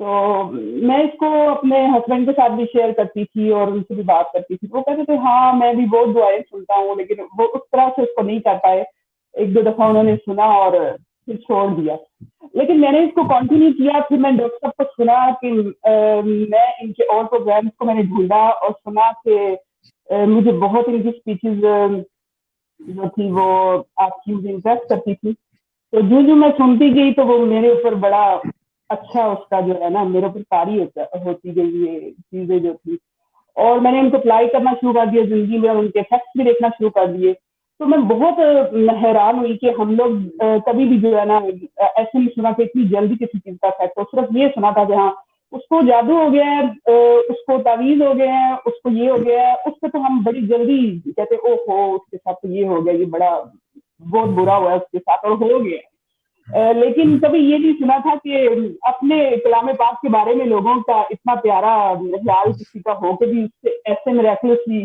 تو میں اس کو اپنے ہسبینڈ کے ساتھ بھی شیئر کرتی تھی اور ان سے بھی بات کرتی تھی. وہ کہتے تھے ہاں میں بھی بہت دعائیں سنتا ہوں, لیکن وہ اس طرح سے اس کو نہیں کر پائے. ایک دو دفعہ انہوں نے سنا اور پھر چھوڑ دیا. لیکن میں نے اس کو کنٹینیو کیا. پھر میں ڈاکٹر صاحب کو سنا کہ میں ان کے اور پروگرامس کو میں نے ڈھونڈا اور سنا کہ مجھے بہت ان کی اسپیچز جو تھی وہ آپ کی مجھے امپریس کرتی تھی. تو جو میں سنتی گئی تو وہ میرے اوپر بڑا اچھا اس کا جو ہے نا میرے اوپر کاری ہوتی گئی یہ چیزیں جو تھی. اور میں نے ان کو اپلائی کرنا شروع کر دیا زندگی میں, ان کے افیکٹس بھی دیکھنا شروع کر دیے. تو میں بہت حیران ہوئی کہ ہم لوگ کبھی بھی جو ہے نا ایسے نہیں سنا کہ اتنی جلدی کسی چیز کا افیکٹ ہو. صرف یہ سنا تھا کہ ہاں اس کو جادو ہو گیا ہے, اس کو تعویذ ہو گیا ہے, اس کو یہ ہو گیا ہے. اس پہ تو ہم بڑی جلدی کہتے او ہو اس کے ساتھ یہ ہو گیا, یہ بڑا بہت برا ہوا ہے اس کے ساتھ اور ہو گیا. لیکن کبھی یہ نہیں سنا تھا کہ اپنے کلام پاک کے بارے میں لوگوں کا اتنا پیارا خیال کسی کا ہو کے بھی اس سے ایسے میریکلسلی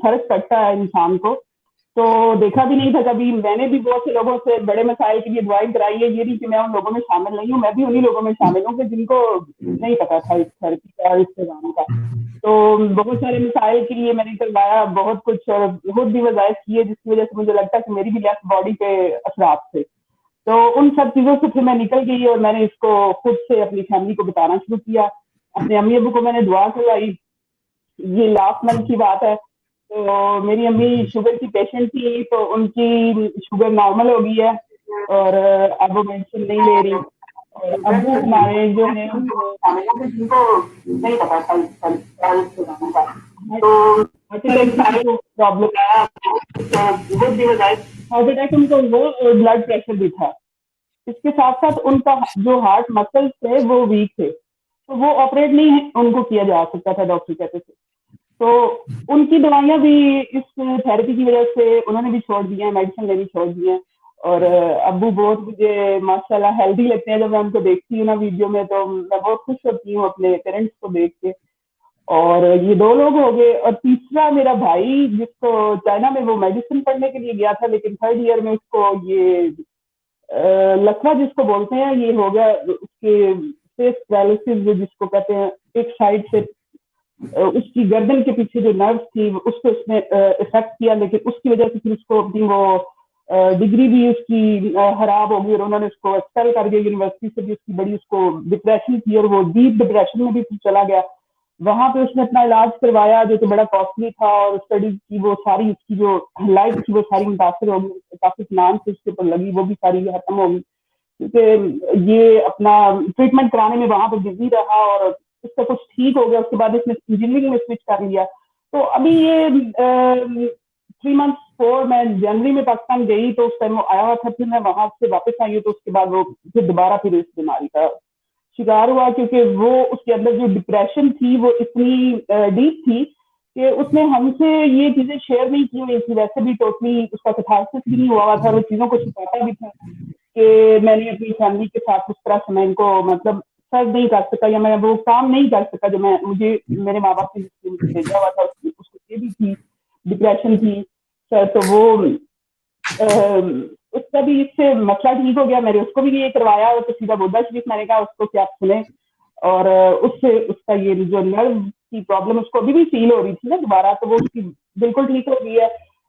فرق پڑتا ہے انسان کو. تو دیکھا بھی نہیں تھا کبھی. میں نے بھی بہت سے لوگوں سے بڑے مسائل کے لیے دعائیں کرائی ہے. یہ نہیں کہ میں ان لوگوں میں شامل نہیں ہوں, میں بھی انہیں لوگوں میں شامل ہوں کہ جن کو نہیں پتا تھا اس تھراپی کا اور اس نظام کا. تو بہت سارے مسائل کے لیے میں نے کروایا بہت کچھ, خود بھی وظائف کیے جس کی وجہ سے مجھے لگتا ہے کہ میری بھی لیفٹ باڈی پہ اثرات تھے. تو ان سب چیزوں سے پھر میں نکل گئی اور میں نے اس کو خود سے اپنی فیملی کو بتانا شروع کیا. اپنے امی ابو کو میں نے دعا کروائی. یہ لاسٹ منتھ کی بات ہے. تو میری امی شوگر کی پیشنٹ تھی, تو ان کی شوگر نارمل ہو گئی ہے اور اب وہ میڈیسن نہیں لے رہی. اور ابو ہمارے جو ہیں جن کو نہیں پتا تھا پرابلم ہارٹ اٹیک ان کو وہ بلڈ پریشر بھی تھا. اس کے ساتھ ساتھ ان کا جو ہارٹ مسل تھے وہ ویک تھے, تو وہ آپریٹ نہیں ان کو کیا جا سکتا تھا, ڈاکٹر کہتے تھے. تو ان کی دوائیاں بھی اس تھراپی کی وجہ سے انہوں نے بھی چھوڑ دی ہیں, میڈیسن لینی چھوڑ دی ہیں. اور ابو بہت مجھے ماشاء اللہ ہیلدی لگتے ہیں. جب میں ان کو دیکھتی ہوں نا ویڈیو میں تو میں بہت خوش ہوتی ہوں اپنے پیرنٹس کو دیکھ کے. اور یہ دو لوگ ہو گئے. اور تیسرا میرا بھائی جس کو چائنا میں وہ میڈیسن پڑھنے کے لیے گیا تھا, لیکن 3rd ایئر میں اس کو یہ لکوا جس کو بولتے ہیں یہ ہو گیا. اس کے فیس پیرالسس جس کو کہتے ہیں, ایک سائڈ سے اس کی گردن کے پیچھے جو نروس تھی اس کو اس نے افیکٹ کیا, لیکن اس کی وجہ سے پھر اس کو اپنی وہ ڈگری بھی اس کی خراب ہو گئی اور انہوں نے اس کو ایکسپیل کر دیا یونیورسٹی سے بھی. اس کی بڑی اس کو ڈپریشن تھی اور وہ ڈیپ ڈپریشن میں بھی چلا گیا. وہاں پہ اس نے اپنا علاج کروایا جو کہ بڑا کاسٹلی تھا, اور اسٹڈی کی وہ ساری اس کی جو لائف تھی وہ ساری متاثر ہو گئی. کافی فنانس اس کے اوپر لگی, وہ بھی ساری ختم ہو گئی کیونکہ یہ اپنا ٹریٹمنٹ کرانے میں وہاں پہ بزی رہا. اور اس کا کچھ ٹھیک ہو گیا, اس کے بعد اس نے انجینئرنگ میں سوئچ کر لیا. تو ابھی یہ 3 months 4 میں جنوری میں پاکستان گئی تو اس ٹائم وہ آیا ہوا تھا. پھر میں وہاں سے واپس آئی ہوں تو اس کے بعد وہ پھر دوبارہ پھر اس بیماری کا شکار ہوا, کیونکہ وہ اس کے اندر جو ڈپریشن تھی وہ اتنی ڈیپ تھی کہ اس نے ہم سے یہ چیزیں شیئر نہیں کی ہوئی تھی. ویسے بھی ٹوٹلی اس کا کتھارسس بھی نہیں ہوا تھا, وہ چیزوں کو چھپاتا بھی تھا کہ میں نے اپنی فیملی کے ساتھ اس طرح سے میں ان کو مطلب سرو نہیں کر سکا یا میں وہ کام نہیں کر سکا جو میں مجھے میرے ماں باپ نے بھیجا ہوا تھا. اس کو یہ بھی تھی ڈپریشن تھی سر, تو وہ اس کا بھی اس سے مسئلہ ٹھیک ہو گیا. میں نے اس کو بھی یہ کروایا اور تو سیدھا بودا شریف میں نے کہا اس کو کیا آپ سنیں. اور اس سے اس کا یہ جو نرو کی پرابلم اس کو ابھی بھی فیل ہو رہی تھی نا دوبارہ, تو وہ اس کی بالکل ٹھیک ہو گئی ہے.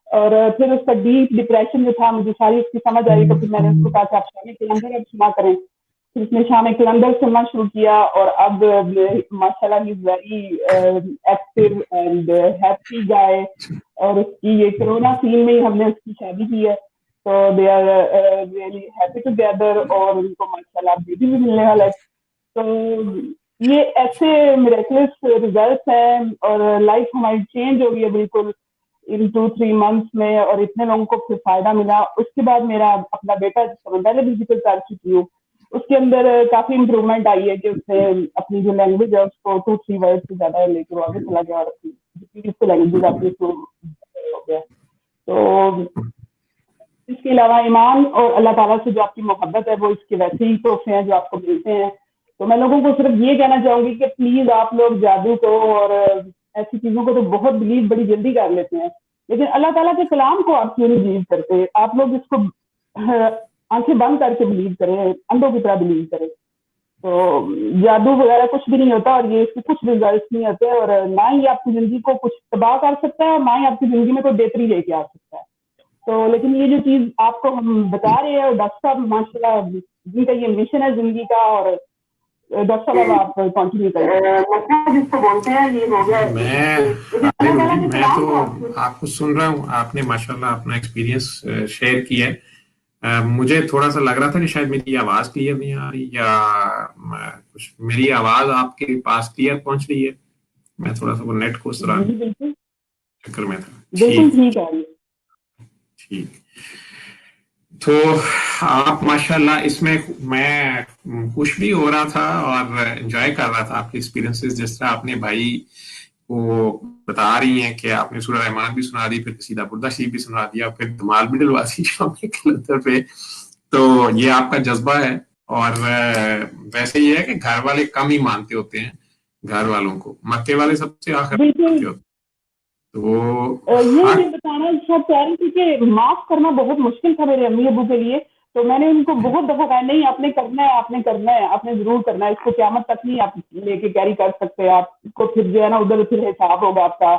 اور پھر اس کا ڈیپ ڈپریشن جو تھا مجھے ساری اس کی سمجھ آئی, تو پھر میں نے اس کو کہا کہ آپ شام کلندر اب سنا کریں. پھر اس نے شام کلندر سننا شروع کیا اور اب ماشاء اللہ ہی is very active and happy guy. اور اس کی یہ کرونا سین میں ہی ہم نے اس کی شادی کی ہے, تو they are really happy together. اور ان کو ماشاء اللہ بیبی بھی ملنے والا ہے. تو یہ ایسے میریکلس ریزلٹس ہیں اور لائف ہماری چینج ہو گئی ہے بالکل ان 2-3 months میں, اور اتنے لوگوں کو پھر فائدہ ملا. اس کے بعد میرا اپنا بیٹا جس کو میں پہلے بھی ذکر کر چکی ہوں, اس کے اندر کافی امپروومنٹ آئی ہے کہ اس نے اپنی جو لینگویج ہے اس کو 2-3 ورڈ سے زیادہ لے کے آگے چلا گیا, اور اپنی لینگویج اپنی ہو گیا. تو اس کے علاوہ ایمان اور اللہ تعالیٰ سے جو آپ کی محبت ہے وہ اس کے ویسے ہی تحفے ہیں جو آپ کو ملتے ہیں. تو میں لوگوں کو صرف یہ کہنا چاہوں گی کہ پلیز آپ لوگ جادو کو اور ایسی چیزوں کو تو بہت بلیو بڑی جلدی کر لیتے ہیں, لیکن اللہ تعالیٰ کے کلام کو آپ کیوں نہیں بلیو کرتے. آپ لوگ اس کو آنکھیں بند کر کے بلیو کریں, اندھوں کی طرح بلیو کریں. تو جادو وغیرہ کچھ بھی نہیں ہوتا اور یہ اس کے کچھ ریزلٹس نہیں ہوتے اور نہ ہی آپ کی زندگی کو کچھ تباہ کر سکتا ہے اور نہ ہی آپ کی زندگی میں کوئی بہتری لے کے آ سکتا ہے. تو لیکن یہ جو چیز آپ کو ہم بتا رہے ہیں ڈاکٹر صاحب ماشاء اللہ جن کا یہ مشن ہے زندگی کا اور ڈاکٹر صاحب اب آپ کنٹینیو کریں. جس کو بولتے ہیں یہ ہو گیا. میں تو آپ کو سن رہا ہوں, آپ نے ماشاءاللہ اپنا ایکسپیرینس شیئر کیا ہے. مجھے تھوڑا سا لگ رہا تھا کہ شاید میری آواز کلیئر نہیں آ رہی یا کچھ میری آواز آپ کے پاس کلیئر پہنچ رہی ہے. میں تھوڑا سا وہ نیٹ کو اس طرح چکر میں تھا. بالکل ٹھیک ہے. ٹھیک, تو آپ ماشاءاللہ اس میں میں خوش بھی ہو رہا تھا اور انجوائے کر رہا تھا آپ کے ایکسپیرینسز, جس طرح آپ نے بھائی کو بتا رہی ہیں کہ آپ نے سورہ رحمان بھی سنا دی, پھر سیدھا بردہ شریف بھی سنا دیا, پھر دھمال بھی ڈلوا دی شام کے کلندر پہ. تو یہ آپ کا جذبہ ہے. اور ویسے یہ ہے کہ گھر والے کم ہی مانتے ہوتے ہیں گھر والوں کو, مکے والے سب سے آخر مانتے ہوتے. تو یہ میں بتانا سب چاہ رہی تھی کہ معاف کرنا بہت مشکل تھا میرے امی ابو کے لیے. تو میں نے ان کو بہت دفعہ کہا نہیں آپ نے کرنا ہے, آپ نے کرنا ہے, آپ نے ضرور کرنا ہے, اس کو قیامت تک نہیں آپ لے کے کیری کر سکتے, آپ کو پھر جو ہے نا ادھر پھر حساب ہوگا آپ کا.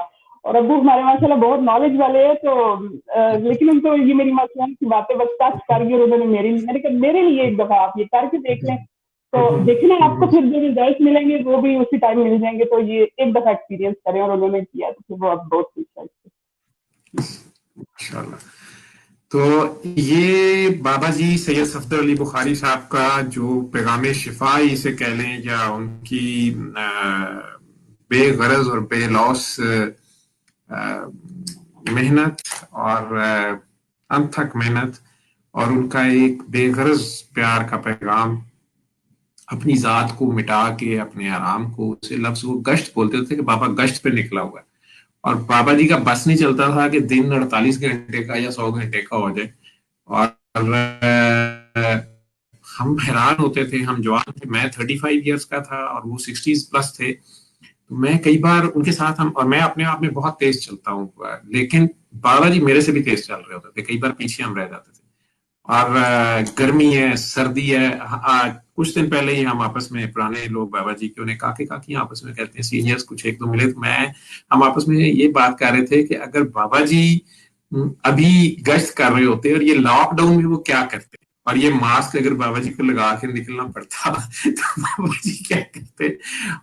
اور ابو ہمارے ماشاء اللہ بہت نالج والے ہیں تو لیکن ان کو یہ میری ماشاء کی باتیں بس ٹچ کر گئی اور انہوں نے میرے لیے ایک دفعہ آپ یہ کر کے دیکھ لیں تو دیکھنا آپ کو پھر جو ریزلٹ ملیں گے وہ بھی اسی ٹائم مل جائیں گے. تو یہ ایک دفعہ ایکسپیرینس کریں اور انہوں نے کیا تو پھر وہ اب بہت خوش ہے. ماشاءاللہ. تو یہ بابا جی سید صفدر علی بخاری صاحب کا جو پیغام شفا اسے کہہ لیں یا ان کی بے غرض اور بے لوس محنت اور انتھک محنت اور ان کا ایک بے غرض پیار کا پیغام, اپنی ذات کو مٹا کے اپنے آرام کو, اسے لفظ وہ گشت بولتے تھے کہ بابا گشت پہ نکلا ہوا ہے. اور بابا جی کا بس نہیں چلتا تھا کہ دن 48 گھنٹے کا یا 100 گھنٹے کا ہو جائے. اور ہم حیران ہوتے تھے, ہم جوان تھے, میں 35 ایئرس کا تھا اور وہ 60 پلس تھے. تو میں کئی بار ان کے ساتھ اور میں اپنے آپ میں بہت تیز چلتا ہوں, لیکن بابا جی میرے سے بھی تیز چل رہے ہوتے تھے. کئی بار پیچھے ہم رہ جاتے تھے. اور گرمی ہے, سردی ہے. کچھ دن پہلے ہی ہم آپس میں پرانے لوگ بابا جی کے انہیں کاکی کاکی آپس میں کہتے ہیں, سینئرز کچھ ایک دو ملے تو ہم آپس میں یہ بات کر رہے تھے کہ اگر بابا جی ابھی گشت کر رہے ہوتے اور یہ لاک ڈاؤن میں وہ کیا کرتے, اور یہ ماسک اگر بابا جی کو لگا کے نکلنا پڑتا تو بابا جی کیا کرتے.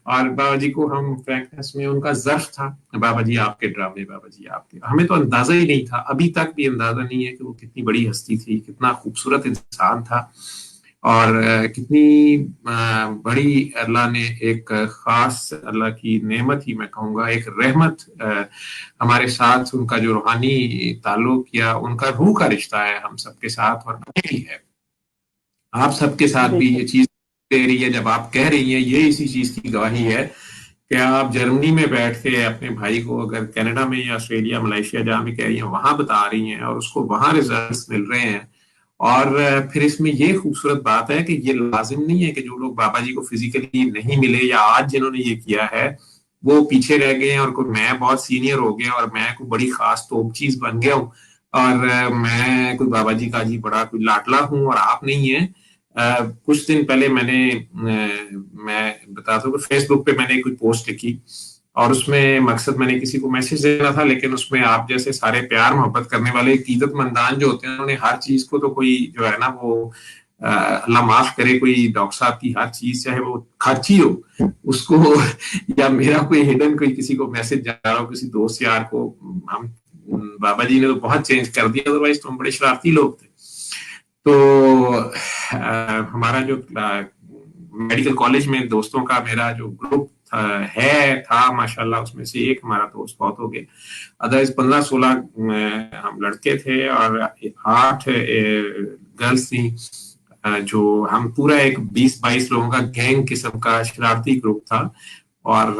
اور بابا جی کو ہم فرینکنس میں ان کا ظرف تھا, بابا جی آپ کے ڈرامے, بابا جی آپ کے, ہمیں تو اندازہ ہی نہیں تھا, ابھی تک بھی اندازہ نہیں ہے کہ وہ کتنی بڑی ہستی تھی, کتنا خوبصورت انسان تھا, اور کتنی بڑی اللہ نے ایک خاص اللہ کی نعمت ہی میں کہوں گا, ایک رحمت ہمارے ساتھ ان کا جو روحانی تعلق یا ان کا روح کا رشتہ ہے ہم سب کے ساتھ, اور ابھی ہے آپ سب کے ساتھ بھی یہ چیز دے رہی ہے. جب آپ کہہ رہی ہیں یہ اسی چیز کی گواہی ہے کہ آپ جرمنی میں بیٹھ کے اپنے بھائی کو اگر کینیڈا میں یا آسٹریلیا ملائیشیا جہاں بھی کہہ رہی ہیں وہاں بتا رہی ہیں اور اس کو وہاں ریزلٹس مل رہے ہیں. اور پھر اس میں یہ خوبصورت بات ہے کہ یہ لازم نہیں ہے کہ جو لوگ بابا جی کو فزیکلی نہیں ملے یا آج جنہوں نے یہ کیا ہے وہ پیچھے رہ گئے ہیں اور کوئی میں بہت سینئر ہو گیا اور میں کوئی بڑی خاص توپ چیز بن گیا ہوں اور میں کوئی بابا جی کا جی بڑا کوئی لاڈلا ہوں اور آپ نہیں ہیں. کچھ دن پہلے میں بتاتا ہوں کہ فیس بک پہ میں نے کوئی پوسٹ لکھی اور اس میں مقصد میں نے کسی کو میسج دینا تھا, لیکن اس میں آپ جیسے سارے پیار محبت کرنے والے عقیدت مندان جو ہوتے ہیں انہوں نے ہر چیز کو تو کوئی جو ہے نا وہ اللہ معاف کرے کوئی ڈاکٹر صاحب کی ہر چیز چاہے وہ خرچی ہو اس کو یا میرا کوئی ہڈن کوئی کسی کو میسج جا رہا ہو کسی دوست یار کو, ہم بابا جی نے تو بہت چینج کر دیا, ادروائز تو ہم بڑے شرارتی لوگ تھے. تو ہمارا جو میڈیکل کالج میں دوستوں کا میرا جو گروپ تھا ماشاءاللہ اس میں سے ایک ہمارا دوست بہت ہو گیا, ادروائز 15-16 ہم لڑکے تھے اور 8 گرلس تھیں, جو ہم پورا ایک 20-22 لوگوں کا گینگ قسم کا شرارتی گروپ تھا. اور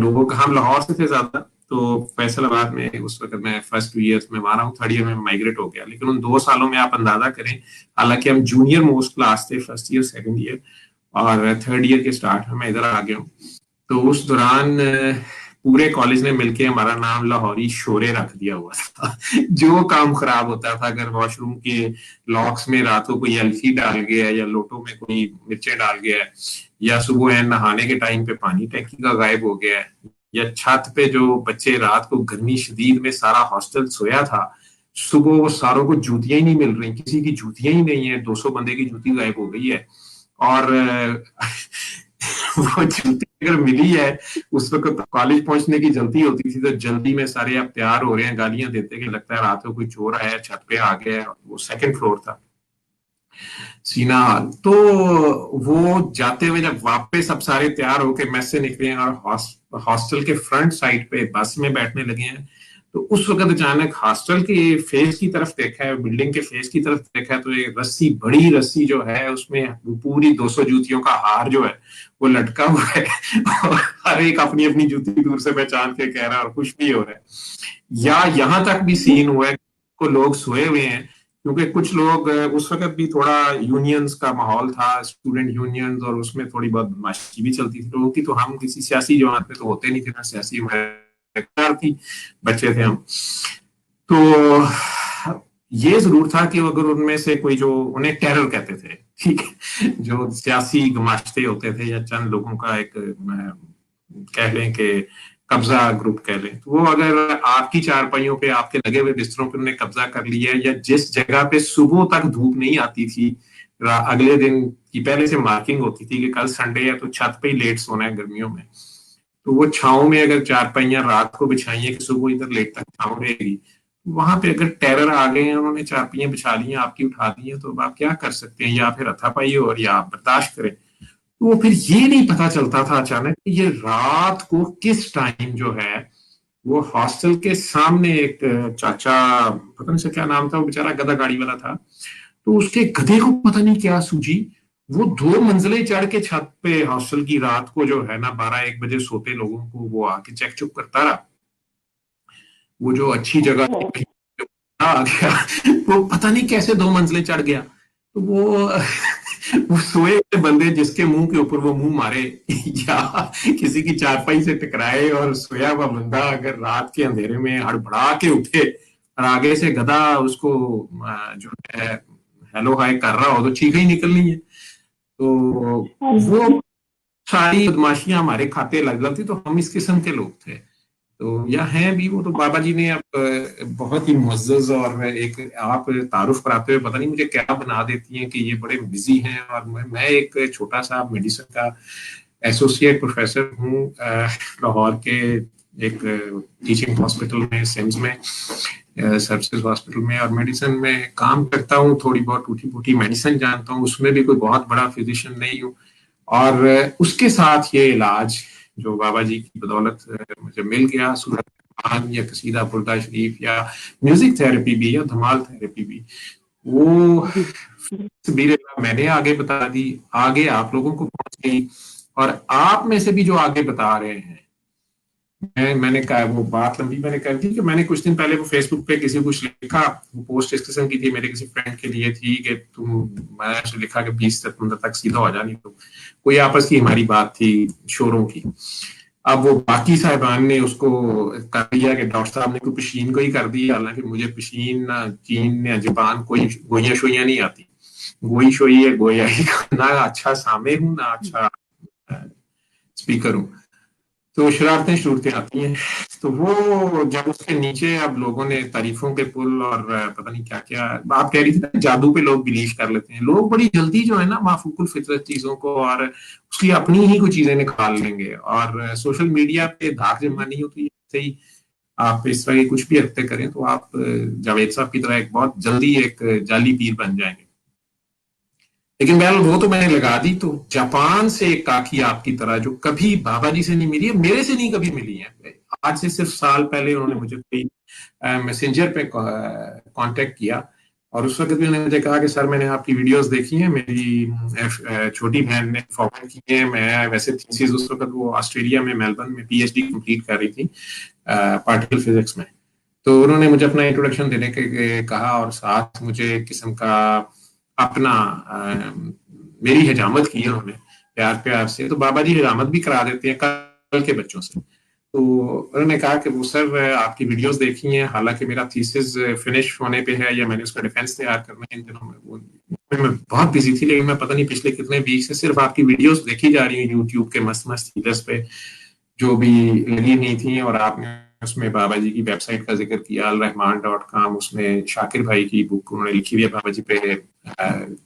لوگ ہم لاہور سے تھے زیادہ, تو فیصل آباد میں اس وقت میں فرسٹ ایئر میں وہاں رہا ہوں, تھرڈ ایئر میں مائگریٹ ہو گیا, لیکن ان 2 سالوں میں آپ اندازہ کریں حالانکہ ہم جونیئر موسٹ کلاس تھے, فرسٹ ایئر سیکنڈ ایئر اور تھرڈ ایئر کے سٹارٹ میں ادھر آ گیا ہوں. تو اس دوران پورے کالج نے مل کے ہمارا نام لاہوری شورے رکھ دیا ہوا تھا. جو کام خراب ہوتا تھا, اگر واش روم کے لاکس میں رات کو کوئی الفی ڈال گیا یا لوٹوں میں کوئی مرچیں ڈال گیا ہے, یا صبح نہانے کے ٹائم پہ پانی ٹینکی کا غائب ہو گیا ہے, یا چھت پہ جو بچے رات کو گرمی شدید میں سارا ہاسٹل سویا تھا, صبح وہ ساروں کو جوتیاں ہی نہیں مل رہی, کسی کی جوتیاں ہی نہیں ہیں, 200 بندے کی جوتی غائب ہو گئی ہے, اور وہ جلدی اگر ملی ہے, اس وقت کالج پہنچنے کی جلدی ہوتی تھی, تو جلدی میں سارے اب تیار ہو رہے ہیں, گالیاں دیتے کہ لگتا ہے رات کو کوئی چور آیا, چھت پہ آ گیا. وہ 2nd فلور تھا سینا ہال. تو وہ جاتے ہوئے جب واپس اب سارے تیار ہو کے میس سے نکلے ہیں اور ہاسٹل کے فرنٹ سائڈ پہ بس میں بیٹھنے لگے ہیں, تو اس وقت اچانک ہاسٹل کے فیس کی طرف دیکھا ہے, بلڈنگ کے فیس کی طرف دیکھا ہے, تو ایک رسی, بڑی رسی جو ہے, اس میں پوری 200 جوتیوں کا ہار جو ہے وہ لٹکا ہوا ہے, اور ہر ایک اپنی اپنی جوتی دور سے پہچان کے کہہ رہا ہے اور خوش بھی ہو رہا ہے. یا یہاں تک بھی سین ہوا ہے کو لوگ سوئے ہوئے ہیں, کیونکہ کچھ لوگ اس وقت بھی تھوڑا یونینز کا ماحول تھا, اسٹوڈنٹ یونینز, اور اس میں تھوڑی بہت بدماشی بھی چلتی تھی لوگوں کی. تو ہم کسی سیاسی جماعت میں تو ہوتے نہیں تھے نا, سیاسی تھی, بچے تھے ہم. تو یہ ضرور تھا کہ اگر ان میں سے کوئی, جو انہیں ٹیرر کہتے تھے, ٹھیک ہے, جو سیاسی گماشتے ہوتے تھے یا چند لوگوں کا ایک کہہ لیں کہ قبضہ گروپ کہہ لیں, تو وہ اگر آپ کی چارپائیوں پہ, آپ کے لگے ہوئے بستروں پہ انہوں نے قبضہ کر لیا, یا جس جگہ پہ صبح تک دھوپ نہیں آتی تھی, اگلے دن کی پہلے سے مارکنگ ہوتی تھی کہ کل سنڈے ہے تو چھت پہ ہی لیٹ سونا ہے گرمیوں میں, تو وہ چھاؤں میں اگر چارپائیاں رات کو بچھائی ہیں کہ صبح ادھر لیٹ تک چھاؤں رہے گی, وہاں پہ اگر ٹیرر آ گئے ہیں, انہوں نے چارپائیاں بچھا لی ہیں, آپ کی اٹھا دی ہیں, تو آپ کیا کر سکتے ہیں, یا پھر ہتھا پائی ہو اور یا آپ برداشت کریں. تو وہ پھر یہ نہیں پتا چلتا تھا اچانک کہ یہ رات کو کس ٹائم جو ہے وہ ہاسٹل کے سامنے ایک چاچا, پتہ نہیں سے کیا نام تھا, وہ بےچارا گدھا گاڑی والا تھا, تو اس کے گدھے کو پتہ نہیں کیا سوجی, وہ 2 منزلیں چڑھ کے چھت پہ ہاسٹل کی رات کو جو ہے نا 12-1 بجے سوتے لوگوں کو وہ آ کے چیک چک کرتا رہا. وہ جو اچھی جگہ آ گیا, وہ پتہ نہیں کیسے 2 منزلیں چڑھ گیا. تو وہ سوئے ہوئے بندے جس کے منہ کے اوپر وہ منہ مارے, یا کسی کی چارپائی سے ٹکرائے, اور سویا ہوا بندہ اگر رات کے اندھیرے میں ہڑبڑا کے اٹھے اور آگے سے گدھا اس کو جو ہے ہیلو ہائی کر رہا ہو, تو چیخیں ہی نکلنی ہے. تو وہ ساری بدماشیاں ہمارے کھاتے لگ جاتی, تو ہم اس قسم کے لوگ تھے. تو یا ہیں بھی وہ, تو بابا جی نے اب بہت ہی معزز, اور ایک آپ تعارف کراتے ہوئے پتہ نہیں مجھے کیا بنا دیتی ہیں کہ یہ بڑے بزی ہیں, اور میں ایک چھوٹا سا میڈیسن کا ایسوسیٹ پروفیسر ہوں لاہور کے ایک ٹیچنگ ہاسپٹل میں, سیمز میں, سروسز ہاسپٹل میں, اور میڈیسن میں کام کرتا ہوں. تھوڑی بہت ٹوٹی پھوٹی میڈیسن جانتا ہوں, اس میں بھی کوئی بہت بڑا فزیشین نہیں ہوں. اور اس کے ساتھ یہ علاج جو بابا جی کی بدولت مجھے مل گیا, سورت قرآن یا قصیدہ بردہ شریف یا میوزک تھراپی بھی یا دھمال تھراپی بھی, وہ میں نے آگے بتا دی, آگے آپ لوگوں کو پہنچ گئی. اور آپ میں سے بھی جو آگے بتا رہے ہیں, میں نے کہا وہ بات لمبی میں نے کر دی کہ میں نے کچھ دن پہلے وہ فیس بک پہ کسی کو کچھ لکھا, وہ پوسٹ اس قسم کی تھی, میرے کسی فرینڈ کے لیے تھی کہ میں نے لکھا کہ 20 ستمبر تک سیدھا ہو جانی. تو کوئی آپس کی ہماری بات تھی شوروں کی. اب وہ باقی صاحبان نے اس کو کر دیا کہ ڈاکٹر صاحب نے کوئی پشین کو ہی کر دیا, حالانکہ مجھے پشین نہ چین نہ زبان کوئی گوئیاں شوئیاں نہیں آتی. گوئی شوئی ہے گویا ہی, نہ اچھا سامع ہوں نہ اچھا اسپیکر ہوں, تو شرارتیں شرورتیں آتی ہیں. تو وہ جب اس کے نیچے اب لوگوں نے تعریفوں کے پل اور پتہ نہیں کیا کیا, آپ کہہ رہی تھی جادو پہ لوگ بلیو کر لیتے ہیں, لوگ بڑی جلدی جو ہے نا مافوق الفطرت چیزوں کو اور اس کی اپنی ہی کچھ چیزیں نکال لیں گے. اور سوشل میڈیا پہ دھاک جمانی ہوتی ہے, آپ اس طرح کی کچھ بھی حرکتیں کریں تو آپ جاوید صاحب کی طرح ایک بہت جلدی ایک جعلی پیر بن جائیں گے. لیکن بہرحال وہ تو میں نے لگا دی. تو جاپان سے ایک کاکی آپ کی طرح جو کبھی بابا جی سے نہیں ملی ہے, میرے سے نہیں کبھی ملی ہے, آج سے صرف سال پہلے انہوں نے مجھے کوئی میسنجر پہ کانٹیکٹ کیا, اور اس وقت بھی انہوں نے مجھے کہا کہ سر میں نے آپ کی ویڈیوز دیکھی ہیں, میری چھوٹی بہن نے فارورڈ کی ہیں, میں ویسے تھیسز اس وقت وہ آسٹریلیا میں میلبرن میں پی ایچ ڈی کمپلیٹ کر رہی تھی پارٹیکل فزکس میں. تو انہوں نے مجھے اپنا انٹروڈکشن دینے کے کہا, اور ساتھ مجھے ایک قسم کا اپنا میری حجامت کی انہوں نے پیار سے. تو بابا جی حجامت بھی کرا دیتے ہیں کل کے بچوں سے. تو انہوں نے کہا کہ وہ سر آپ کی ویڈیوز دیکھی ہیں، حالانکہ میرا تھیسس فنش ہونے پہ ہے یا میں نے اس کا ڈیفینس تیار کرنا ہے ان دنوں میں بہت بزی تھی، لیکن میں پتہ نہیں پچھلے کتنے ویک سے صرف آپ کی ویڈیوز دیکھی جا رہی ہیں یوٹیوب کے مست مست فیچرز پہ جو بھی لگی ہوئی تھیں، اور آپ نے اس میں بابا جی کی ویب سائٹ کا ذکر کیا الرحمان.com، اس میں شاکر بھائی کی بک انہوں نے لکھی ہوئی ہے بابا جی پہ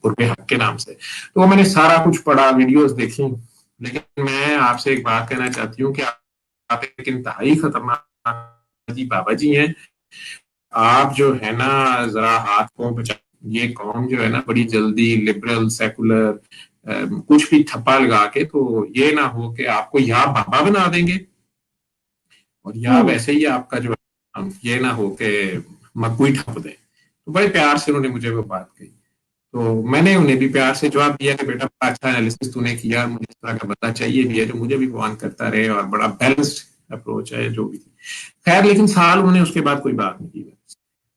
قرب حق کے نام سے، تو وہ میں نے سارا کچھ پڑھا، ویڈیوز دیکھی. لیکن میں آپ سے ایک بات کہنا چاہتی ہوں کہ آپ ایک انتہائی خطرناک جی بابا جی ہیں. آپ جو ہے نا ذرا ہاتھ کو بچا، یہ قوم جو ہے نا بڑی جلدی لبرل سیکولر کچھ بھی تھپا لگا کے تو یہ نہ ہو کہ آپ کو یا بابا بنا دیں گے اور یا ویسے ہی آپ کا جو یہ نہ ہو کہ مکوئی ٹھپ دیں. تو بڑے پیار سے انہوں نے مجھے وہ بات کہی، تو میں نے انہیں بھی پیار سے جواب دیا کہ بیٹا بڑا اچھا انالیسس تو نے کیا، مجھے اس طرح کا بندہ چاہیے بھی ہے جو مجھے بھی فون کرتا رہے اور بڑا بیلنسڈ اپروچ ہے جو بھی تھی. خیر لیکن سال انہوں نے اس کے بعد کوئی بات نہیں کی.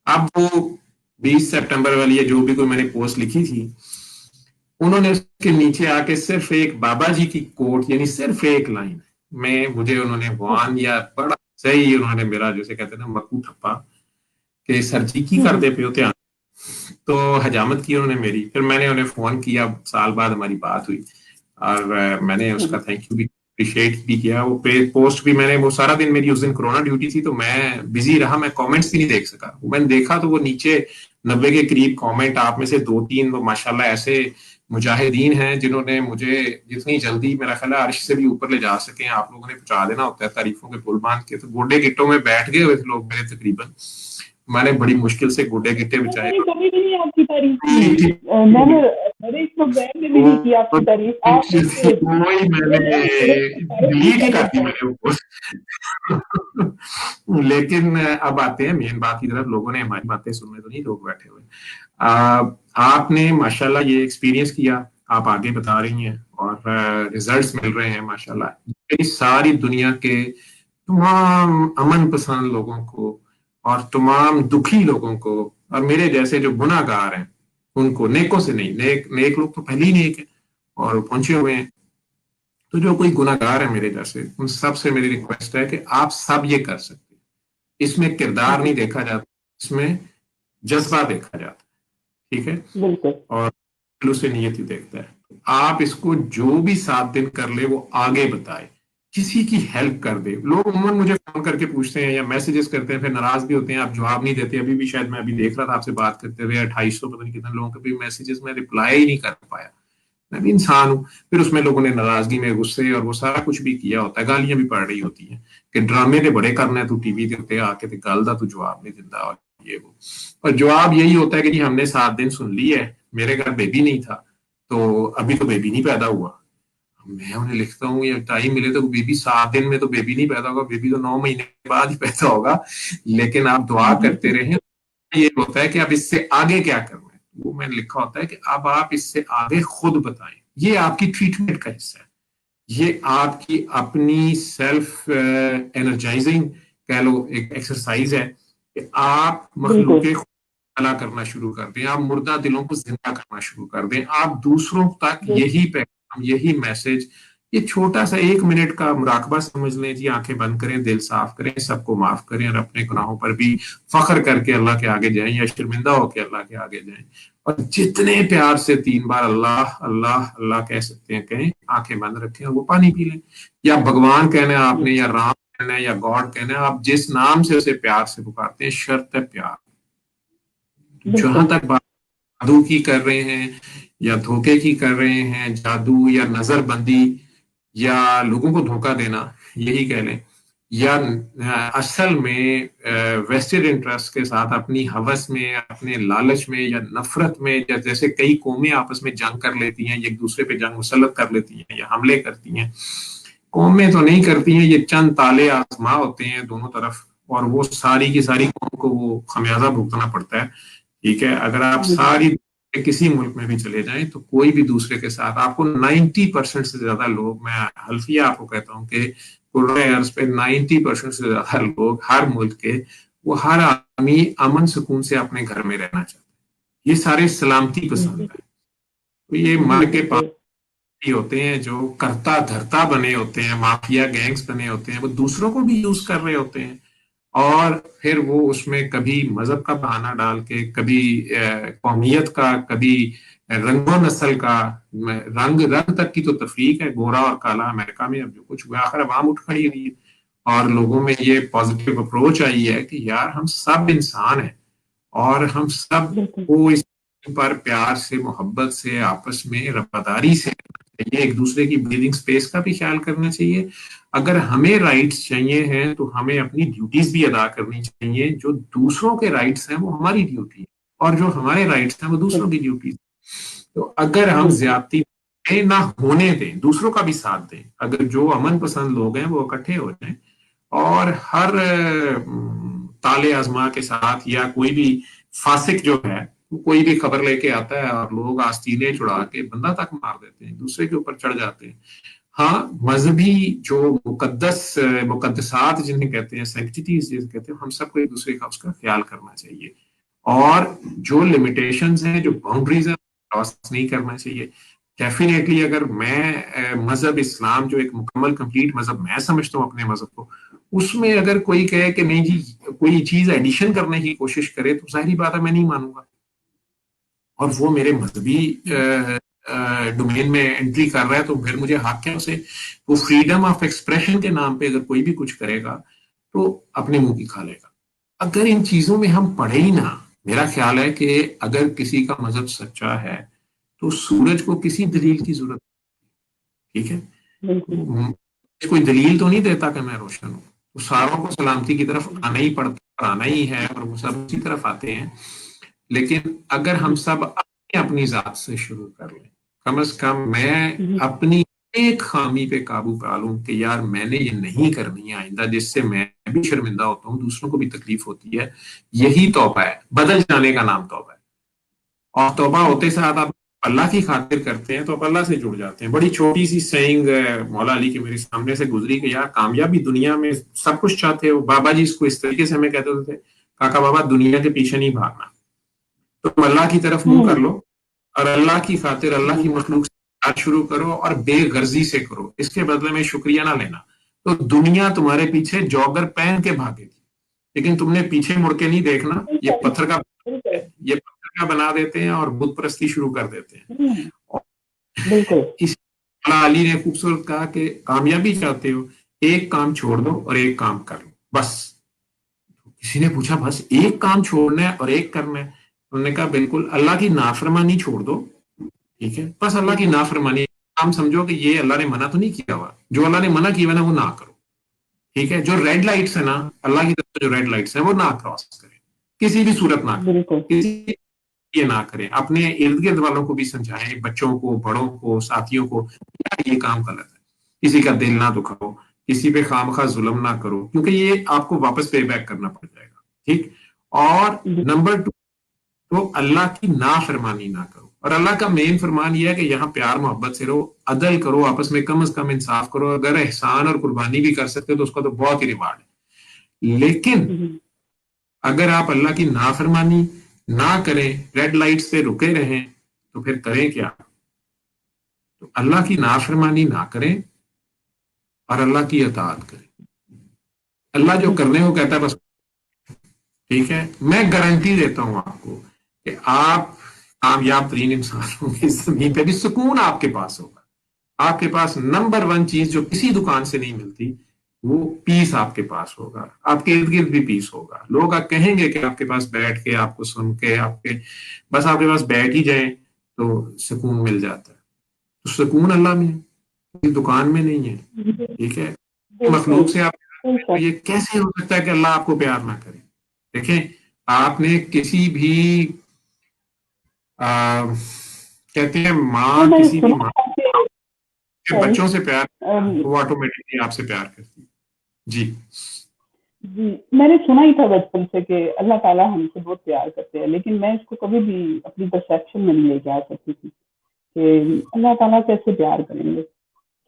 اب وہ 20 سپٹمبر والی ہے جو بھی کوئی میں نے پوسٹ لکھی تھی، انہوں نے اس کے نیچے آ کے صرف ایک بابا جی کی کوٹ، یعنی صرف ایک لائن میں مجھے انہوں نے وان یا بڑا صحیح انہوں نے میرا جیسے کہتے ہیں نا مکو ٹھپا کہ سر جی کی کرتے پہ ہوتے ہیں، تو حجامت کی انہوں نے میری. پھر میں نے انہیں فون کیا، سال بعد ہماری بات ہوئی اور میں نے اس کا تھینک یو بھی اپریشیٹ بھی کیا. وہ پوسٹ بھی میں نے، وہ سارا دن میری اس دن کرونا ڈیوٹی تھی تو میں بزی رہا، میں کامنٹس بھی نہیں دیکھ سکا. میں نے دیکھا تو وہ نیچے 90 کے قریب کامنٹ، آپ میں سے 2-3 وہ ماشاءاللہ ایسے مجاہدین ہیں جنہوں نے مجھے جتنی جلدی میرا خیال ہے عرش سے بھی اوپر لے جا سکیں آپ لوگوں نے پہنچا دینا ہوتا ہے تعریفوں کے پل باندھ کے. تو گوڈے گٹوں میں بیٹھ گئے ہوئے تھے لوگ میرے تقریباً، میں نے بڑی مشکل سے گوڈے گٹے بچائے. کبھی بھی نہیں آپ کی تعریف کی، میں نے میرے پروگرام میں بھی نہیں کی آپ کی تعریف. آپ وہی میں نے ڈیلیٹ ہی کر دی میں نے وہ پوسٹ. لیکن اب آتے ہیں مین بات کی طرف. لوگوں نے ہماری باتیں سننے تو نہیں لوگ بیٹھے ہوئے. آپ نے ماشاءاللہ یہ ایکسپیرینس کیا، آپ آگے بتا رہی ہیں اور ریزلٹس مل رہے ہیں ماشاءاللہ. ساری دنیا کے تمام امن پسند لوگوں کو اور تمام دکھی لوگوں کو اور میرے جیسے جو گناہ گار ہیں ان کو، نیکوں سے نہیں، نیک لوگ تو پہلے ہی نیک ہیں اور پہنچے ہوئے ہیں، تو جو کوئی گناہ گار ہے میرے جیسے ان سب سے میری ریکویسٹ ہے کہ آپ سب یہ کر سکتے ہیں. اس میں کردار نہیں دیکھا جاتا، اس میں جذبہ دیکھا جاتا، ٹھیک ہے، اور دل سے نیت ہی دیکھتا ہے. آپ اس کو جو بھی 7 دن کر لے وہ آگے بتائے، کسی کی ہیلپ کر دے. لوگ عموماً مجھے فون کر کے پوچھتے ہیں یا میسیجز کرتے ہیں، پھر ناراض بھی ہوتے ہیں، آپ جواب نہیں دیتے. ابھی بھی شاید میں ابھی دیکھ رہا تھا آپ سے بات کرتے ہوئے 2800 پتہ نہیں کتنے لوگوں کے بھی میسیجز میں رپلائی ہی نہیں کر پایا. میں بھی انسان ہوں. پھر اس میں لوگوں نے ناراضگی میں غصے اور وہ سارا کچھ بھی کیا ہوتا ہے، گالیاں بھی پڑ رہی ہوتی ہیں کہ ڈرامے دے بڑے کرنا ہے تو ٹی وی دے آ کے گل دا تو جواب نہیں دیتا اور یہ وہ. اور جواب یہی ہوتا ہے کہ جی ہم نے 7 دن سن لی ہے، میرے گھر بیبی نہیں تھا تو ابھی تو بیبی نہیں پیدا ہوا. میں انہیں لکھتا ہوں یہ ٹائم ملے تو بیبی 7 دن میں تو بیبی نہیں پیدا ہوگا، بیبی تو 9 مہینے بعد ہی پیدا ہوگا. لیکن آپ دعا کرتے رہیں. یہ ہوتا ہے کہ اب اس سے آگے کیا کرنا ہے، وہ میں نے لکھا ہوتا ہے کہ اب آپ اس سے آگے خود بتائیں. یہ آپ کی ٹریٹمنٹ کا حصہ ہے، یہ آپ کی اپنی سیلف انرجائزنگ کہہ لو ایک ایکسرسائز ہے کہ آپ مخلوق خلا کرنا شروع کر دیں، آپ مردہ دلوں کو زندہ کرنا شروع کر دیں. آپ دوسروں تک یہی پیغام، یہی میسج، یہ چھوٹا سا 1 منٹ کا مراقبہ سمجھ لیں جی. آنکھیں بند کریں، دل صاف کریں، سب کو معاف کریں اور اپنے گناہوں پر بھی فخر کر کے اللہ کے آگے جائیں یا شرمندہ ہو کے اللہ کے آگے جائیں. اور جتنے پیار سے 3 بار اللہ اللہ اللہ کہہ سکتے ہیں کہیں، آنکھیں بند رکھیں اور وہ پانی پی لیں. یا بھگوان کہنا ہے آپ نے، یا رام کہنا ہے، یا گاڈ کہنا ہے، آپ جس نام سے اسے پیار سے پکارتے ہیں، شرط ہے پیار. جہاں تک بات جادو کی کر رہے ہیں یا دھوکے کی کر رہے ہیں، جادو یا نظر بندی یا لوگوں کو دھوکہ دینا یہی کہہ لیں، یا اصل میں ویسٹڈ انٹرسٹ کے ساتھ اپنی ہوس میں، اپنے لالچ میں یا نفرت میں، یا جیسے کئی قومیں آپس میں جنگ کر لیتی ہیں، ایک دوسرے پہ جنگ مسلط کر لیتی ہیں یا حملے کرتی ہیں. قومیں تو نہیں کرتی ہیں، یہ چند تالے آزما ہوتے ہیں دونوں طرف اور وہ ساری کی ساری قوم کو وہ خمیازہ بھگتنا پڑتا ہے. ٹھیک ہے، اگر آپ ساری کسی ملک میں بھی چلے جائیں تو کوئی بھی دوسرے کے ساتھ آپ کو 90% سے زیادہ لوگ، میں حلفیہ آپ کو کہتا ہوں کہ عرض پہ 90% سے زیادہ لوگ ہر ملک کے، وہ ہر آدمی امن سکون سے اپنے گھر میں رہنا چاہتے ہیں. یہ سارے سلامتی پسند ہیں. تو یہ مر کے پاس ہوتے ہیں جو کرتا دھرتا بنے ہوتے ہیں, مافیا گینگز بنے ہوتے ہیں, وہ دوسروں کو بھی یوز کر رہے ہوتے ہیں, اور پھر وہ اس میں کبھی مذہب کا بہانہ ڈال کے, کبھی قومیت کا, کبھی رنگ و نسل کا, رنگ تک کی تو تفریق ہے, گورا اور کالا. امریکہ میں اب جو کچھ ہوا, آخر عوام اٹھ کھڑی ہوئی ہے اور لوگوں میں یہ پازیٹیو اپروچ آئی ہے کہ یار ہم سب انسان ہیں اور ہم سب بالکل کو اس پر پیار سے, محبت سے, آپس میں وفاداری سے چاہیے, ایک دوسرے کی بریدنگ سپیس کا بھی خیال کرنا چاہیے. اگر ہمیں رائٹس چاہیے ہیں تو ہمیں اپنی ڈیوٹیز بھی ادا کرنی چاہیے. جو دوسروں کے رائٹس ہیں وہ ہماری ڈیوٹی ہے, اور جو ہمارے رائٹس ہیں وہ دوسروں کی ڈیوٹیز. تو اگر ہم بالکل زیادتی نہ ہونے دیں, دوسروں کا بھی ساتھ دیں, اگر جو امن پسند لوگ ہیں وہ اکٹھے ہو جائیں اور ہر تالے آزما کے ساتھ, یا کوئی بھی فاسق جو ہے کوئی بھی خبر لے کے آتا ہے اور لوگ آستینے چڑھا کے بندہ تک مار دیتے ہیں, دوسرے کے اوپر چڑھ جاتے ہیں. ہاں, مذہبی جو مقدسات جنہیں کہتے ہیں, سینکٹیٹیز جنہیں کہتے ہیں, ہم سب کو ایک دوسرے کا اس کا خیال کرنا چاہیے, اور جو لمیٹیشنز ہیں, جو باؤنڈریز ہیں, کراس نہیں کرنا چاہیے. ڈیفینیٹلی اگر میں مذہب اسلام جو ایک مکمل کمپلیٹ مذہب میں سمجھتا ہوں اپنے مذہب کو, اس میں اگر کوئی کہے کہ نہیں جی کوئی چیز ایڈیشن کرنے کی کوشش کرے تو ظاہری بات ہے میں نہیں مانوں گا, اور وہ میرے مذہبی ڈومین میں انٹری کر رہا ہے تو پھر مجھے حق ہے اسے, وہ فریڈم آف ایکسپریشن کے نام پہ اگر کوئی بھی کچھ کرے گا تو اپنے منہ کی کھا لے گا. اگر ان چیزوں میں ہم پڑھے ہی نہ, میرا خیال ہے کہ اگر کسی کا مذہب سچا ہے تو سورج کو کسی دلیل کی ضرورت, ٹھیک ہے, بالکل کوئی دلیل تو نہیں دیتا کہ میں روشن ہوں, تو ساروں کو سلامتی کی طرف آنا ہی پڑتا, آنا ہی ہے, اور وہ سب اسی طرف آتے ہیں. لیکن اگر ہم سب اپنی ذات سے شروع کر لیں, کم از کم میں اپنی ایک خامی پہ قابو پا لوں کہ یار میں نے یہ نہیں کرنی ہے آئندہ, جس سے میں بھی شرمندہ ہوتا ہوں, دوسروں کو بھی تکلیف ہوتی ہے, یہی توبہ ہے, بدل جانے کا نام توبہ ہے. اور توبہ ہوتے ساتھ آپ اللہ کی خاطر کرتے ہیں تو آپ اللہ سے جڑ جاتے ہیں. بڑی چھوٹی سی سینگ مولا علی کے میرے سامنے سے گزری کہ یار کامیابی دنیا میں سب کچھ چاہتے ہو, بابا جی اس کو اس طریقے سے ہمیں کہتے تھے, کاکا بابا دنیا کے پیچھے نہیں بھاگنا, تم اللہ کی طرف منہ کر لو اور اللہ کی خاطر اللہ کی مخلوق سے بات شروع کرو اور بے غرضی سے کرو, اس کے بدلے میں شکریہ نہ لینا. تو دنیا تمہارے پیچھے جوگر پہن کے بھاگے گی, لیکن تم نے پیچھے مڑ کے نہیں دیکھنا. یہ پتھر کا یہ پتھر کا بنا دیتے ہیں اور بت پرستی شروع کر دیتے ہیں. بالکل اس علی نے خوبصورت کہا کہ کامیابی چاہتے ہو ایک کام چھوڑ دو اور ایک کام کر لو بس. کسی نے پوچھا بس ایک کام چھوڑنا ہے اور ایک کرنا ہے؟ انہوں نے کہا بالکل, اللہ کی نافرمانی چھوڑ دو, ٹھیک ہے, بس اللہ کی نافرمانی. ہم سمجھو کہ یہ اللہ نے منع تو نہیں کیا ہوا, جو اللہ نے منع کیا ہوا نا وہ نہ کرو, ٹھیک ہے. جو ریڈ لائٹس ہیں نا, اللہ کی طرف جو ریڈ لائٹس ہیں وہ نہ کراس کریں, کسی بھی صورت نہ کریں, بالکل کسی یہ نہ کریں. اپنے ارد گرد والوں کو بھی سمجھائیں, بچوں کو, بڑوں کو, ساتھیوں کو, یہ کام غلط ہے, کسی کا دل نہ دکھاؤ, کسی پہ خامخواہ ظلم نہ کرو, کیونکہ یہ آپ کو واپس پے بیک کرنا پڑ جائے گا, ٹھیک. اور نمبر 2, تو اللہ کی نافرمانی نہ کرو. اور اللہ کا مین فرمان یہ ہے کہ یہاں پیار محبت سے رہو, عدل کرو, آپس میں کم از کم انصاف کرو. اگر احسان اور قربانی بھی کر سکتے تو اس کا تو بہت ہی ریوارڈ ہے. لیکن اگر آپ اللہ کی نافرمانی نہ کریں, ریڈ لائٹ سے رکے رہیں, تو پھر کریں کیا؟ تو اللہ کی نافرمانی نہ کریں اور اللہ کی اطاعت کریں. اللہ جو کرنے کو کہتا ہے بس, ٹھیک ہے. میں گارنٹی دیتا ہوں آپ کو کہ آپ کامیاب ترین انسان ہوں گے اس زمین پہ بھی. سکون آپ کے پاس ہوگا. آپ کے پاس نمبر 1 چیز جو کسی دکان سے نہیں ملتی, وہ پیس آپ کے پاس ہوگا. آپ کے ارد گرد بھی پیس ہوگا. لوگ آپ کہیں گے کہ آپ کے پاس بیٹھ کے, آپ کو سن کے, بس آپ کے پاس بیٹھ ہی جائیں تو سکون مل جاتا ہے. تو سکون اللہ میں ہے, کسی دکان میں نہیں ہے, ٹھیک ہے. مخلوق سے آپ یہ کیسے ہو سکتا ہے کہ اللہ آپ کو پیار نہ کرے؟ دیکھیں, آپ نے کسی بھی کہتے ہیں ماں, کسی بھی ماں کے بچوں سے پیار, وہ آٹومیٹکلی آپ سے پیار کرتی ہے. جی جی, میں نے سنا ہی تھا بچپن سے کہ اللہ تعالیٰ ہم سے بہت پیار کرتے ہیں, لیکن میں اس کو کبھی بھی اپنی پرسیپشن میں نہیں لے کے آ سکتی تھی کہ اللہ تعالیٰ کیسے پیار کریں گے.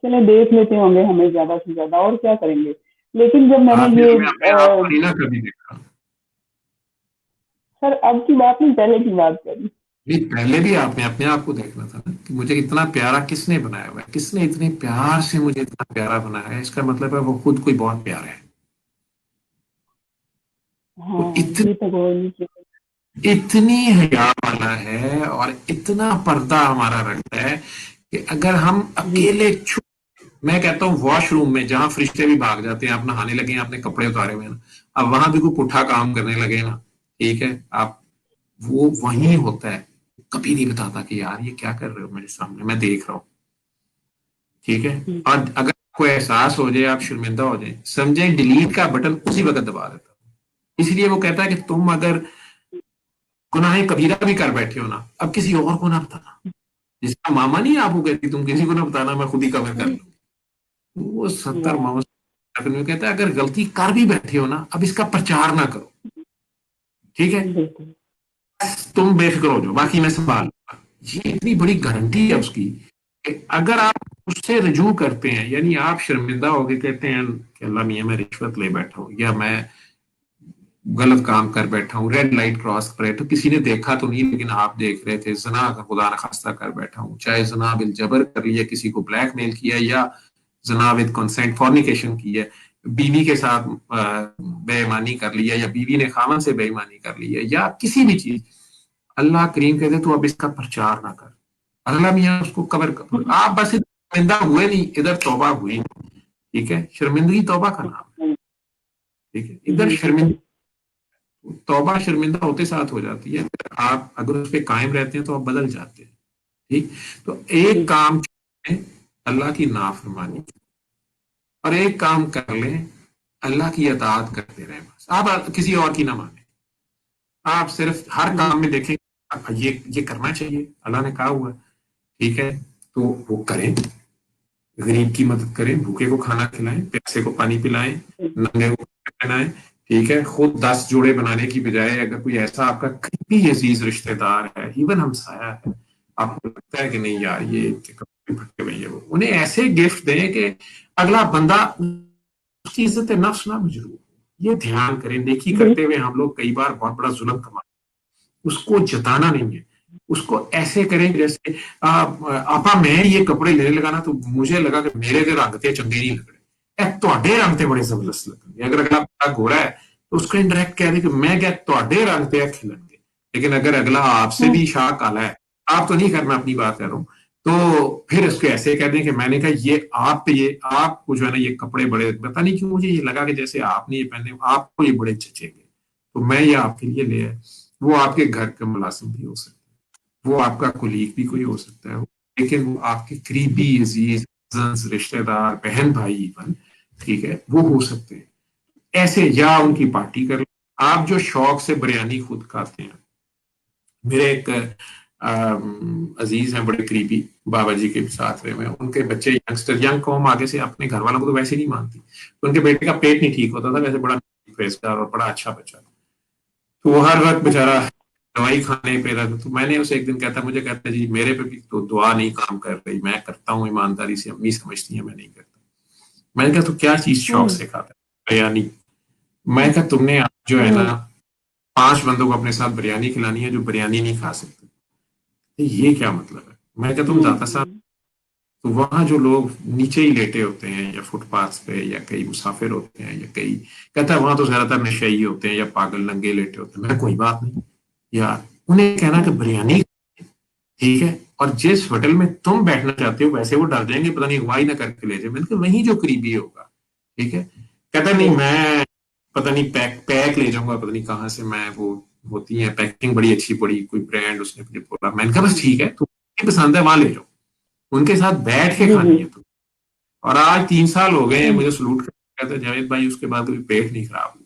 چلے دیکھ لیتے ہوں گے ہمیں زیادہ سے زیادہ, اور کیا کریں گے. لیکن جب میں نے آپ یہ آپ کو نہیں نہ کبھی دیکھا. سر اب کی بات نہیں, پہلے کی بات کری. نہیں، پہلے بھی آپ نے اپنے آپ کو دیکھنا تھا نا کہ مجھے اتنا پیارا کس نے بنایا ہوا ہے، کس نے اتنے پیار سے مجھے اتنا پیارا بنایا ہے، اس کا مطلب ہے وہ خود کوئی بہت پیارا ہے. وہ ہاں یہ تو بول چیز. اتنی حیا والا ہے اور اتنا پردہ ہمارا رکھتا ہے کہ اگر ہم جی اکیلے میں کہتا ہوں واش روم میں جہاں فرشتے بھی بھاگ جاتے ہیں، آپ نہانے لگے ہیں، آپ نے کپڑے اتارے ہوئے ہیں نا، اب وہاں بھی کوئی پٹھا کام کرنے لگے نا، ٹھیک ہے، آپ وہ وہیں ہوتا ہے، کبھی نہیں بتاتا کہ یار یہ کیا کر رہے ہو میرے سامنے، میں دیکھ رہا ہوں. ٹھیک ہے. جی اور اگر آپ کو احساس ہو جائے، آپ شرمندہ ہو جائیں، سمجھیں ڈیلیٹ کا بٹن اسی وقت دبا دیتا ہوں. اس لیے وہ کہتا ہے کہ تم اگر گناہ کبیرہ بھی کر بیٹھے ہو نا، اب کسی اور کو نہ بتانا. جس کا ماما نہیں آپ کو کہتی تم کسی کو نہ بتانا، میں خود ہی کور کر لوں. وہ ستر یا محمد میں کہتا ہے اگر غلطی کر بھی بیٹھے ہو نا، اب اس کا پرچار نہ کرو. ٹھیک ہے. بالکل. تم بے فکر ہو جاؤ، باقی میں سنبھال لوں گا. یہ اتنی بڑی گارنٹی ہے اس کی کہ اگر آپ اس سے رجوع کرتے ہیں، یعنی آپ شرمندہ ہو کے کہتے ہیں کہ اللہ میاں میں رشوت لے بیٹھا ہوں، یا میں غلط کام کر بیٹھا ہوں، ریڈ لائٹ کراس کرے تو کسی نے دیکھا تو نہیں لیکن آپ دیکھ رہے تھے، زنا کا خدا نخواستہ کر بیٹھا ہوں، چاہے زنا بالجبر کر لیا، کسی کو بلیک میل کیا، یا زنا ود کنسینٹ فورنیکیشن کی ہے، بیوی کے ساتھ بے ایمانی کر لیا، یا بیوی نے خامن سے بے ایمانی کر لی ہے، یا کسی بھی چیز، اللہ کریم کہتے تو اب اس کا پرچار نہ کر. اللہ میاں اس کو کور کر. آپ بس شرمندہ ہوئے نہیں، ادھر توبہ ہوئی نہیں. ٹھیک ہے. شرمندگی توبہ کا نام. ٹھیک ہے. ادھر جی شرمندگی، بالکل. توبہ شرمندہ ہوتے ساتھ ہو جاتی ہے، آپ اگر اس پہ قائم رہتے ہیں تو آپ بدل جاتے ہیں. ٹھیک. تو ایک جی کام اللہ کی نافرمانی، اور ایک کام کر لیں اللہ کی اطاعت کرتے رہیں، بس آپ کسی اور کی نہ مانیں. آپ صرف ہر جی کام میں دیکھیں یہ کرنا چاہیے، اللہ نے کہا ہوا ہے. ٹھیک ہے. تو وہ کریں، غریب کی مدد کریں، بھوکے کو کھانا کھلائیں، پیاسے کو پانی پلائیں، ننگے کو کپڑے پہنائیں. ٹھیک ہے. خود 10 جوڑے بنانے کی بجائے اگر کوئی ایسا آپ کا قریبی عزیز رشتہ دار ہے، ایون ہمسایہ ہے، آپ کو لگتا ہے کہ نہیں یار یہ کپڑے پھٹے ہوئے ہیں، وہ انہیں ایسے گفٹ دیں کہ اگلا بندہ اس کی عزت نفس نہ مجروح ہو. یہ دھیان کریں. نیکی بالکل. کرتے ہوئے ہم لوگ کئی بار بہت بڑا ظلم کماتے ہیں، اس کو جتانا نہیں ہے. اس کو ایسے کریں جیسے آپا میں یہ کپڑے لینے لگا نا تو مجھے لگا کہ میرے دے رنگ تے چنگے نہیں لگ رہے، تواڈے رنگ تے بڑے زبردست لگ رہے. اگر اگلا بڑا گورا ہے تو اس کو انڈائریکٹ کہہ دیں کہ میں کیا تواڈے رنگ تے کھلن گے. لیکن اگر اگلا آپ سے بھی شاہ کالا ہے، آپ تو نہیں کر، میں اپنی بات کر رہا ہوں، تو پھر اس کو ایسے کہہ دیں کہ میں نے کہا یہ آپ پہ، یہ آپ کو جو ہے نا یہ کپڑے بڑے، پتا نہیں کیوں مجھے یہ لگا کہ جیسے آپ نے یہ پہنے، آپ کو یہ بڑے چچیں گے تو میں یہ آپ کے لیے لے آئے. وہ آپ کے گھر کا ملازم بھی ہو سکتا ہے، وہ آپ کا کولیگ بھی کوئی ہو سکتا ہے، لیکن وہ آپ کے قریبی عزیز رشتہ دار، بہن بھائی ایون، ٹھیک ہے، وہ ہو سکتے ہیں. ایسے یا ان کی پارٹی کر لیں. آپ جو شوق سے بریانی خود کھاتے ہیں، میرے ایک عزیز ہیں بڑے قریبی، بابا جی کے ساتھ رہے میں، ان کے بچے ینگسٹر، ینگ قوم آگے سے اپنے گھر والوں کو تو ویسے نہیں مانتی، تو ان کے بیٹے کا پیٹ نہیں ٹھیک ہوتا تھا، ویسے بڑا فیسدار اور بڑا اچھا بچہ تھا. تو وہ ہر وقت اچھا. بےچارا دوائی کھانے پہ رہتا. تو میں نے اسے ایک دن کہتا، مجھے کہتا ہے جی میرے پہ بھی تو دعا نہیں کام کر رہی، میں کرتا ہوں ایمانداری سے، امی سمجھتی ہیں میں نہیں کرتا. میں نے کہا تو کیا چیز شوق سے کھاتا ہے؟ بریانی. میں کہا تم نے آج جو ہے نا 5 بندوں کو اپنے ساتھ بریانی کھلانی ہے جو بریانی نہیں کھا سکتے، یہ کیا مطلب ہے؟ میں کہا تم داتا صاحب، تو وہاں جو لوگ نیچے ہی لیٹے ہوتے ہیں یا فٹ پاتھ پہ، یا کئی مسافر ہوتے ہیں، یا کئی، کہتا ہے وہاں تو زیادہ تر نشئی ہوتے ہیں یا پاگل ننگے لیٹے ہوتے ہیں. میں کوئی بات نہیں یار، انہیں کہنا کہ بریانی، ٹھیک ہے، اور جس ہوٹل میں تم بیٹھنا چاہتے ہو ویسے وہ ڈر جائیں گے، پتہ نہیں اگوائی نہ کر کے لے جائے. میں نے کہا وہیں جو قریبی ہوگا. ٹھیک ہے. کہتا نہیں میں پتہ نہیں پیک لے جاؤں گا، پتہ نہیں کہاں سے، میں وہ ہوتی ہے پیکنگ بڑی اچھی پڑی، کوئی برانڈ اس نے مجھے بولا. میں نے کہا بس ٹھیک ہے، تو پسند ہے وہاں لے جاؤ، ان کے ساتھ بیٹھ کے جی جی کھانی ہے. تو اور آج 3 سال ہو گئے ہیں مجھے سلوٹ کہتے ہیں جاوید بھائی اس کے بعد کوئی پیٹ نہیں خراب ہوا.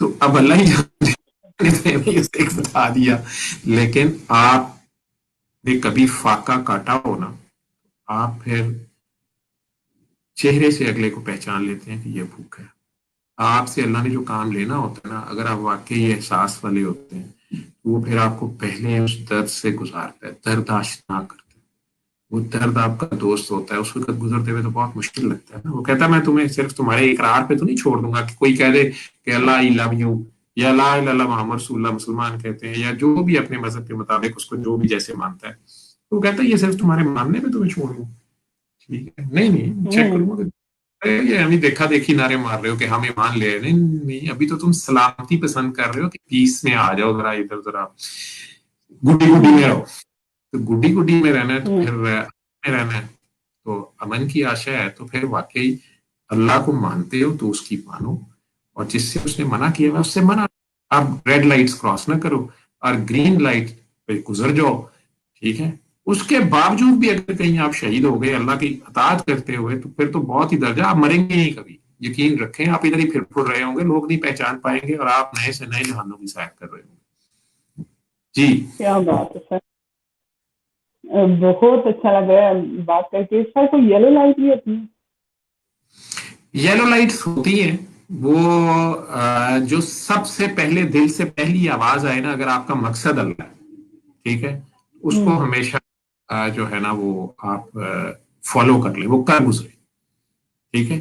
تو اب اللہ ہی جانتے ہیں اسے بتا دیا. لیکن آپ نے کبھی فاقہ کاٹا ہو نا، آپ پھر چہرے سے اگلے کو پہچان لیتے ہیں کہ یہ بھوک ہے. آپ سے اللہ نے جو کام لینا ہوتا ہے نا، اگر آپ واقعی احساس والے ہوتے ہیں تو وہ پھر آپ کو پہلے اس درد سے گزارتا ہے، درد آشنا کرتا ہے. وہ درد آپ کا دوست ہوتا ہے، اس وقت گزرتے ہوئے تو بہت مشکل لگتا ہے نا. وہ کہتا ہے میں تمہیں صرف تمہارے اقرار پہ تو نہیں چھوڑ دوں گا کہ کوئی کہہ دے کہ اللہ آئی لو یو، یا لا الہ الا اللہ محمد رسول اللہ مسلمان کہتے ہیں، یا جو بھی اپنے مذہب کے مطابق اس کو جو بھی جیسے مانتا ہے، تو وہ کہتا ہے یہ صرف تمہارے ماننے پہ تمہیں چھوڑ دوں. ٹھیک ہے، نہیں نہیں چیک کروں گا کہ یہ ہمیں دیکھا دیکھی نعرے مار رہے ہو کہ ہم ایمان لے رہے ہیں. نہیں نہیں، ابھی تو تم سلامتی پسند کر رہے ہو کہ پیس میں آ جاؤ، ذرا ادھر ذرا گڈی گڈی میں رہو. تو گڈی گڈی میں رہنا ہے تو پھر میں رہنا ہے تو امن کی آشا ہے، تو پھر واقعی اللہ کو مانتے ہو تو اس کی مانو، اور جس سے اس نے منع کیا ہے اس سے منع. آپ ریڈ لائٹس کراس نہ کرو اور گرین لائٹ پہ گزر جاؤ. ٹھیک ہے، اس کے باوجود بھی اگر کہیں آپ شہید ہو گئے اللہ کی اطاعت کرتے ہوئے تو پھر تو بہت ہی درجہ، آپ مریں گے نہیں کبھی. یقین رکھیں، آپ ادھر ہی پھر پھر رہے ہوں گے، لوگ نہیں پہچان پائیں گے، اور آپ نئے سے نئے جہانوں کی سیر کر رہے ہوں گے. جی کیا بات ہے سر، بہت اچھا لگ رہا ہے بات کر کے. سر کوئی یلو لائٹ بھی ہوتی ہے؟ یلو لائٹس ہوتی ہیں وہ جو سب سے پہلے دل سے پہلی آواز آئے نا، اگر آپ کا مقصد اللہ ہے، ٹھیک ہے، اس کو ہمیشہ جو ہے نا وہ آپ فالو کر لیں، وہ کر گزرے. ٹھیک ہے،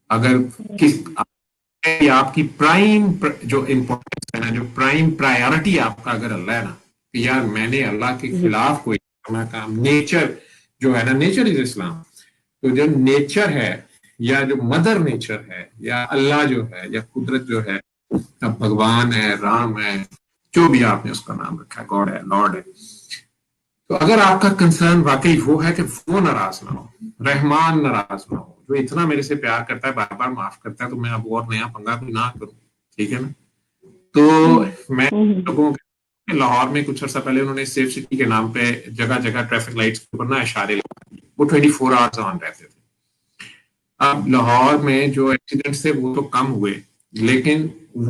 اگر کس آپ کی پرائم جو امپورٹنس ہے نا، جو پرائم پرائیورٹی آپ کا اگر اللہ ہے نا، کہ یار میں نے اللہ کے خلاف کوئی کرنا کام، نیچر جو ہے نا، نیچر از اسلام. تو جو نیچر ہے یا جو مدر نیچر ہے یا اللہ جو ہے یا قدرت جو ہے، اب بھگوان ہے، رام ہے، جو بھی آپ نے اس کا نام رکھا ہے، گاڈ ہے، لارڈ ہے، تو اگر آپ کا کنسرن واقعی وہ ہے کہ وہ ناراض نہ ہو، رحمان ناراض نہ ہو، جو اتنا میرے سے پیار کرتا ہے، بار بار معاف کرتا ہے، تو میں اب اور نیا پنگا بھی نہ کروں. ٹھیک ہے نا. تو میں لوگوں کے لاہور میں کچھ عرصہ پہلے انہوں نے سیف سٹی کے نام پہ جگہ جگہ ٹریفک لائٹس کے اوپر نا اشارے لگا دیے، وہ 24 آورز آن رہتے تھے. اب لاہور میں جو ایکسیڈنٹس تھے وہ تو کم ہوئے، لیکن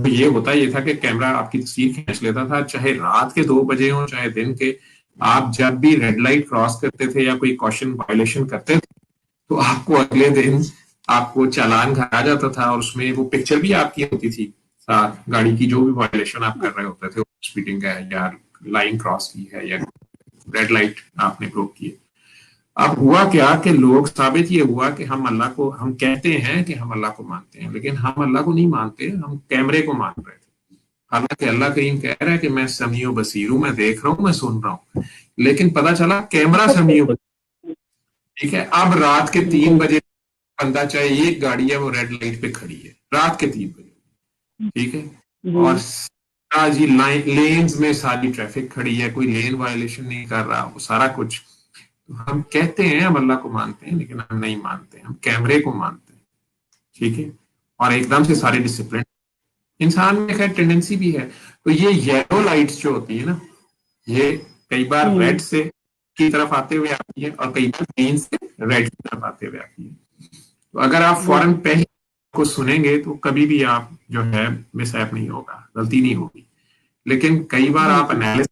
یہ ہوتا یہ تھا کہ کیمرہ آپ کی تصویر کھینچ لیتا تھا، چاہے رات کے 2 بجے ہوں چاہے دن کے. آپ جب بھی ریڈ لائٹ کراس کرتے تھے یا کوئی کوشن وائلیشن کرتے تھے تو آپ کو اگلے دن آپ کو چالان گھر آ جاتا تھا، اور اس میں وہ پکچر بھی آپ کی ہوتی تھی ساتھ گاڑی کی، جو بھی وائلیشن آپ کر رہے ہوتے تھے، اسپیڈنگ ہے یا لائن کراس کی ہے یا ریڈ لائٹ آپ نے بروک کی ہے. اب ہوا کیا کہ لوگ، ثابت یہ ہوا کہ ہم اللہ کو، ہم کہتے ہیں کہ ہم اللہ کو مانتے ہیں، لیکن ہم اللہ کو نہیں مانتے، ہم کیمرے کو مان رہے تھے. حالانکہ اللہ کریم کہہ رہا ہے کہ میں سمیع و بصیر ہوں، میں دیکھ رہا ہوں، میں سن رہا ہوں، لیکن پتا چلا کیمرہ سمیع و بصیر. ٹھیک ہے، اب رات کے 3 بجے بندہ چاہے ایک گاڑی ہے وہ ریڈ لائٹ پہ کھڑی ہے رات کے 3 بجے. ٹھیک ہے، اور جی لینز میں ساری ٹریفک کھڑی ہے، کوئی لین وائلیشن نہیں کر رہا، وہ سارا کچھ. ہم کہتے ہیں ہم اللہ کو مانتے ہیں، لیکن ہم نہیں مانتے، ہم کیمرے کو مانتے ہیں. ٹھیک ہے، اور ایک دم سے سارے ڈسپلن انسان میں خیر ٹینڈنسی بھی ہے. تو یہ یلو لائٹس جو ہوتی ہے نا، یہ کئی بار ریڈ سے کی طرف آتے ہوئے آتی ہے اور کئی بار گرین سے ریڈ کی طرف آتے ہوئے آتی ہے. تو اگر آپ فوراً پہلے کو سنیں گے تو کبھی بھی آپ جو ہے مس ایپ نہیں ہوگا، غلطی نہیں ہوگی. لیکن کئی بار آپ انالیس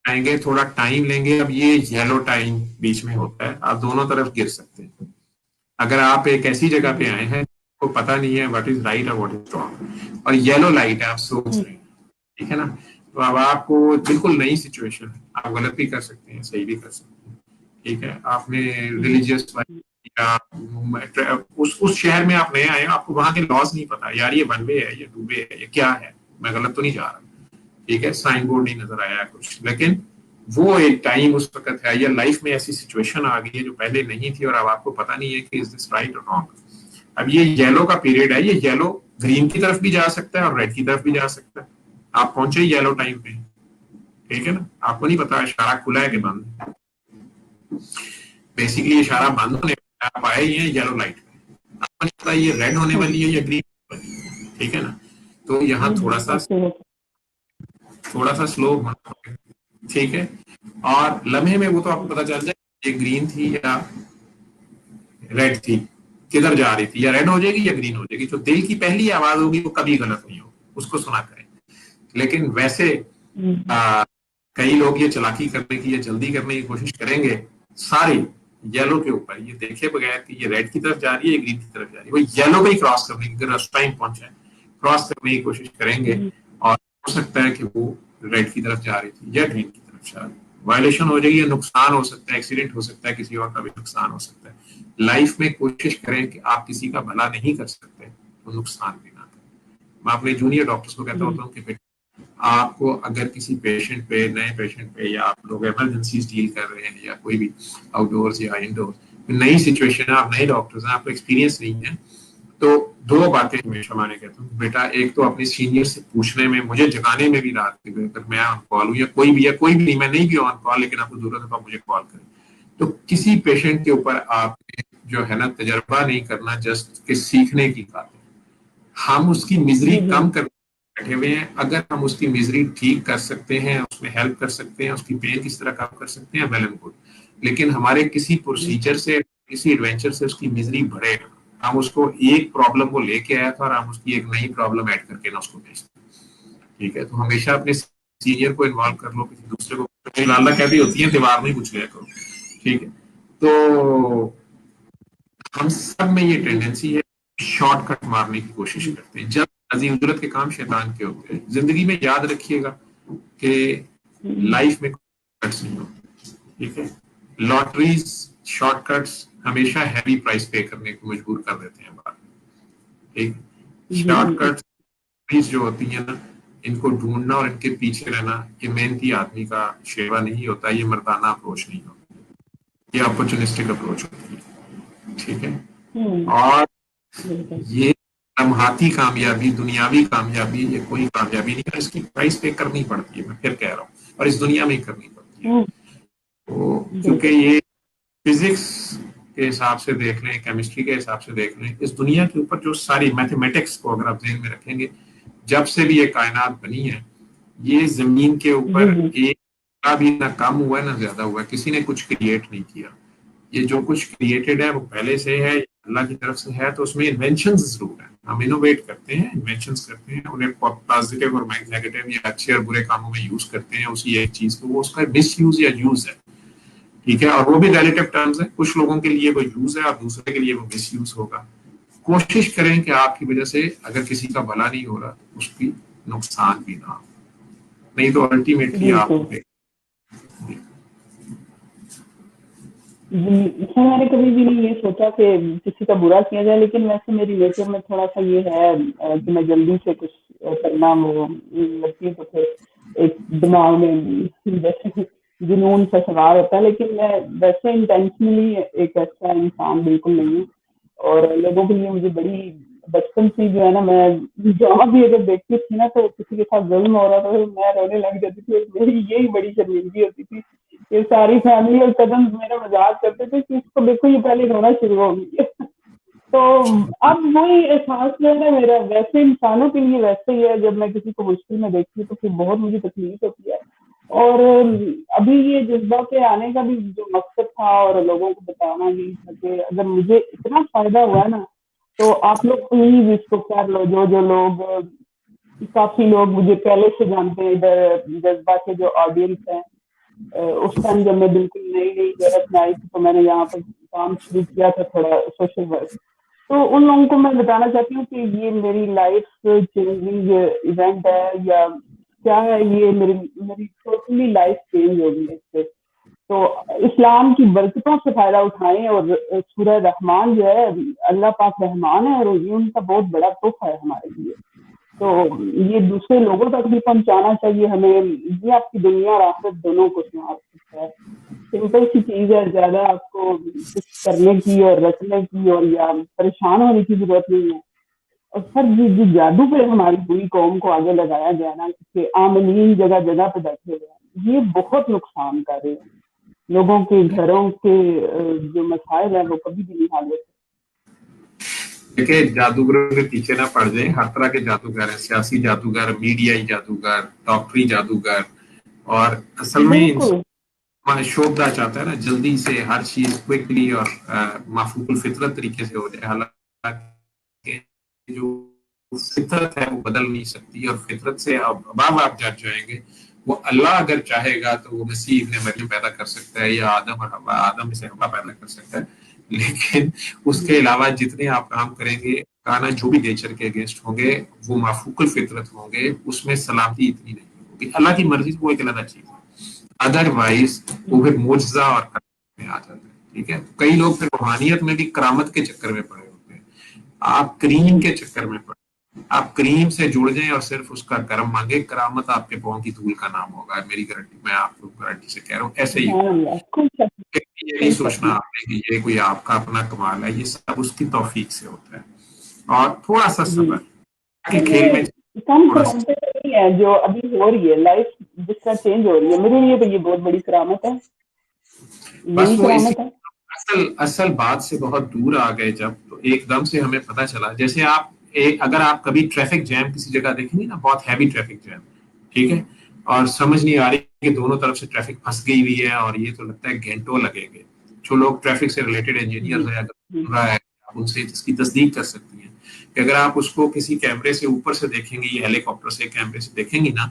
آئیں گے، تھوڑا ٹائم لیں گے. اب یہ یلو ٹائم بیچ میں ہوتا ہے، آپ دونوں طرف گر سکتے ہیں. اگر آپ ایک ایسی جگہ پہ آئے ہیں کو پتا نہیں ہے واٹ از رائٹ اور واٹ از رانگ، اور یلو لائٹ ہے، آپ سوچ رہے ہیں، ٹھیک ہے نا، تو اب آپ کو بالکل نئی سچویشن ہے، آپ غلط بھی کر سکتے ہیں، صحیح بھی کر سکتے ہیں. ٹھیک ہے، آپ نے ریلیجیس اس شہر میں آپ نئے آئے ہیں، آپ کو وہاں کے لاس نہیں پتا، یار یہ ون وے ہے، یہ 2 وے ہے، یہ کیا ہے، میں غلط تو نہیں جا رہا. ٹھیک ہے، سائن بورڈ نہیں نظر آیا کچھ، لیکن وہ ایک ٹائم اس وقت ہے یا لائف میں ایسی سچویشن آ گئی ہے جو پہلے نہیں تھی، اور اب آپ کو پتا نہیں ہے کہ از دس رائٹ اور رانگ. اب یہ یلو کا پیریڈ ہے، یہ یلو گرین کی طرف بھی جا سکتا ہے اور ریڈ کی طرف بھی جا سکتا ہے. آپ پہنچے یلو ٹائم پہ، ٹھیک ہے نا، آپ کو نہیں پتا اشارہ کھلا ہے کہ بند. بیسیکلی اشارہ بند ہونے پہ آپ آئے ہی ہیں یلو لائٹ پہ، آپ کو نہیں پتا یہ ریڈ ہونے والی ہے یا گرین ہونے والی ہے. ٹھیک ہے نا، تو یہاں تھوڑا سا سلو ہونا پڑے. ٹھیک ہے، اور لمحے میں وہ تو آپ کو پتا چل جائے یہ گرین تھی یا ریڈ تھی، کدھر جا رہی تھی، یا ریڈ ہو جائے گی یا گرین ہو جائے گی. تو دل کی پہلی آواز ہوگی وہ کبھی غلط نہیں ہوگی، اس کو سنا کریں. لیکن ویسے کئی لوگ یہ چلاکی کرنے کی یا جلدی کرنے کی کوشش کریں گے ساری یلو کے اوپر، یہ دیکھے بغیر کہ یہ ریڈ کی طرف جا رہی ہے یا گرین کی طرف جا رہی ہے، وہ یلو کو ہی کراس کرنے کی ٹائم پہنچا ہے کراس کرنے کی کوشش کریں گے، اور ہو سکتا ہے کہ وہ ریڈ کی طرف جا رہی تھی یا گرین کی طرف جا رہی ہے. وائلیشن ہو جائے گی، نقصان ہو سکتا ہے، ایکسیڈنٹ ہو سکتا ہے، کسی اور کا بھی نقصان ہو سکتا ہے. لائف میں کوشش کریں کہ آپ کسی کا بھلا نہیں کر سکتے تو نقصان بھی نہ کریں. میں اپنے جونیئر ڈاکٹرز کو کہتا ہوتا ہوں کہ آپ کو اگر کسی پیشنٹ پہ، نئے پیشنٹ پہ، یا آپ لوگ ایمرجنسیز ڈیل کر رہے ہیں یا کوئی بھی آؤٹ ڈورس یا انڈور نئی سچویشن ہے، آپ نئے ڈاکٹرز ہیں، آپ کو ایکسپیرینس نہیں ہے، تو دو باتیں ہمیشہ میں کہتا ہوں بیٹا، ایک تو اپنے سینئر سے پوچھنے میں، مجھے جگانے میں بھی رات کے اگر میں آن کال ہوں یا کوئی بھی ہے، کوئی بھی نہیں، میں نہیں بھی آن کال لیکن آپ کو ضرورت ہے تو آپ مجھے کال کریں. تو کسی پیشنٹ کے اوپر آپ نے جو ہے نا تجربہ نہیں کرنا جسٹ کہ سیکھنے کی خاطر. ہم اس کی مزری کم کر بیٹھے ہوئے ہیں، اگر ہم اس کی مزری ٹھیک کر سکتے ہیں، اس میں ہیلپ کر سکتے ہیں، اس کی پین کس طرح کم کر سکتے ہیں، ویل اینڈ گڈ. لیکن ہمارے کسی پروسیجر سے، کسی ایڈونچر سے اس کی مزری بڑھے گا. ہم اس کو ایک پرابلم کو لے کے آیا تھا اور ہم اس کی ایک نئی پرابلم ایڈ کر کے نہ اس کو بھیجتے ہیں. ٹھیک ہے، تو ہمیشہ اپنے سینئر کو انوالو کر لو، کسی دوسرے کو. اللہ کہتی ہوتی ہے دیوار نہیں پوچھ لیا کرو. ٹھیک ہے، تو ہم سب میں یہ ٹینڈنسی ہے شارٹ کٹ مارنے کی کوشش کرتے ہیں. جب عظیم قدرت کے کام شیطان کے ہوتے ہیں. زندگی میں یاد رکھیے گا کہ لائف میں کٹس نہیں ہوتے. ٹھیک ہے، لاٹریز، شارٹ کٹس ہمیشہ ہیوی پرائس پے کرنے کو مجبور کر دیتے ہیں بعد میں. ٹھیک، شارٹ کٹس جو ہوتی ہیں نا، ان کو ڈھونڈنا اور ان کے پیچھے رہنا یہ محنتی آدمی کا شیوا نہیں ہوتا، یہ مردانہ اپروچ نہیں ہوتا، یہ اپورچونسٹک اپروچ ہوتی ہے. ٹھیک ہے، اور یہ لمحاتی کامیابی، دنیاوی کامیابی، یہ کوئی کامیابی نہیں ہے، اس کی پرائس پے کرنی پڑتی ہے. میں پھر کہہ رہا ہوں، اور اس دنیا میں ہی کرنی پڑتی ہے. تو کیونکہ یہ فزکس کے حساب سے دیکھ لیں، کیمسٹری کے حساب سے دیکھ لیں، اس دنیا کے اوپر جو ساری میتھمیٹکس کو اگر آپ ذہن میں رکھیں گے، جب سے بھی یہ کائنات بنی ہے، یہ زمین کے اوپر ایک کا بھی نہ کم ہوا ہے نہ زیادہ ہوا ہے. کسی نے کچھ کریٹ نہیں کیا. یہ جو کچھ کریٹڈ ہے وہ پہلے سے ہے، اللہ کی طرف سے ہے. تو اس میں انوینشنز ضرور ہیں، ہم انوویٹ کرتے ہیں، انوینشنز کرتے ہیں، انہیں پازیٹیو اور نیگیٹو یا اچھے اور برے کاموں میں یوز کرتے ہیں اسی ایک چیز کو. وہ اس کا مس یوز یا یوز ہے. ٹھیک ہے، اور وہ بھی ریلیٹو ٹرمز ہے. کچھ لوگوں کے لیے وہ یوز ہے اور دوسرے کے لیے وہ مس یوز ہوگا. کوشش کریں کہ آپ کی وجہ سے اگر کسی کا بھلا نہیں ہو رہا تو اس کی نقصان بھی نہ ہو، نہیں تو الٹیمیٹلی آپ کو میں نے کبھی بھی نہیں یہ سوچا کہ کسی کا برا کیا جائے، لیکن ویسے میری نیچر میں تھوڑا سا یہ ہے کہ میں جلدی سے کچھ کرنا وہ لگتی ہے، تو پھر ایک دماغ میں جیسے جنون سا سوار ہوتا ہے. لیکن میں ویسے انٹینشنلی ایک ایسا انسان بالکل نہیں ہوں. اور لوگوں کے لیے مجھے بڑی بچپن سے جو ہے نا، میں جہاں بھی اگر دیکھتی تھی نا تو کسی کے ساتھ ظلم ہو رہا تھا تو میں رونے لگ جاتی تھی. میری یہی بڑی شرمندگی ہوتی تھی کہ ساری فیملی اور کزن میرا مذاق کرتے تھے کہ اس کو دیکھو یہ پہلے رونا شروع ہو گئی ہے. تو اب وہی احساس جو ہے نا میرا، ویسے انسانوں کے لیے ویسے ہی ہے. جب میں کسی کو مشکل میں دیکھتی ہوں تو پھر بہت مجھے تکلیف ہوتی ہے. اور ابھی یہ جذبہ کے آنے کا بھی جو مقصد تھا اور لوگوں کو بتانا بھی تھا کہ اگر مجھے اتنا فائدہ ہوا ہے نا، تو آپ لوگ پلیز اس کو کر لو. جو لوگ، کافی لوگ مجھے پہلے سے جانتے ہیں ادھر جذبہ کے جو آڈینس ہیں، اس ٹائم جب میں بالکل نئی ضرورت میں آئی تھی تو میں نے یہاں پر کام شروع کیا تھا تھوڑا سوشل ورک. تو ان لوگوں کو میں بتانا چاہتی ہوں کہ یہ میری لائف چینجنگ ایونٹ ہے یا کیا ہے، یہ میری ٹوٹلی لائف چینج ہوگی اس سے. تو اسلام کی برکتوں سے فائدہ اٹھائیں. اور سورہ رحمان جو ہے، اللہ پاک رحمان ہے اور یہ ان کا بہت بڑا تحفہ ہے ہمارے لیے. تو یہ دوسرے لوگوں تک بھی پہنچانا چاہیے ہمیں. یہ آپ کی دنیا اور آخرت دونوں کو سنبھال سکتا ہے. سمپل سی چیز ہے، زیادہ آپ کو کچھ کرنے کی اور رچنے کی اور یا پریشان ہونے کی ضرورت نہیں ہے. اور سر جو جادو پہ ہماری پوری قوم کو آگے لگایا گیا نا، کہ عاملین جگہ جگہ پہ بیٹھے ہوئے ہیں، یہ بہت نقصان کر رہے ہیں. لوگوں کے گھروں کے جو مسائل ہیں وہ کبھی بھی نہیں حل ہوتے. دیکھیں، جادوگروں کے پیچھے نہ پڑ جائیں. ہر طرح کے جادوگر ہیں، سیاسی جادوگر، میڈیائی جادوگر، ڈاکٹری جادوگر. اور اصل میں بالکل شوبدہ چاہتا ہے نا جلدی سے ہر چیز کوئکلی اور مافوق الفطرت طریقے سے ہو جائے. حالانکہ جو فطرت ہے وہ بدل نہیں سکتی، اور فطرت سے اب آپ جٹ جائیں گے. وہ اللہ اگر چاہے گا تو وہ مسیح ابن مریم پیدا کر سکتا ہے، یا آدم سے حوا پیدا کر سکتا ہے. لیکن اس کے علاوہ جتنے آپ کام کریں گے، کانا جو بھی نیچر کے اگینسٹ ہوں گے، وہ مافوق الفطرت ہوں گے. اس میں سلامتی اتنی نہیں ہوگی. اللہ کی مرضی وہ ایک علیحدہ چیز ہے. ادر وائز وہ پھر معجزہ اور کرامت میں آ جاتا ہے. ٹھیک ہے، کئی لوگ پھر روحانیت میں بھی کرامت کے چکر میں پڑے ہوتے ہیں. آپ کریم کے چکر میں پڑے. آپ کریم سے جڑ جائیں اور صرف اس کا کرم مانگے, کرامت آپ کے پاؤں کی دھول کا نام ہوگا, میری گارنٹی, میں آپ کو گارنٹی سے کہہ رہا ہوں, ایسے ہی سبحان اللہ, کوئی شک یہ نہیں کوئی شک سوچنا نہیں. آپ نے کہ یہ کوئی آپ کا اپنا کمال ہے, یہ سب اس کی توفیق سے ہوتا ہے. اور تھوڑا سا جی, صبر کہ تو کھیل میں یہ کم تھوڑا سا, کرامتیں نہیں ہے جو ابھی ہو رہی ہے, لائف جس طرح چینج ہو رہی ہے, میرے لیے تو یہ بہت بڑی کرامت ہے, بس یہی وہ اسی کرامت ہے. اصل بات سے بہت دور آ گئے جب, تو ایک دم سے ہمیں پتا چلا, جیسے آپ اگر آپ کبھی ٹریفک جیم کسی جگہ دیکھیں گے نا, بہت ہیوی ٹریفک جیم, ٹھیک ہے, اور سمجھ نہیں آ رہی کہ دونوں طرف سے ٹریفک پھنس گئی ہوئی ہے اور یہ تو لگتا ہے گھنٹوں لگیں گے. جو لوگ ٹریفک سے ریلیٹڈ جی انجینئر ہے, اگر جی سن رہا ہے, آپ ان سے اس کی تصدیق کر سکتی ہیں کہ اگر آپ اس کو کسی کیمرے سے اوپر سے دیکھیں گے, یہ ہیلی کاپٹر سے کیمرے سے دیکھیں گی نا,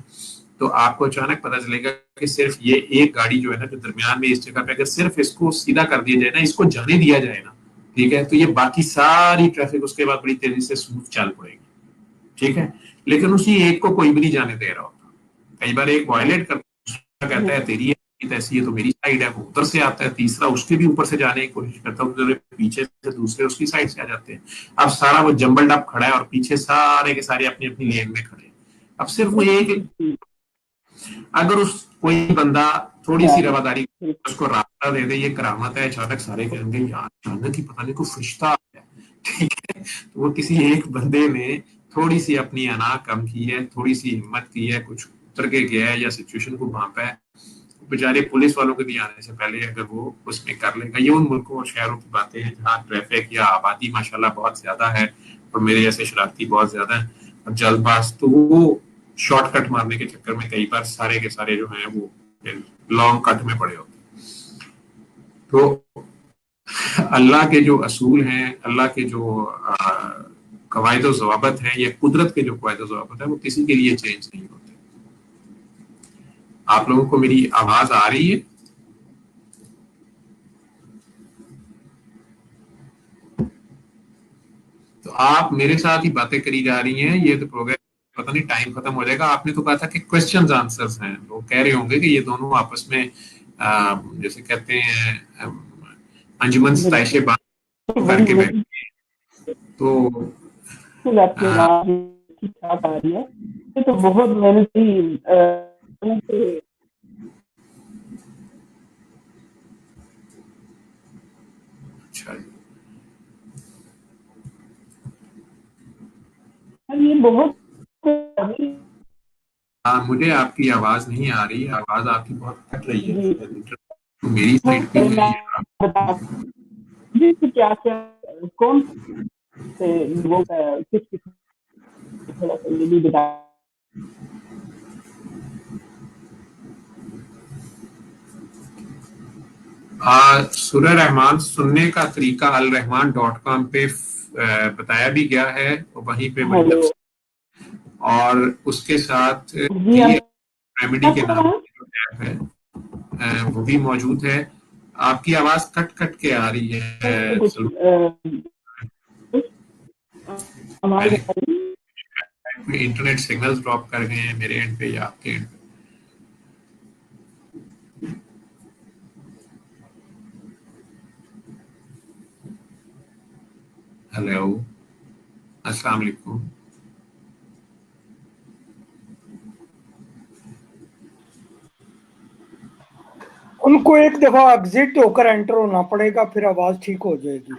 تو آپ کو اچانک پتا چلے گا کہ صرف یہ ایک گاڑی جو ہے نا, جو درمیان میں اس جگہ پہ, اگر صرف اس کو سیدھا کر دیا جائے نا, اس کو جانے دیا جائے نا, ٹھیک ہے, تو یہ باقی ساری ٹریفک اس کے بعد بڑی تیزی سے اسموتھ چل پڑے گی, ٹھیک ہے. لیکن اسی ایک کو کوئی بھی نہیں جانے دے رہا ہوتا. کئی بار ایک وائلیٹ کرتا, کہتا ہے تیری ایسی ہے تو میری سائڈ ہے, وہ ادھر سے آتا ہے, تیسرا اس کے بھی اوپر سے جانے کی کوشش کرتا ہے, پیچھے سے دوسرے اس کی سائڈ سے آ جاتے ہیں. اب سارا وہ جمبل ڈپ کھڑا ہے اور پیچھے سارے کے سارے اپنی اپنی لین میں کھڑے ہیں. اب صرف وہ ایک, اگر اس کوئی بندہ تھوڑی سی رواداری اس کو راستہ دے دے, یہ کرامت ہے. اچانک سارے کہیں گے یار اچانک ہی پتہ نہیں کوئی فرشتہ آ گیا, ٹھیک ہے. تو وہ کسی ایک بندے نے تھوڑی سی اپنی انا کم کی ہے, تھوڑی سی ہمت کی ہے, کچھ اتر کے گیا ہے یا سچویشن کو بھانپا ہے, بیچارے پولیس والوں کے بھی آنے سے پہلے اگر وہ اس میں کر لے گا. یہ ان ملکوں اور شہروں کی باتیں ہیں جہاں ٹریفک یا آبادی ماشاءاللہ بہت زیادہ ہے اور میرے جیسے شرارتی بہت زیادہ ہیں اور جلد باز, تو وہ شارٹ کٹ مارنے کے چکر میں کئی بار سارے کے سارے جو ہیں وہ لانگ کٹ میں پڑے ہوتے ہیں. تو اللہ کے جو اصول ہیں, اللہ کے جو قواعد و ضوابط ہیں, یا قدرت کے جو قواعد و ضوابط ہیں, وہ کسی کے لیے چینج نہیں ہوتے. آپ لوگوں کو میری آواز آ رہی ہے؟ تو آپ میرے ساتھ ہی باتیں کری جا رہی ہیں, یہ تو پروگرام پتہ نہیں ٹائم ختم ہو جائے گا. آپ نے تو کہا تھا کہ کوشچنز آنسرز ہیں, لوگ کہہ رہے ہوں گے کہ یہ دونوں آپس میں جیسے کہتے ہیں انجمن ستائش بات کر کے بیٹھے, تو آپ کی آواز ٹھیک ٹھاک آ رہی ہے. یہ تو بہت محنتی اچھا جی, یہ بہت مجھے آپ کی آواز نہیں آ رہی, آواز آپ کی بہت کٹ رہی ہے, جی میری سائڈ پہ ہی ہے میں یہ. بتا جی کیا کیا کون سے لوگوں کا کس تھوڑا سا یہ بھی بتا. سورہ رحمان سننے کا طریقہ الرحمان.com پہ بتایا بھی گیا ہے, وہیں پہ بڑی ہیلو, تفصیل, اور اس کے ساتھ جی بھی ریمیڈی کے نام آپ سے جو ایپ ہے وہ بھی موجود ہے. آپ کی آواز کٹ کٹ کے آ رہی ہے, کچھ آواز آ رہی ہے. انٹرنیٹ سگنل ڈراپ کر گئے ہیں میرے اینڈ پہ یا آپ کے اینڈ پہ؟ ہیلو, السلام علیکم. ان کو ایک دفعہ ایگزٹ ہو کر انٹر ہونا پڑے گا, پھر آواز ٹھیک ہو جائے گی.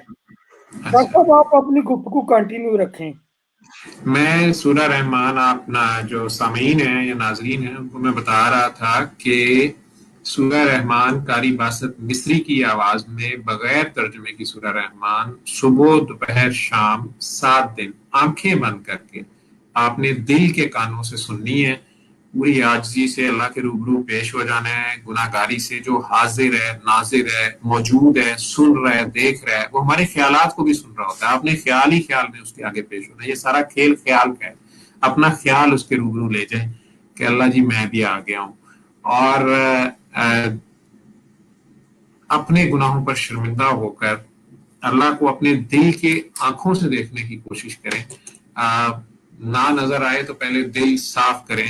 ڈاکٹر اچھا, صاحب آپ اپنی گفتگو کنٹینیو رکھیں. میں سورہ رحمان اپنا جو سامعین ہیں یا ناظرین ہیں ان کو میں بتا رہا تھا کہ سورہ رحمان قاری باسط مصری کی آواز میں بغیر ترجمے کی سورہ رحمان صبح دوپہر شام 7 دن آنکھیں بند کر کے آپ نے دل کے کانوں سے سننی ہے, پوری عاجزی سے اللہ کے روبرو پیش ہو جانا ہے, گناہ گاری سے جو حاضر ہے, ناظر ہے, موجود ہے, سن رہا ہے, دیکھ رہا ہے, وہ ہمارے خیالات کو بھی سن رہا ہوتا ہے. آپ نے خیال ہی خیال میں اس کے آگے پیش ہونا ہے. یہ سارا کھیل خیال کا ہے. اپنا خیال اس کے روبرو لے جائیں کہ اللہ جی میں بھی آ گیا ہوں, اور اپنے گناہوں پر شرمندہ ہو کر اللہ کو اپنے دل کے آنکھوں سے دیکھنے کی کوشش کریں. نہ نظر آئے تو پہلے دل صاف کریں,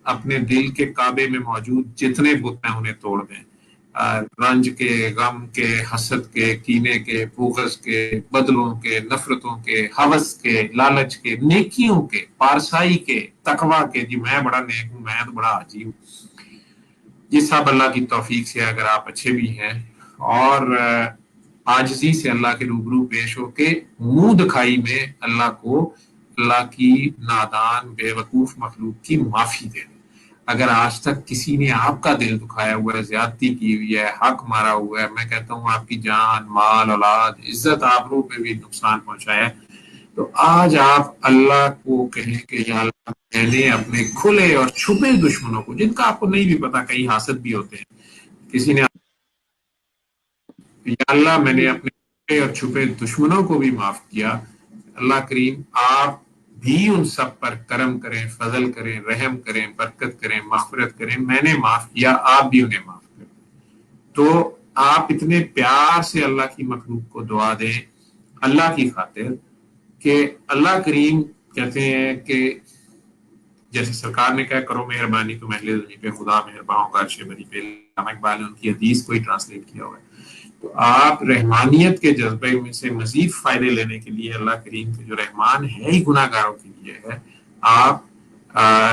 اپنے دل کے کعبے میں موجود جتنے بت ہیں انہیں توڑ دیں, رنج کے، غم کے، حسد کے، کینے کے، بغض کے، بدلوں کے، نفرتوں کے، ہوس کے، لالچ کے، نیکیوں کے، پارسائی کے، تقوی کے، جی میں بڑا نیک ہوں، میں تو بڑا حاجی ہوں، یہ سب اللہ کی توفیق سے اگر آپ اچھے بھی ہیں اور عاجزی سے اللہ کے روبرو پیش ہو کے منہ دکھائی میں اللہ کو، اللہ کی نادان بے وقوف مخلوق کی معافی دے دیں۔ اگر آج تک کسی نے آپ کا دل دکھایا ہوا ہے، زیادتی کی ہوئی ہے، حق مارا ہوا ہے، میں کہتا ہوں آپ کی جان، مال، اولاد، عزت، آبرو پہ بھی نقصان پہنچایا ہے، تو آج آپ اللہ کو کہیں کہ یا اللہ میں نے اپنے کھلے اور چھپے دشمنوں کو، جن کا آپ کو نہیں بھی پتا، کہیں حاسد بھی ہوتے ہیں، کسی نے، یا اللہ میں نے اپنے کھلے اور چھپے دشمنوں کو بھی معاف کیا، اللہ کریم آپ بھی ان سب پر کرم کریں، فضل کریں، رحم کریں، برکت کریں، مغفرت کریں، میں نے معاف کیا، آپ بھی انہیں معاف کریں۔ تو آپ اتنے پیار سے اللہ کی مخلوق کو دعا دیں اللہ کی خاطر کہ اللہ کریم کہتے ہیں کہ جیسے سرکار نے کہا کرو مہربانی تو اہل زمین پہ خدا مہربان ہوگا، عرش بری پہ، علامہ اقبال نے ان کی حدیث کو ہی ٹرانسلیٹ کیا ہوا ہے۔ تو آپ رحمانیت کے جذبے میں سے مزید فائدے لینے کے لیے اللہ کریم کے جو رحمان ہے ہی گناہ گاروں کے لیے ہے، آپ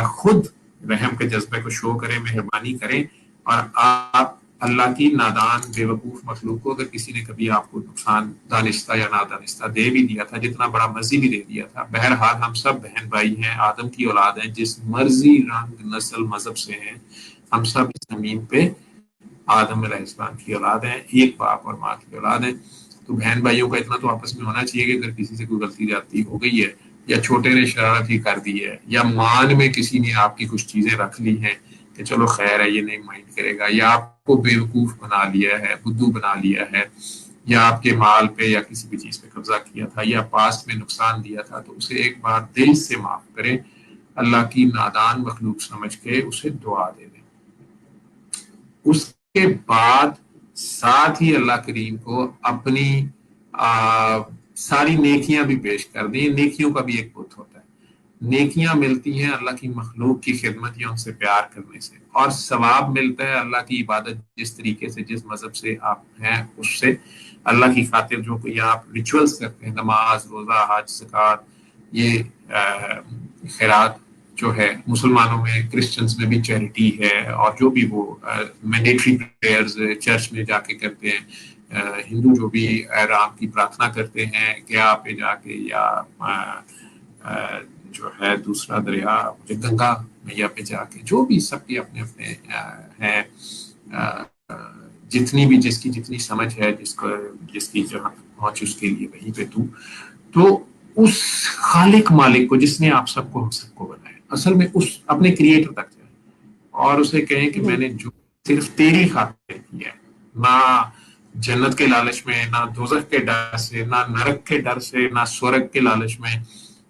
خود رحم کے جذبے کو شو کریں، مہربانی کریں، اور آپ اللہ کی نادان بے وقوف مخلوق کو، اگر کسی نے کبھی آپ کو نقصان دانستہ یا نادانستہ دے بھی دیا تھا، جتنا بڑا مرضی بھی دے دیا تھا، بہرحال ہم سب بہن بھائی ہیں، آدم کی اولاد ہیں، جس مرضی رنگ نسل مذہب سے ہیں، ہم سب اس زمین پہ آدم علیہ السلام کی اولاد ہیں، ایک باپ اور ماں کی اولاد ہیں۔ تو بہن بھائیوں کا اتنا تو آپس میں ہونا چاہیے کہ اگر کسی سے کوئی غلطی جاتی ہو گئی ہے، یا چھوٹے نے شرارت ہی کر دی ہے، یا مان میں کسی نے آپ کی کچھ چیزیں رکھ لی ہیں کہ چلو خیر ہے، یہ نہیں مائنڈ کرے گا، یا آپ کو بیوقوف بنا لیا ہے، بدھو بنا لیا ہے، یا آپ کے مال پہ یا کسی بھی چیز پہ قبضہ کیا تھا، یا پاس میں نقصان دیا تھا، تو اسے ایک بار دل سے معاف کریں، اللہ کی نادان مخلوق سمجھ کے اسے دعا دے دیں۔ اس کے بعد ساتھ ہی اللہ کریم کو اپنی ساری نیکیاں بھی پیش کر دیں۔ نیکیوں کا بھی ایک بت ہوتا ہے، نیکیاں ملتی ہیں اللہ کی مخلوق کی خدمت یا ان سے پیار کرنے سے، اور ثواب ملتا ہے اللہ کی عبادت جس طریقے سے، جس مذہب سے آپ ہیں اس سے، اللہ کی خاطر جو کوئی آپ ریچولز کرتے ہیں، نماز، روزہ، حج، زکوٰۃ، یہ خیرات جو ہے، مسلمانوں میں، کرسچنز میں بھی چیریٹی ہے، اور جو بھی وہ مینڈیٹری پریئرز چرچ میں جا کے کرتے ہیں، ہندو جو بھی رام کی پرارتھنا کرتے ہیں گیا پہ جا کے، یا جو ہے دوسرا دریا گنگا میاں پہ جا کے، جو بھی سب کے اپنے اپنے ہیں، جتنی بھی جس کی جتنی سمجھ ہے، جس کی جہاں پہنچ اس کے لیے وہیں پہ تو اس خالق مالک کو جس نے آپ سب کو، ہم سب کو بنایا، اصل میں اس اپنے کریٹر تک جائیں اور اسے کہیں کہ میں نے جو صرف تیری خاطر کیا ہے، نہ جنت کے لالچ میں، نہ دوزخ کے ڈر سے، نہ نرک کے ڈر سے، نہ سورگ کے لالچ میں،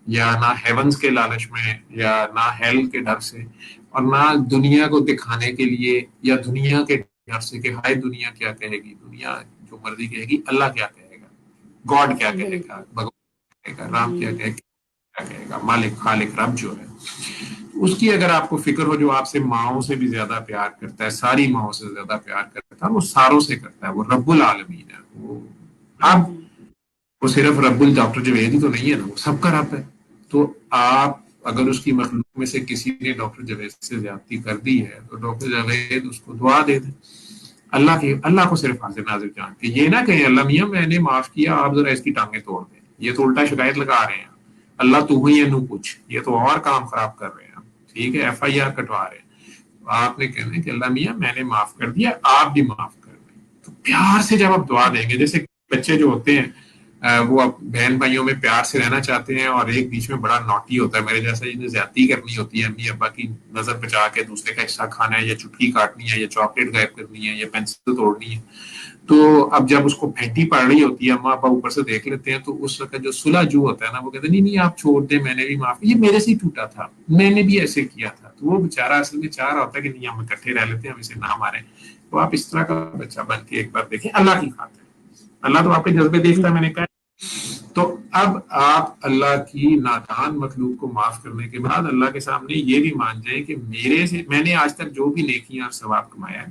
یا نہ ہیونز کے لالچ میں، یا نہ ہیل کے ڈر سے، اور نہ دنیا کو دکھانے کے لیے، یا دنیا کے ڈر سے کہ ہائے دنیا کیا کہے گی، دنیا جو مرضی کہے گی، اللہ کیا کہے گا، گاڈ کیا کہے گا، کہے گا، رام کیا کہے گا، مالک خالق رب جو ہے اس کی اگر آپ کو فکر ہو، جو آپ سے ماؤں سے بھی زیادہ پیار کرتا ہے، ساری ماؤں سے زیادہ پیار کرتا ہے، وہ ساروں سے کرتا ہے، وہ رب العالمین ہے، وہ صرف رب ڈاکٹر جوید ہی تو نہیں ہے نا، وہ سب کا رب ہے۔ تو آپ اگر اس کی مخلوق میں سے کسی نے ڈاکٹر جوید سے زیادتی کر دی ہے، تو ڈاکٹر جوید اس کو دعا دے دیں، اللہ کو صرف حاضر ناظر جان کے، یہ نہ کہیں اللہ میاں میں نے معاف کیا، آپ ذرا اس کی ٹانگیں توڑ دیں، یہ تو الٹا شکایت لگا رہے ہیں، اللہ تو ہی ہے نو کچھ، یہ تو اور کام خراب کر رہے ہیں، ٹھیک ہے، ایف آئی آر کٹوا رہے ہیں۔ آپ نے کہنا ہے کہ اللہ میاں میں نے معاف کر دیا، آپ بھی معاف کر دیں۔ تو پیار سے جب آپ دعا دیں گے، جیسے بچے جو ہوتے ہیں وہ بہن بھائیوں میں پیار سے رہنا چاہتے ہیں، اور ایک بیچ میں بڑا نوٹی ہوتا ہے میرے جیسا، جنہیں زیادتی کرنی ہوتی ہے، امی ابا کی نظر بچا کے دوسرے کا حصہ کھانا ہے، یا چٹکی کاٹنی ہے، یا چاکلیٹ غائب کرنی ہے، یا پینسل توڑنی ہے، تو اب جب اس کو پھینٹی پڑ رہی ہوتی ہے، اما ابا اوپر سے دیکھ لیتے ہیں، تو اس وقت جو صلح جو ہوتا ہے نا، وہ کہتے ہیں نہیں آپ چھوڑ دیں، میں نے بھی معاف، یہ میرے سے ہی ٹوٹا تھا، میں نے بھی ایسے کیا تھا، تو وہ بیچارہ اصل میں چاہ رہا ہوتا ہے کہ نہیں ہم اکٹھے رہ لیتے ہیں، ہم اسے نہ ماریں۔ تو آپ اس طرح کا بچہ بن کے ایک بار دیکھیں، اللہ کی خاطر، اللہ تو آپ کے جذبے دیکھتا ہے، میں نے کہا۔ تو اب آپ اللہ کی نادان مخلوق کو معاف کرنے کے بعد اللہ کے سامنے یہ بھی مان جائیں کہ میں نے آج تک جو بھی نیکیاں اور ثواب کمایا ہے،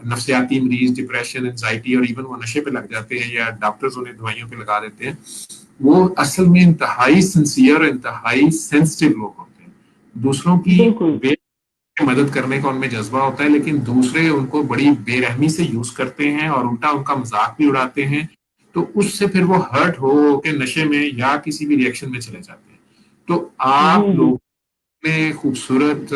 نفسیاتی مریض ڈپریشن انزائٹی اور ایون وہ نشے پہ لگ جاتے ہیں یا ڈاکٹرز انہیں دوائیوں پہ لگا دیتے ہیں, وہ اصل میں انتہائی سنسیئر اور انتہائی سینسٹیو لوگ ہوتے ہیں. دوسروں کی بے مدد کرنے کا ان میں جذبہ ہوتا ہے, لیکن دوسرے ان کو بڑی بے رحمی سے یوز کرتے ہیں اور الٹا ان کا مذاق بھی اڑاتے ہیں, تو اس سے پھر وہ ہرٹ ہو کے نشے میں یا کسی بھی ریئیکشن میں چلے جاتے ہیں. تو آپ لوگ میں خوبصورت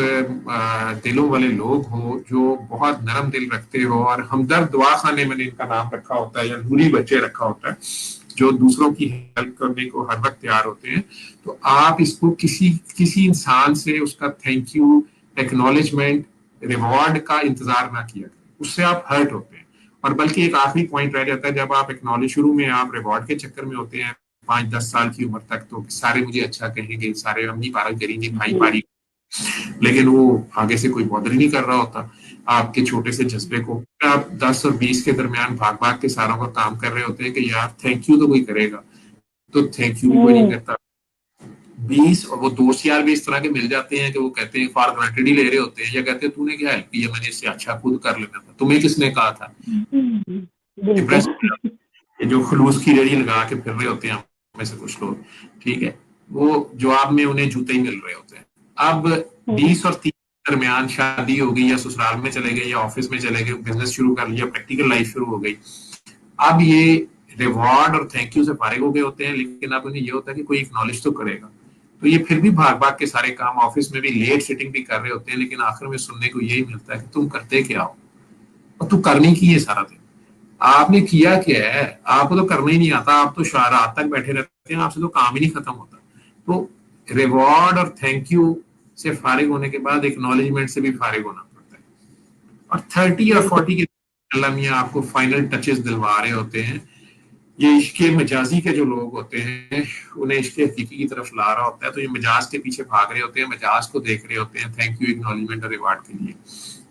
دلوں والے لوگ ہو جو بہت نرم دل رکھتے ہو, اور ہمدرد دعا خانے میں نے ان کا نام رکھا ہوتا ہے یا نوری بچے رکھا ہوتا ہے, جو دوسروں کی ہیلپ کرنے کو ہر وقت تیار ہوتے ہیں, تو آپ اس کو کسی انسان سے اس کا تھینک یو, ایکنالجمنٹ, ریوارڈ کا انتظار نہ کیا کریں, اس سے آپ ہرٹ ہوتے ہیں. اور بلکہ ایک آخری پوائنٹ رہ جاتا ہے, جب آپ ایکنالج شروع میں آپ ریوارڈ کے چکر میں ہوتے ہیں 5-10 سال کی عمر تک, تو سارے مجھے اچھا کہیں گے, سارے امی پارک کریں گے, بھائی پاری, لیکن وہ آگے سے کوئی بادر ہی نہیں کر رہا ہوتا آپ کے چھوٹے سے جذبے کو. آپ 10 اور 20 کے درمیان بھاگ بھاگ کے ساروں کا کام کر رہے ہوتے ہیں کہ یار تھینک یو تو کوئی کرے گا, تو تھینک یو بھی کوئی نہیں کرتا. 20 اور وہ دوست یار بھی اس طرح کے مل جاتے ہیں کہ وہ کہتے ہیں فار گرانٹیڈ ہی لے رہے ہوتے ہیں, یا کہتے ہیں تو نے کیا ہیلپ کی ہے, میں نے اس سے اچھا خود کر لینا تھا, تمہیں کس نے کہا تھا. جو خلوص کی ریڑھی لگا کے پھر رہے ہوتے ہیں میں سے کچھ لوگ, ٹھیک ہے, وہ جواب میں انہیں جوتے ہی مل رہے ہوتے ہیں. اب 20 اور 30 درمیان شادی ہو گئی, یا سسرال میں چلے گئے, یا آفس میں چلے گئے, بزنس شروع کر لیا, پریکٹیکل لائف شروع ہو گئی. اب یہ ریوارڈ اور تھینک یو سے فارغ ہو گئے ہوتے ہیں, لیکن اب انہیں یہ ہوتا ہے کہ کوئی ایکنالج تو کرے گا. تو یہ پھر بھی بھاگ بھاگ کے سارے کام آفس میں بھی لیٹ سیٹنگ بھی کر رہے ہوتے ہیں, لیکن آخر میں سننے کو یہی ملتا ہے کہ تم کرتے کیا ہو, اور تو کرنے کی ہے سارا دن, آپ نے کیا کیا ہے, آپ کو تو کرنا ہی نہیں آتا, آپ تو رات تک بیٹھے رہتے ہیں, آپ سے تو کام ہی نہیں ختم ہوتا. تو ریوارڈ اور تھینک یو سے فارغ ہونے کے بعد ایکنالجمنٹ سے بھی فارغ ہونا پڑتا ہے. اور 30 اور 40 کے اللہ میاں آپ کو فائنل ٹچز دلوا رہے ہوتے ہیں. یہ عشق مجازی کے جو لوگ ہوتے ہیں انہیں عشق حقیقی کی طرف لا رہا ہوتا ہے, تو یہ مجاز کے پیچھے بھاگ رہے ہوتے ہیں, مجاز کو دیکھ رہے ہوتے ہیں تھینک یو, ایکنالجمنٹ اور ریوارڈ کے لیے.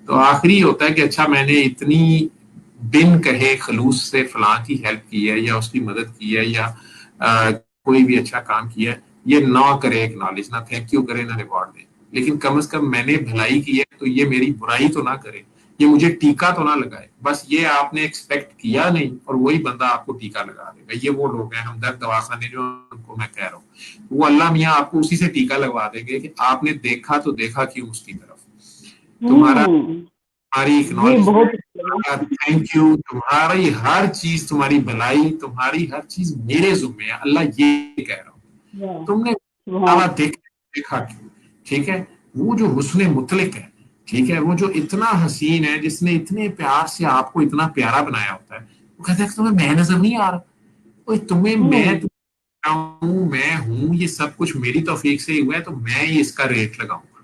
تو آخری ہوتا ہے کہ اچھا میں نے اتنی بن کہے خلوص سے فلاں کی ہیلپ کی ہے, یا اس کی مدد کی ہے, یا کوئی بھی اچھا کام کیا ہے, یہ نہ کرے ایکنالج, نہ تھینک یو کرے, نہ ریوارڈ دے, لیکن کم از کم میں نے بھلائی کی ہے تو یہ میری برائی تو نہ کرے, یہ مجھے ٹیکا تو نہ لگائے. بس یہ آپ نے ایکسپیکٹ کیا نہیں, اور وہی بندہ آپ کو ٹیکا لگا دے گا. یہ وہ لوگ ہیں ہمدرد دواخانے جو ان کو میں کہہ رہا ہوں, وہ اللہ میاں آپ کو اسی سے ٹیکا لگوا دیں گے کہ آپ نے دیکھا تو دیکھا کیوں اس کی طرف, تمہارا تمہاری اکنالجمنٹ, تھینک یو, تمہاری ہر چیز, تمہاری بھلائی, تمہاری ہر چیز میرے ذمہ ہے, اللہ یہ کہہ رہا ہوں, تم نے دیکھا کیوں. ٹھیک ہے, وہ جو حسن مطلق ہے, ٹھیک ہے, وہ جو اتنا حسین ہے, جس نے اتنے پیار سے آپ کو اتنا پیارا بنایا ہوتا ہے, وہ کہتا ہے کہ تمہیں میں نظر نہیں آ رہا, تمہیں میں ہوں, یہ سب کچھ میری توفیق سے ہی ہوا ہے, تو میں ہی اس کا ریٹ لگاؤں گا.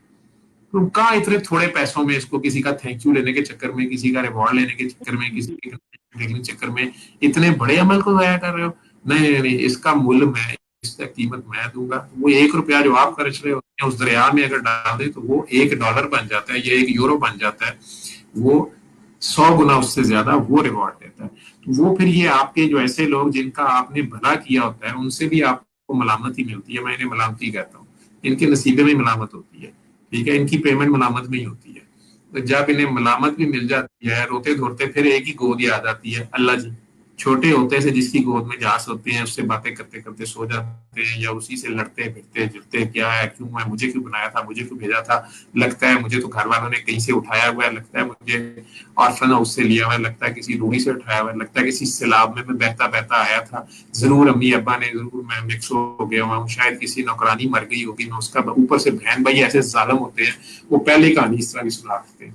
تم کہاں اتنے تھوڑے پیسوں میں اس کو کسی کا تھینک یو لینے کے چکر میں, کسی کا ریوارڈ لینے کے چکر میں, کسی کے چکر میں اتنے بڑے عمل کو ضائع کر رہے ہو. نہیں, اس کا مول میں, اس کا قیمت میں دوں گا. وہ $1 جو آپ خرچ رہے ہوتے ہیں اس دریا میں اگر ڈال دیں تو وہ $1 بن جاتا ہے, یا €1 بن جاتا ہے, وہ 100 گنا اس سے زیادہ وہ ریوارڈ دیتا ہے. وہ پھر یہ آپ کے جو ایسے لوگ جن کا آپ نے بھلا کیا ہوتا ہے, ان سے بھی آپ کو ملامت ہی ملتی ہے. میں انہیں ملامت ہی کہتا ہوں, ان کے نصیبے میں ملامت ہوتی ہے, ٹھیک ہے, ان کی پیمنٹ ملامت میں ہی ہوتی ہے. تو جب انہیں ملامت بھی مل جاتی ہے, روتے دھوتے پھر ایک ہی گود یاد آتی ہے, اللہ جی. چھوٹے ہوتے سے جس کی گود میں جاس ہوتے ہیں, اس سے باتیں کرتے کرتے سو جاتے ہیں, یا اسی سے لڑتے پھرتے جلتے, کیا ہے, کیوں ہے, مجھے کیوں بنایا تھا, مجھے کیوں بھیجا تھا, لگتا ہے مجھے تو گھر والوں نے کہیں سے اٹھایا ہوا ہے, لگتا ہے مجھے آرفن ہاؤس سے لیا ہوا ہے, لگتا ہے کسی روڑی سے اٹھایا ہوا ہے, لگتا ہے کسی سیلاب میں بہتا بہتا آیا تھا, ضرور امی ابا نے, ضرور میں مکس ہو گیا ہوں, شاید کسی نوکرانی مر گئی ہوگی, میں اس کا اوپر سے بہن بھائی ایسے ظالم ہوتے ہیں, وہ پہلی کہانی اس طرح کی سنا دیتے ہیں.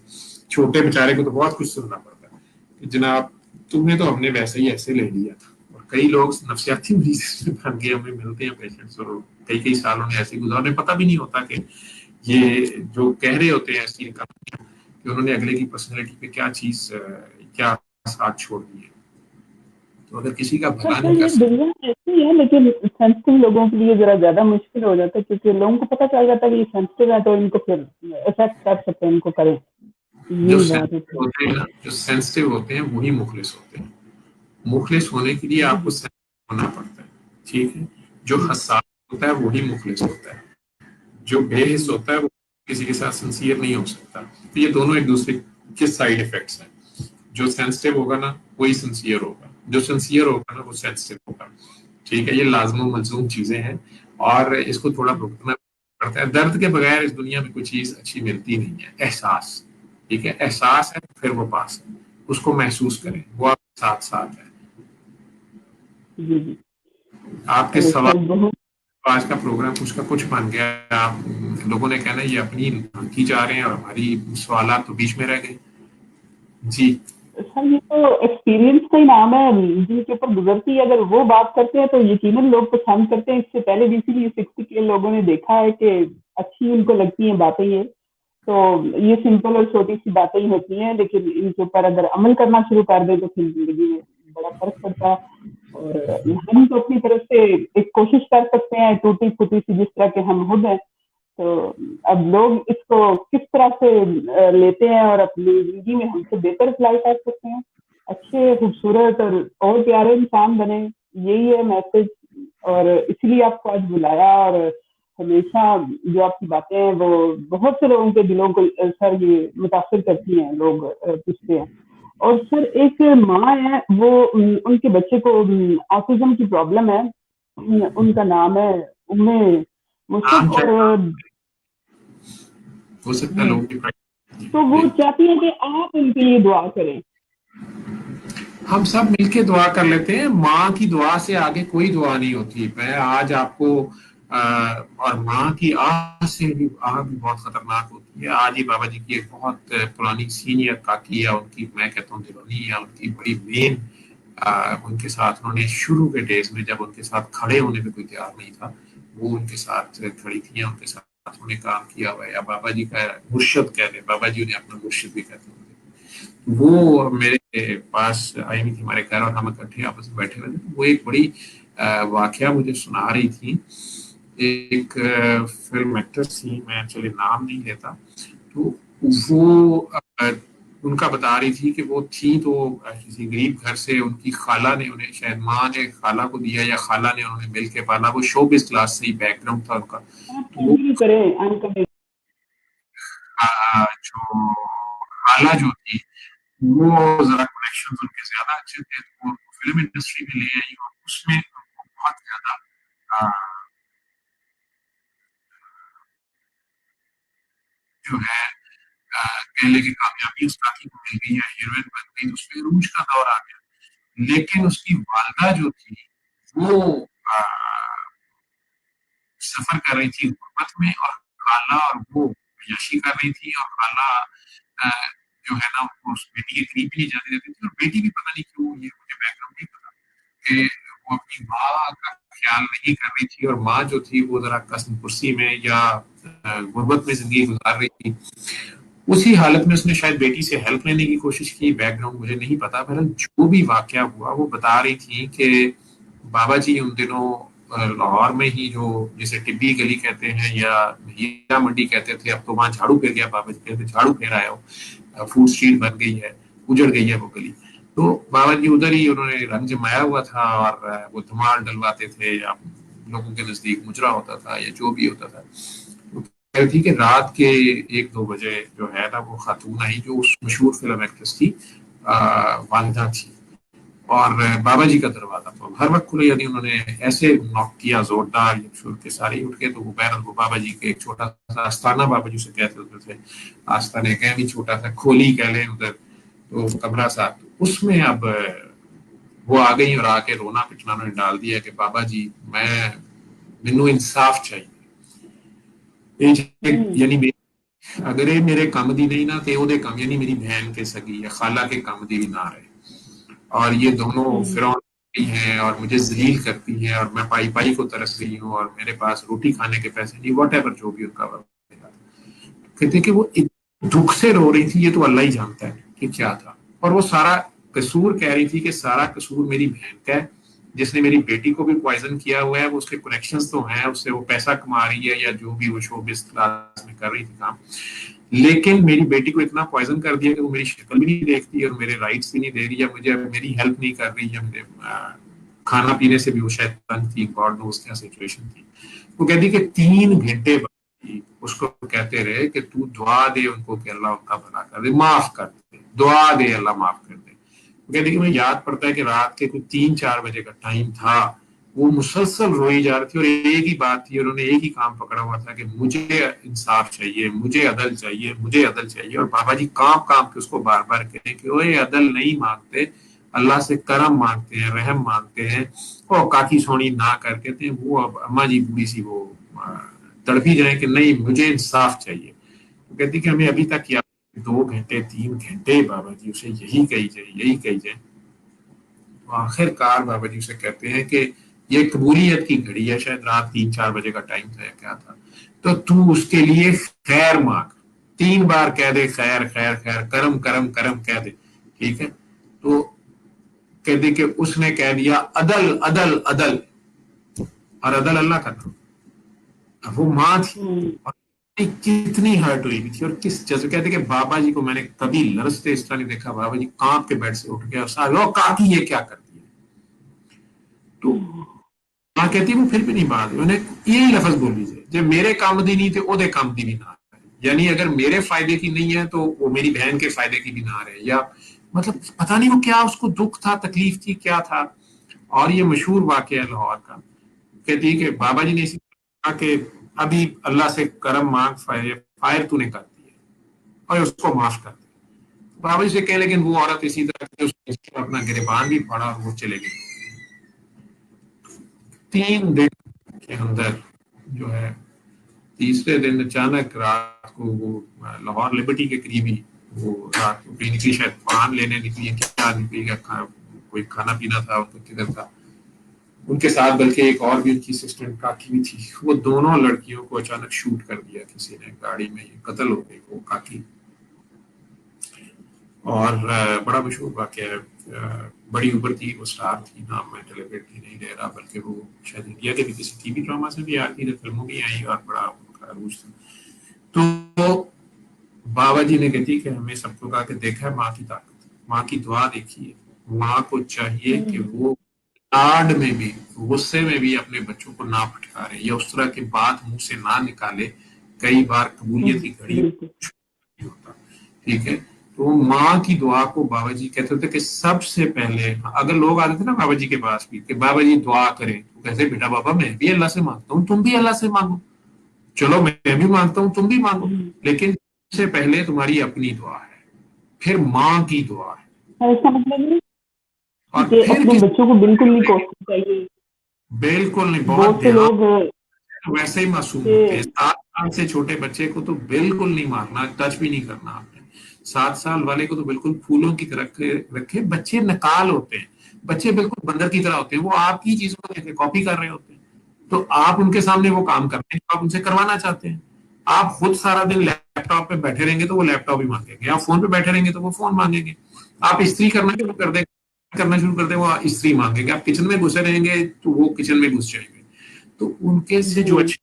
چھوٹے بیچارے کو تو بہت کچھ سننا پڑتا ہے کہ جناب تمہیں تو ہم نے ویسے ہی ایسے لے لیا تھا. اور کئی لوگ نفسیاتی مریض بن کے ہمیں ملتے ہیں پیشنٹس, اور کئی سالوں نے ایسے گزارے, پتہ بھی نہیں ہوتا کہ یہ جو کہہ رہے ہوتے ہیں ایسی کہ انہوں نے اگلے کی پرسنالٹی پہ کیا چیز, کیا ساتھ چھوڑ دیے. تو اگر کسی کا بھلا نہیں کر سکتے, دنیا ایسی ہے, لیکن سینسٹیو لوگوں کے لیے ذرا زیادہ مشکل ہو جاتا ہے, کیونکہ لوگوں کو پتہ چل جاتا ہے کہ یہ سینسٹیو ہے, تو ان کو پھر افیکٹ کر سکتے ہیں, ان کو کریں. جو سینسٹیو ہوتے ہیں وہی مخلص ہوتے ہیں. مخلص ہونے کے لیے آپ کو سینسٹیو ہونا پڑتا ہے, ٹھیک ہے. جو حساس ہوتا ہے وہی مخلص ہوتا ہے, جو بے حس ہوتا ہے وہ کسی کے ساتھ سنسیئر نہیں ہو سکتا. تو یہ دونوں ایک دوسرے کے سائیڈ افیکٹس ہیں. جو سینسٹیو ہوگا نا وہی سنسیئر ہوگا, جو سنسیئر ہوگا نا وہ سینسٹیو ہوگا. ٹھیک ہے, یہ لازم و ملزوم چیزیں ہیں اور اس کو تھوڑا بھگتنا پڑتا ہے. درد کے بغیر اس دنیا میں کوئی چیز اچھی ملتی نہیں ہے. احساس, ٹھیک ہے, احساس ہے پھر وہ پاس ہے, اس کو محسوس کریں, وہ آپ کے ساتھ ساتھ ہے. جی جی آپ کے سر سوال, بہت آج کا پروگرام کچھ کا کچھ بن گیا. آپ لوگوں نے کہنا یہ اپنی کی جا رہے ہیں اور ہماری سوالات تو بیچ میں رہ گئے. جی سر یہ تو ایکسپیرینس کا ہی نام ہے جن کے اوپر گزرتی ہے. اگر وہ بات کرتے ہیں تو یقیناً لوگ پسند کرتے ہیں. اس سے پہلے بھی اسی لیے 60 کے لوگوں نے دیکھا ہے کہ اچھی ان کو لگتی ہیں باتیں یہ. تو یہ سمپل اور چھوٹی سی باتیں ہی ہوتی ہیں, لیکن ان کے اوپر اگر عمل کرنا شروع کر دیں تو پھر زندگی میں بڑا فرق پڑتا ہے. اور ہم تو اپنی طرف سے ایک کوشش کر سکتے ہیں ٹوٹی پھوٹی سی جس طرح کے ہم خود ہیں. تو اب لوگ اس کو کس طرح سے لیتے ہیں اور اپنی زندگی میں ہم سے بہتر اپلائی کر سکتے ہیں, اچھے خوبصورت اور پیارے انسان بنے, یہی ہے میسج. اور اسی لیے آپ کو آج بلایا, اور ہمیشہ جو آپ کی باتیں ہیں وہ بہت سے لوگوں کے دلوں کو سر یہ متاثر کرتی ہیں. لوگ پوچھتے ہیں. اور سر ایک ماں ہے, وہ ان کے بچے کو آٹزم کی پرابلم ہے, ان کا نام ہے ام عام مشرق. چاہے اور ہو سکتا ہے جی لوگوں کی تو وہ چاہتی ہیں کہ آپ ان کے لیے دعا کریں. ہم سب مل کے دعا کر لیتے ہیں. ماں کی دعا سے آگے کوئی دعا نہیں ہوتی. میں آج آپ کو اور ماں کی آہ سے بھی آہ بھی بہت خطرناک ہوتی ہے. آج ہی بابا جی کی ایک بہت پرانی سینئر کاکی ہے, ان کی میں کہتا ہوں دیوانی ہے, ان کی بڑی مین ان کے ساتھ انہوں نے شروع کے ڈیز میں جب ان کے ساتھ کھڑے ہونے میں کوئی تیار نہیں تھا وہ ان کے ساتھ کھڑی تھی, ان کے ساتھ انہوں نے کام کیا ہوا ہے. یا بابا جی کا مرشد کہہ دیں, بابا جی انہیں اپنا مرشد بھی کہتے ہیں. وہ میرے پاس آئی ہوئی تھی ہمارے گھر اور ہم اکٹھے آپس میں بیٹھے ہوئے تھے. وہ ایک بڑی واقعہ مجھے سنا رہی تھی. ایک فلم ایکٹریس تھی, میں چلے نام نہیں لیتا, تو وہ ان کا بتا رہی تھی کہ وہ تھی تو کسی غریب گھر سے, ان کی خالہ نے انہیں, شاید ماں نے خالہ کو دیا یا خالہ نے انہیں مل کے پالا. وہ شو بز کلاس سے ہی بیک گراؤنڈ تھا ان کا. آپ تو وہ کنٹینیو کریں. جو خالہ جو تھی وہ ذرا کنیکشن ان کے زیادہ اچھے تھے, تو وہ فلم انڈسٹری میں لے آئی اور اس میں بہت زیادہ جو ہے کہنے کی کامیابی اس کاکی کو مل گئی ہے, ہیروئن بن گئی. اس میں عروج کا دور آ گیا. لیکن اس کی والدہ جو تھی وہ سفر کر رہی تھی غربت میں, اور خالہ اور وہ عیاشی کر رہی تھی, اور خالہ جو ہے نا وہ اس بیٹی کے قریب بھی نہیں جانے دیتی تھی. اور بیٹی بھی پتہ نہیں کیوں, یہ مجھے بیک گراؤنڈ نہیں پتا, کہ وہ اپنی ماں کا خیال نہیں کر رہی تھی, اور ماں جو تھی وہ ذرا قسم کرسی میں یا غربت میں زندگی گزار رہی تھی. اسی حالت میں اس نے شاید بیٹی سے ہیلپ لینے کی کوشش کی. بیک گراؤنڈ مجھے نہیں پتا. بہرحال جو بھی واقعہ ہوا وہ بتا رہی تھی کہ بابا جی ان دنوں لاہور میں ہی جو جسے ٹبی گلی کہتے ہیں یا ہیرا منڈی کہتے تھے, اب تو وہاں جھاڑو پھر گیا. بابا جی کہتے جھاڑو پھر آیا ہو, فوڈ اسٹریٹ بن گئی ہے, اجڑ گئی ہے وہ گلی. تو بابا جی ادھر ہی انہوں نے رنگ جمایا ہوا تھا, اور وہ دھمال ڈلواتے تھے, یا لوگوں کے نزدیک مجرا ہوتا تھا یا جو بھی ہوتا تھا. کہتی تھی کہ رات کے 1-2 بجے جو ہے نا وہ خاتون آئی جو اس مشہور فلم ایکٹریس کی والدہ تھی, اور بابا جی کا دروازہ تو ہر وقت کھلے, یعنی انہوں نے ایسے نوک کیا زوردار, شور کے سارے اٹھ کے. تو وہ بہرحال وہ بابا جی کے ایک چھوٹا سا آستانہ بابا جی سے کہتے تھے, آستانے کہیں بھی چھوٹا سا کھولی کہہ لیں ادھر, تو کمرہ سا, اس میں اب وہ آ گئی اور آ کے رونا پٹنا انہوں نے ڈال دیا کہ بابا جی مینوں انصاف چاہیے. یعنی اگر یہ میرے کم دی نہیں نا تے او دے کم, یعنی میری بہن کے سگی یا خالہ کے کم دی بھی نہ رہے, اور یہ دونوں فرعون ہیں اور مجھے ذلیل کرتی ہیں, اور میں پائی پائی کو ترس گئی ہوں, اور میرے پاس روٹی کھانے کے پیسے نہیں, واٹ ایور جو بھی ان کا کہتے کہ وہ دکھ سے رو رہی تھی. یہ تو اللہ ہی جانتا ہے کہ کیا تھا, اور وہ سارا قصور کہہ رہی تھی کہ سارا قصور میری بہن کا ہے, جس نے میری بیٹی کو بھی پوائزن کیا ہوا ہے. وہ اس کے کنیکشنز تو ہیں, اس سے وہ پیسہ کما رہی ہے یا جو بھی وہ شو بز کلاس میں کر رہی تھی کام, لیکن میری بیٹی کو اتنا پوائزن کر دیا کہ وہ میری شکل بھی نہیں دیکھتی اور میرے رائٹس بھی نہیں دے رہی, یا مجھے میری ہیلپ نہیں کر رہی, یا میرے کھانا پینے سے بھی وہ شاید تنگ تھی, گاڈ نوز کیا سچویشن تھی. وہ کہتی کہ 3 گھنٹے اس کو کہتے رہے کہ تو دعا دے ان کو کہ اللہ ان کا بھلا کر دے, معاف کر دے, دعا دے اللہ معاف کر دے. کہتے کہ مجھے یاد پڑتا ہے کہ رات کے کوئی 3-4 بجے کا ٹائم تھا, وہ مسلسل روئی جا رہی تھی اور ایک ہی بات تھی, انہوں نے ایک ہی کام پکڑا ہوا تھا کہ مجھے انصاف چاہیے, مجھے عدل چاہیے, مجھے عدل چاہیے. اور بابا جی کام کے اس کو بار بار کہیں کہ وہ عدل نہیں مانگتے, اللہ سے کرم مانگتے ہیں, رحم مانگتے ہیں. اور کاکی سونی نہ کر کہتے ہیں وہ اب اماں جی بوڑھی سی وہ تڑپی جائیں کہ نہیں مجھے انصاف چاہیے. وہ کہتی کہ ہمیں ابھی تک کیا 2 گھنٹے 3 گھنٹے بابا جی اسے یہی کہی جائے. تو آخر کار بابا جی اسے کہتے ہیں کہ یہ قبولیت کی گھڑی ہے, شاید رات 3-4 بجے کا ٹائم تھا یا کیا تھا, تو اس کے لیے خیر مانگ, 3 بار کہہ دے خیر خیر خیر, کرم کرم کرم کہہ دے, ٹھیک ہے. تو کہتے کہ اس نے کہہ دیا عدل عدل عدل, اور عدل اللہ کا تھا. اب وہ ماں تھی اور کتنی ہرٹ ہوئی تھی اور کس جیسے کہتے کہ بابا جی کو میں نے کبھی لرزتے اس طرح نہیں دیکھا. بابا جی کانپ کے بیڈ سے اٹھ گیا اور سارے کاکی یہ کیا کرتی ہے. تو ماں کہتی وہ پھر بھی نہیں بات, انہیں یہی لفظ بول لیجیے جب میرے کام دی نہیں تھے وہ کام دی بھی نہ رہے, یعنی اگر میرے فائدے کی نہیں ہے تو وہ میری بہن کے فائدے کی بھی نہ رہے, یا مطلب پتہ نہیں وہ کیا اس کو دکھ تھا, تکلیف تھی, کیا تھا. اور یہ مشہور واقعہ ہے لاہور کا. کہتی کہ بابا جی نے اسی کہا کہ ابھی اللہ سے کرم مانگ, فائر تو نے کر دی ہے اور اس کو معاف کر دیا. بابا جی سے کہے لیکن وہ عورت اسی طرح سے اپنا گریبان بھی پھاڑا اور وہ چلے گئی. 3 دن کے اندر جو ہے تیسرے دن اچانک رات کو وہ لاہور لبرٹی کے قریب ہی وہ رات کو نکلی, شاید پان لینے نکلی, کیا نکلی, کوئی کھانا پینا تھا ان کو کدھر تھا ان کے ساتھ, بلکہ ایک اور بھی ان کی اسسٹنٹ کاکی بھی تھی. وہ دونوں لڑکیوں کو اچانک شوٹ کر دیا کسی نے گاڑی میں, قتل ہو گئی وہ کاکی. اور بڑا مشہور واقعہ ہے, بڑی اوپر تھی, وہ اسٹار تھی, نام میں ڈیلیبریٹلی نہیں لے رہا, بلکہ وہ شاید انڈیا کے بھی کسی ٹی وی ڈرامہ سے بھی آتی ہے, فلموں بھی آئی اور بڑا عروج تھا. تو بابا جی نے کہتی کہ ہمیں سب کو کہا کہ دیکھا ہے ماں کی طاقت, ماں کی دعا دیکھیے. ماں کو چاہیے کہ وہ لاڈ میں بھی غصے میں بھی اپنے بچوں کو نہ پھٹکارے یا اس طرح کی بات منہ سے نہ نکالے. کئی بار قبولیت کی گھڑی ہوتا, ٹھیک ہے. تو ماں کی دعا کو بابا جی کہتے تھے کہ سب سے پہلے اگر لوگ آتے تھے نا بابا جی کے پاس بھی کہ بابا جی دعا کریں, تو کہتے بیٹا بابا میں بھی اللہ سے مانگتا ہوں, تم بھی اللہ سے مانگو, چلو میں بھی مانگتا ہوں تم بھی مانگو, لیکن سب سے پہلے تمہاری اپنی دعا ہے, پھر ماں کی دعا ہے. اس کا مطلب اور کہ پھر اپنے بچوں کو بالکل نہیں کوسنا چاہیے. بالکل نہیں, بہت بہت سے لوگ ویسے ہی معصوم ہوتے ہیں. 7 سال سے چھوٹے بچے کو تو بالکل نہیں مارنا, ٹچ بھی نہیں کرنا آپ نے. 7 سال والے کو تو بالکل پھولوں کی طرح رکھے. بچے نکال ہوتے ہیں, بچے بالکل بندر کی طرح ہوتے ہیں, وہ آپ کی چیزوں کو دیکھ کے کاپی کر رہے ہوتے ہیں. تو آپ ان کے سامنے وہ کام کرتے ہیں آپ ان سے کروانا چاہتے ہیں. آپ خود سارا دن لیپ ٹاپ پہ بیٹھے رہیں گے تو وہ لیپ ٹاپ ہی مانگیں گے, آپ فون پہ بیٹھے رہیں گے تو وہ فون مانگیں گے, آپ استری کرنا شروع کر دیں وہ استری مانگیں گے, آپ کچن میں گھسے رہیں گے تو وہ کچن میں گھس جائیں گے. تو ان کے سے جو اچھے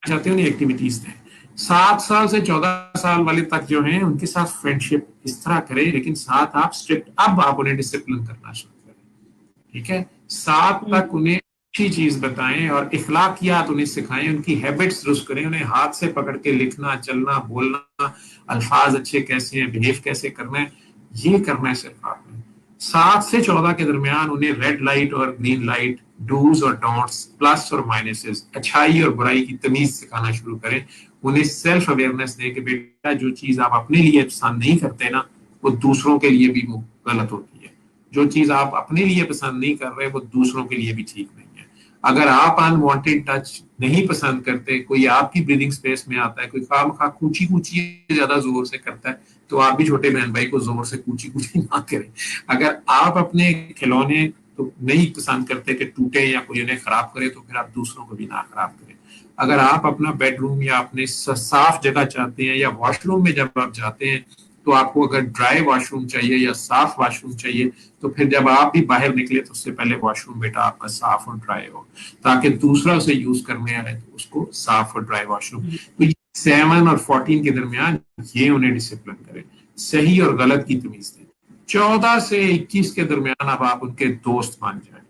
چاہتے ہیں ایکٹیویٹیز دیں. 7 سال سے 14 سال والے تک جو ہیں ان کے ساتھ فرینڈشپ اس طرح کریں, لیکن ساتھ آپ اسٹرکٹ, اب آپ انہیں ڈسپلن کرنا شروع کریں, ٹھیک ہے. 7 تک انہیں اچھی چیز بتائیں اور اخلاقیات انہیں سکھائیں, ان کی ہیبٹس درست کریں, انہیں ہاتھ سے پکڑ کے لکھنا, چلنا, بولنا, الفاظ اچھے کیسے ہیں, بہیو کیسے کرنا ہے, یہ کرنا ہے صرف آپ نے. 7 سے 14 کے درمیان انہیں ریڈ لائٹ اور گرین لائٹ, ڈوز اور ڈونٹس, پلس اور مائنسز, اچھائی اور برائی کی تمیز سکھانا شروع کریں. انہیں سیلف اویئرنیس دیں کہ بیٹا جو چیز آپ اپنے لیے پسند نہیں کرتے نا وہ دوسروں کے لیے بھی وہ غلط ہوتی ہے, جو چیز آپ اپنے لیے پسند نہیں کر رہے وہ دوسروں کے لیے بھی ٹھیک نہیں ہے. اگر آپ انوانٹیڈ ٹچ نہیں پسند کرتے, کوئی آپ کی بریدنگ سپیس میں آتا ہے, کوئی خام خواہ کوچی کوچی زیادہ زور سے کرتا ہے, تو آپ بھی چھوٹے بہن بھائی کو زور سے کوچی کوچی نہ کریں. اگر آپ اپنے کھلونے تو نہیں پسند کرتے کہ ٹوٹے یا کوئی انہیں خراب کرے, تو پھر آپ دوسروں کو بھی نہ خراب کریں. اگر آپ اپنا بیڈ روم یا اپنے صاف جگہ چاہتے ہیں, یا واش روم میں جب آپ جاتے ہیں تو آپ کو اگر ڈرائی واش روم چاہیے یا صاف واش روم چاہیے, تو پھر جب آپ بھی باہر نکلے تو اس سے پہلے واش روم بیٹا آپ کا صاف اور ڈرائی ہو, تاکہ دوسرا اسے یوز کرنے آئے تو اس کو صاف اور ڈرائی واش روم. تو 7 اور 14 کے درمیان یہ انہیں ڈسپلن کرے, صحیح اور غلط کی تمیز دیں. 14 سے 21 کے درمیان اب آپ ان کے دوست بن جائیں.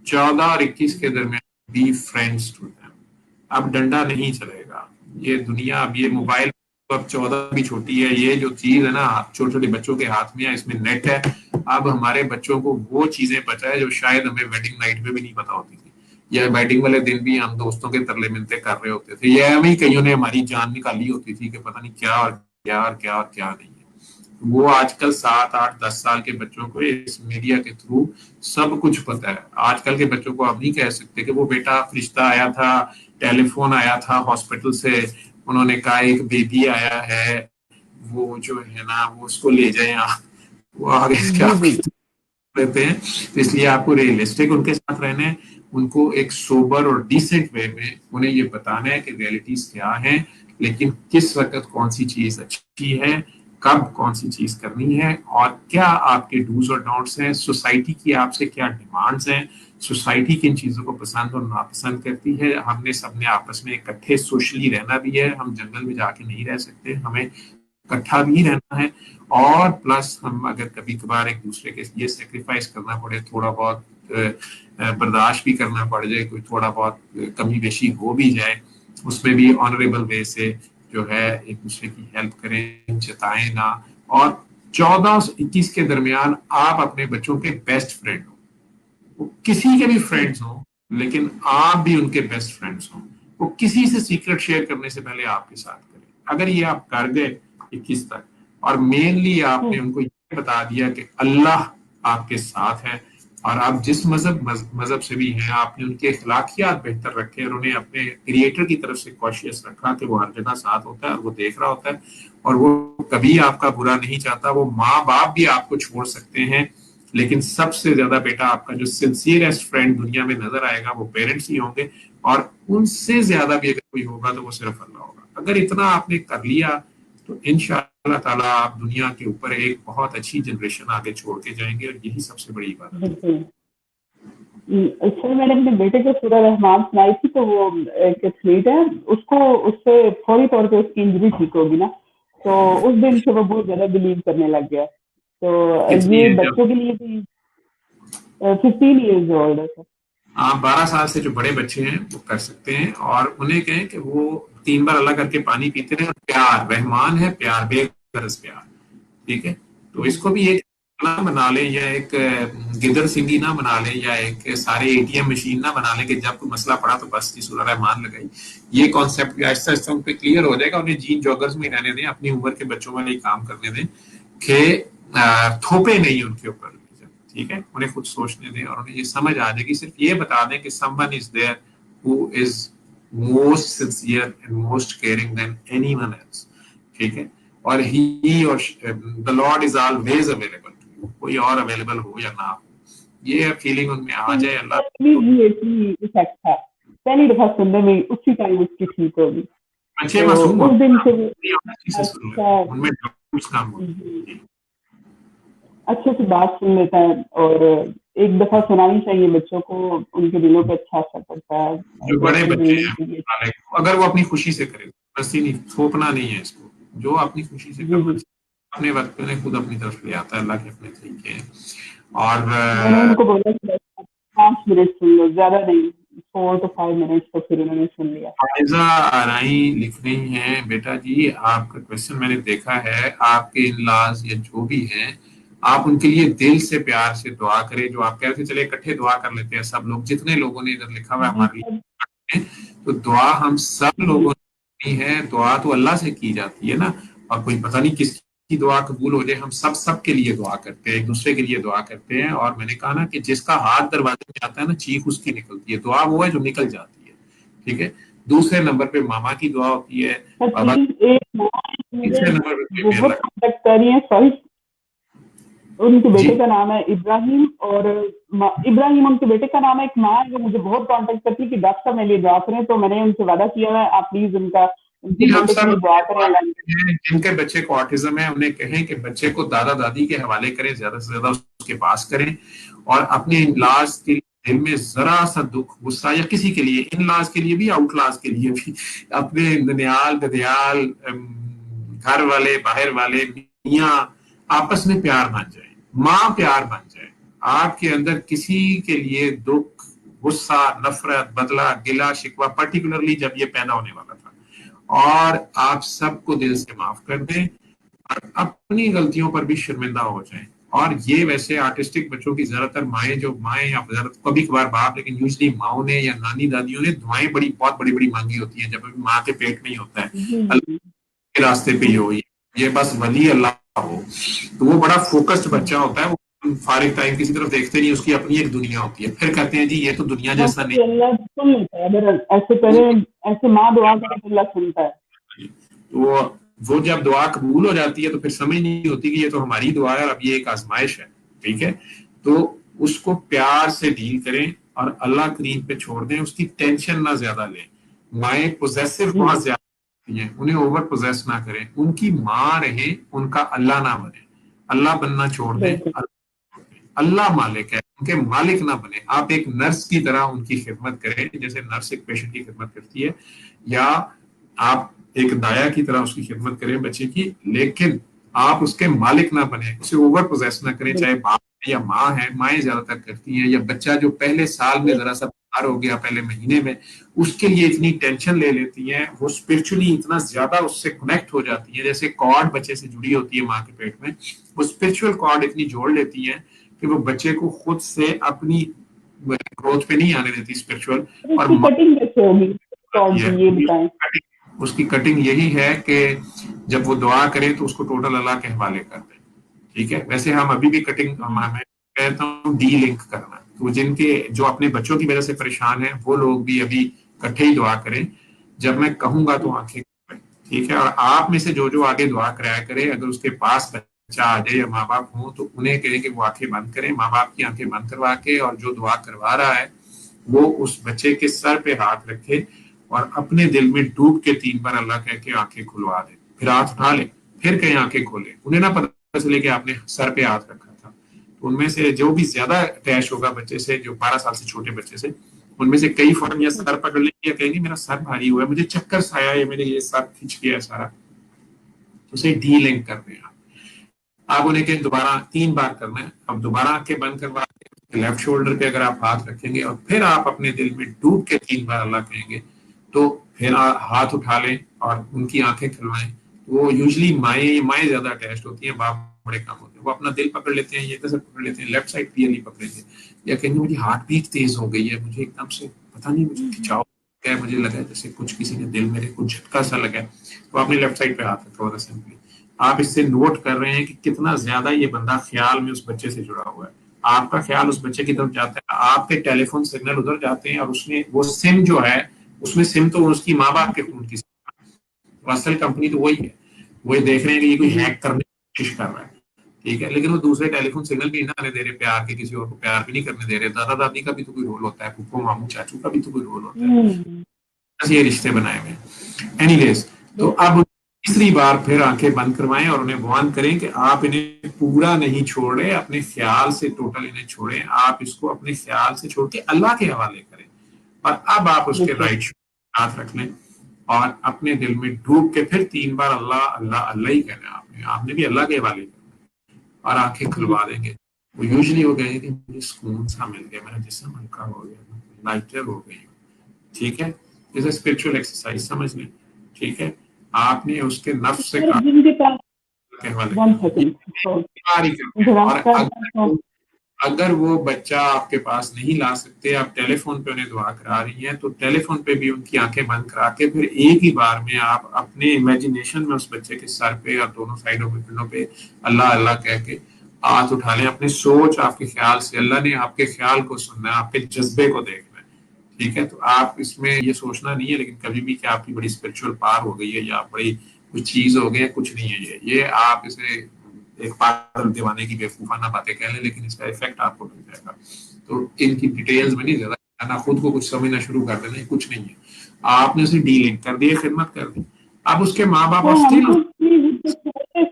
14 اور 21 کے درمیان بی فرینڈز ٹو دیم. اب ڈنڈا نہیں چلے گا, یہ دنیا, اب یہ موبائل, اب 14 بھی چھوٹی ہے, یہ جو چیز ہے نا چھوٹے چھوٹے بچوں کے ہاتھ میں ہے, اس میں نیٹ ہے, اب ہمارے بچوں کو وہ چیزیں پتہ ہے جو شاید ہمیں ویڈنگ نائٹ پہ بھی نہیں پتا ہوتی تھی, یا ویڈنگ والے دن بھی ہم دوستوں کے ترلے ملتے کر رہے ہوتے تھے, یا ہمیں کئیوں نے ہماری جان نکالی ہوتی تھی کہ پتہ نہیں کیا اور کیا اور کیا اور کیا نہیں ہے. وہ آج کل 7, 8, 10 سال کے بچوں کو اس میڈیا کے تھرو سب کچھ پتا ہے. آج کل کے بچوں کو آپ نہیں کہہ سکتے کہ وہ بیٹا فرشتہ آیا تھا, ٹیلی فون آیا تھا ہاسپٹل سے, انہوں نے کہا ایک بیبی آیا ہے, وہ جو ہے نا وہ اس کو لے جائیں آپ, وہ آگے کیا رہتے ہیں. تو اس لیے آپ کو ریئلسٹک ان کے ساتھ رہنا ہے, ان کو ایک سوبر اور ڈیسنٹ وے میں انہیں یہ بتانا ہے کہ ریئلٹیز کیا ہیں, لیکن کس وقت کون سی چیز اچھی ہے, کب کون سی چیز کرنی ہے, اور کیا آپ کے ڈوز اور ڈونٹس ہیں, سوسائٹی کی آپ سے کیا ڈیمانڈز ہیں, سوسائٹی کن چیزوں کو پسند اور ناپسند کرتی ہے. ہم نے سب نے آپس میں اکٹھے سوشلی رہنا بھی ہے, ہم جنگل میں جا کے نہیں رہ سکتے, ہمیں اکٹھا بھی رہنا ہے. اور پلس ہم اگر کبھی کبھار ایک دوسرے کے لیے سیکریفائس کرنا پڑے, تھوڑا بہت برداشت بھی کرنا پڑ جائے, کوئی تھوڑا بہت کمی بیشی ہو بھی جائے, اس میں بھی آنریبل وے سے جو ہے ایک دوسرے کی ہیلپ کریں, جتائیں نہ. اور 14 سے 21 کے درمیان آپ اپنے بچوں کے بیسٹ فرینڈ ہوں, وہ کسی کے بھی فرینڈز ہوں لیکن آپ بھی ان کے بیسٹ فرینڈز ہوں. وہ کسی سے سیکرٹ شیئر کرنے سے پہلے آپ کے ساتھ کریں. اگر یہ آپ کر گئے 21 تک, اور مینلی آپ نے ان کو یہ بتا دیا کہ اللہ آپ کے ساتھ ہے, اور آپ جس مذہب سے بھی ہیں, آپ نے ان کے اخلاقیات بہتر رکھے اور انہیں اپنے کریٹر کی طرف سے کوشش رکھا کہ وہ ہر جگہ ساتھ ہوتا ہے اور وہ دیکھ رہا ہوتا ہے, اور وہ کبھی آپ کا برا نہیں چاہتا. وہ ماں باپ بھی آپ کو چھوڑ سکتے ہیں, لیکن سب سے زیادہ بیٹا آپ کا جو سنسیئرسٹ فرینڈ دنیا میں نظر آئے گا وہ پیرنٹس ہی ہوں گے, اور ان سے زیادہ بھی اگر کوئی ہوگا تو وہ صرف اللہ ہوگا. اگر اتنا آپ نے کر لیا تو انشاءاللہ تعالیٰ آپ دنیا کے اوپر ایک بہت اچھی جنریشن آگے چھوڑ کے جائیں گے, اور یہی سب سے بڑی بات ہے. سر میں نے اپنے بیٹے کو سورہ رحمان سنائی تھی, تو وہ ایک ایتھلیٹ ہے, اس کو اس سے فوری طور پہ اس کی انجری ٹھیک ہوگی نا, تو اس دن سے وہ بہت زیادہ بلیو کرنے لگ گیا. تو یہ بچوں کے لیے بھی 15 ایئرز اولڈ ہے سر. آپ 12 سال سے جو بڑے بچے ہیں وہ کر سکتے ہیں, اور انہیں کہیں کہ وہ 3 بار اللہ کر کے پانی پیتے رہے, اور پیار رحمان ہے, پیار بے غرض پیار, ٹھیک ہے. تو اس کو بھی ایک بنا لیں, یا ایک گدر سنگھی نہ بنا لیں, یا ایک سارے ATM مشین نہ بنا لیں کہ جب کوئی مسئلہ پڑا تو بس جی سورہ رحمان لگائی. یہ کانسیپٹ آہستہ آہستہ ان پہ کلیئر ہو جائے گا. انہیں جین جاگرز میں رہنے دیں, اپنی عمر کے بچوں والے کام کرنے دیں, کہ تھوپے نہیں ان کے اوپر, ٹھیک ہے. انہیں خود سوچنے دیں, اور انہیں یہ سمجھ آ جائے گی. صرف یہ بتا دیں کہ someone is there who is most sincere and most caring than anyone else, ٹھیک ہے. اور he or the Lord is always available to you, کوئی اور available ہو یا نہ ہو, یہ فیلنگ ان میں آ جائے. اللہ پہلی دفعہ سننے میں اسی ٹائم اس کی ٹھیک ہوگی. اچھے معصوم اس دن سے ان میں کچھ کام ہو اچھے سے بات سن لیتا ہے, اور ایک دفعہ سنانی چاہیے بچوں کو, ان کے دلوں پہ اچھا اثر پڑتا ہے. جو بڑے بچے ہیں اگر وہ اپنی خوشی سے کرے, رسی نہیں تھوپنا نہیں ہے اس کو, جو اپنی خوشی سے کرنا اپنے وقت میں خود اپنی طرف لے آتا ہے, اللہ کے اپنے طریقے ہیں. اور میں نے ان کو بولا کہ 5 منٹ سن لو, زیادہ نہیں, 4 to 5 منٹ, تو پھر انہوں نے سن لیا. فائزہ آرائی لکھ رہی ہیں, بیٹا جی آپ کا کوشچن میں نے دیکھا ہے, آپ کے ان-لاز یا جو بھی ہیں آپ ان کے لیے دل سے پیار سے دعا کریں. جو آپ کہہ رہے تھے چلے اکٹھے دعا کر لیتے ہیں سب لوگ, جتنے لوگوں نے ادھر لکھا ہوا ہے ہمارے لیے, تو دعا ہم سب لوگوں نے کی ہے. دعا تو اللہ سے کی جاتی ہے نا, اور کوئی پتہ نہیں کس کی دعا قبول ہو جائے. ہم سب کے لیے دعا کرتے ہیں, ایک دوسرے کے لیے دعا کرتے ہیں. اور میں نے کہا نا کہ جس کا ہاتھ دروازے میں آتا ہے نا, چیخ اس کی نکلتی ہے. دعا وہ ہے جو نکل جاتی ہے, ٹھیک ہے. دوسرے نمبر پہ ماما کی دعا ہوتی ہے, تیسرے نمبر پہ ان کے بیٹے کا نام ہے ابراہیم, اور ابراہیم ان کے بیٹے کا نام ہے. ایک ماں ہے جو مجھے بہت کانٹیکٹ کرتی ہے کہ ڈاکٹر صاحب میرے لیے دعا کریں, تو میں نے ان سے وعدہ کیا ہے آپ پلیز ان کے بیٹے کے لیے دعا کریں. جن کے بچے کو آٹزم ہے انہیں کہیں کہ بچے کو دادا دادی کے حوالے کریں, زیادہ سے زیادہ اس کے پاس کریں, اور اپنے ان-لاز کے دل میں ذرا سا دکھ غصہ, یا کسی کے لیے ان-لاز کے لیے بھی آؤٹ لاز کے لیے بھی, اپنے ننیال ددیال گھر والے باہر والے میاں آپس میں پیار بن جائیں, ماں پیار بن جائے. آپ کے اندر کسی کے لیے دکھ غصہ نفرت بدلہ گلہ شکوہ, پرٹیکولرلی جب یہ پیدا ہونے والا تھا, اور آپ سب کو دل سے معاف کر دیں, اور اپنی غلطیوں پر بھی شرمندہ ہو جائیں. اور یہ ویسے آرٹسٹک بچوں کی زیادہ تر مائیں یا کبھی کبھار باپ، لیکن یوزلی ماؤں نے یا نانی دادیوں نے دعائیں بہت بڑی بڑی مانگی ہوتی ہیں جب ابھی ماں کے پیٹ میں ہی ہوتا ہے، اللہ کے راستے پہ ہی ہو، یہ بس ولی اللہ ہو، تو وہ بڑا فوکسڈ بچہ ہوتا ہے، وہ فارغ ٹائم کسی طرف دیکھتے نہیں، اس کی اپنی ایک دنیا ہوتی ہے، پھر کہتے ہیں جی یہ تو دنیا جیسا نہیں. اللہ سن لیتا ہے، اگر ایسے کرے، ایسے ماں دعا کرے تو اللہ سنتا ہے. وہ جب دعا قبول ہو جاتی ہے تو پھر سمجھ نہیں ہوتی کہ یہ تو ہماری دعا ہے اور اب یہ ایک آزمائش ہے. ٹھیک ہے، تو اس کو پیار سے ڈیل کریں اور اللہ کریم پہ چھوڑ دیں، اس کی ٹینشن نہ زیادہ لیں. مائیں پوزیسو بہت زیادہ ہوتی ہیں، انہیں اوور پوزیس نہ کریں، ان کی ماں رہیں، ان کا اللہ نہ بنے. اللہ بننا چھوڑ دیں، اللہ مالک ہے، ان کے مالک نہ بنے. آپ ایک نرس کی طرح ان کی خدمت کریں، جیسے نرس ایک پیشنٹ کی خدمت کرتی ہے، یا آپ ایک دایا کی طرح اس کی خدمت کریں بچے کی، لیکن آپ اس کے مالک نہ بنے، اسے اوور پوزیس نہ کریں. چاہے باپ یا ماں ہے، مائیں زیادہ تر کرتی ہیں، یا بچہ جو پہلے سال میں ذرا سا بیمار ہو گیا، پہلے مہینے میں، اس کے لیے اتنی ٹینشن لے لیتی ہیں، وہ اسپرچولی اتنا زیادہ اس سے کنیکٹ ہو جاتی ہیں، جیسے کارڈ بچے سے جڑی ہوتی ہے ماں کے پیٹ میں، وہ اسپرچوئل کارڈ اتنی جوڑ لیتی ہیں کہ وہ بچے کو خود سے اپنی گروتھ پہ نہیں آنے دیتی اسپرچوئل. اور کٹنگ کیسے ہوگی یہ بتائیں. اس کی کٹنگ یہی ہے کہ جب وہ دعا کرے تو اس کو ٹوٹل اللہ کے حوالے کر دیں. ٹھیک ہے، ویسے ہم ابھی بھی کٹنگ میں کہتا ہوں ڈی لنک کرنا، تو جن کے جو اپنے بچوں کی وجہ سے پریشان ہیں وہ لوگ بھی ابھی کٹھے ہی دعا کریں، جب میں کہوں گا تو آنکھیں کھولیں. ٹھیک ہے، اور آپ میں سے جو آگے دعا کرایا کرے، اگر اس کے پاس بچہ آ جائے یا ماں باپ ہوں تو انہیں کہیں کہ وہ آنکھیں بند کریں، ماں باپ کی آنکھیں بند کروا کے، اور جو دعا کروا رہا ہے وہ اس بچے کے سر پہ ہاتھ رکھے اور اپنے دل میں ڈوب کے 3 بار اللہ کہہ کے آنکھیں کھلوا دے، پھر ہاتھ اٹھا لے، پھر کہیں آنکھیں کھولے. انہیں نہ پتہ چلے کہ آپ نے سر پہ ہاتھ رکھا تھا. تو ان میں سے جو بھی زیادہ اٹیچ ہوگا بچے سے، جو 12 سال سے چھوٹے بچے سے، ان میں سے کئی فوراً یا سر پکڑ لیں یا کہیں گے میرا سر بھاری ہوا ہے، مجھے چکر سا آیا ہے، میرے یہ سر کھنچ گیا ہے سارا. اسے ڈی لنک کر دیں. آپ انہیں کہیں دوبارہ 3 بار کرنا ہے. اب دوبارہ آنکھیں بند کروا کے لیفٹ شولڈر پہ اگر آپ ہاتھ رکھیں گے اور پھر آپ اپنے دل میں ڈوب کے 3 بار اللہ کہیں گے، تو پھر ہاتھ اٹھا لیں اور ان کی آنکھیں کھلوائیں. وہ یوزلی مائیں زیادہ اٹیچڈ ہوتی ہیں، باپ بڑے کم ہوتے ہیں. وہ اپنا دل پکڑ لیتے ہیں، یہ ادھر سے پکڑ لیتے ہیں، لیفٹ سائڈ کلیئرلی پکڑیں گے، یا کہیں گے مجھے ہارٹ بیٹ تیز ہو گئی ہے، مجھے ایک دم سے پتہ نہیں مجھے کھچاؤ ہے، مجھے لگا جیسے کچھ کسی نے دل میرے کو جھٹکا سا لگا ہے. تو آپ نے لیفٹ سائڈ پہ ہاتھ رکھا ہوگا سمپلی. آپ اس سے نوٹ کر رہے ہیں کہ کتنا زیادہ یہ بندہ خیال میں اس بچے سے جڑا ہوا ہے. آپ کا خیال اس بچے کی طرف جاتا ہے، آپ کے ٹیلی فون سگنل ادھر جاتے ہیں، اور اس میں وہ سم جو ہے، اس میں سم تو اس کی ماں باپ کے خون کی سم، اصل کمپنی تو وہی ہے. وہی دیکھ رہے ہیں کہ یہ کوئی ہیک کرنے کی کوشش کر رہا ہے. ٹھیک ہے، لیکن وہ دوسرے ٹیلی فون سگنل بھی نہ آنے دے رہے، پیار کے کسی اور کو پیار بھی نہیں کرنے دے رہے. دادا دادی کا بھی تو کوئی رول ہوتا ہے، پھپھو ماموں چاچو کا بھی تو کوئی رول ہوتا ہے. یہ رشتے بنائے ہوئے. اینی ویز، تو اب تیسری بار پھر آنکھیں بند کروائیں اور انہیں وارن کریں کہ آپ انہیں پورا نہیں چھوڑ رہے، اپنے خیال سے ٹوٹل انہیں چھوڑیں. آپ اس کو اپنے خیال سے چھوڑ کے اللہ کے حوالے کریں. اور اب آپ اس کے رائٹ ہاتھ رکھ لیں اور اپنے دل میں ڈوب کے پھر 3 بار اللہ اللہ اللہ ہی کہنا ہے. آپ نے بھی اللہ کے حوالے کرنا اور آنکھیں کھلوا دیں گے. وہ یوزلی ہو گئے کہ مجھے سکون سا مل گیا، میرا جسم ہلکا ہو گیا، لائٹر ہو گئی. ٹھیک ہے، جیسے اسپرچل ایکسرسائز سمجھ لیں. ٹھیک ہے، آپ نے اس کے نفس سے اگر وہ بچہ آپ کے پاس نہیں لا سکتے، آپ ٹیلی فون پہ انہیں دعا کرا رہی ہیں، تو ٹیلی فون پہ بھی ان کی آنکھیں بند کرا کے پھر ایک ہی بار میں آپ اپنے امیجنیشن میں اس بچے کے سر پہ اور دونوں سائڈوں پہ پنڈوں پہ اللہ اللہ کہہ کے ہاتھ اٹھا لیں. اپنی سوچ آپ کے خیال سے، اللہ نے آپ کے خیال کو سننا ہے، آپ کے جذبے کو دیکھنا ہے. ٹھیک ہے، تو آپ اس میں یہ سوچنا نہیں ہے لیکن کبھی بھی کہ آپ کی بڑی اسپرچل پار ہو گئی ہے یا بڑی کوئی چیز ہو گئی ہے، کچھ نہیں ہے. یہ آپ اسے ایک پاگل دیوانے کی بیوقوفانہ باتیں کہہ لیں، لیکن اس کا ایفیکٹ آپ کو مل جائے گا. تو ان کی ڈیٹیلز میں نہیں زیادہ نا، خود کو کچھ سمجھنا شروع کر دینا، کچھ نہیں ہے. آپ نے اسے ڈیلنگ کر دی، خدمت کر دی. اب اس کے ماں باپ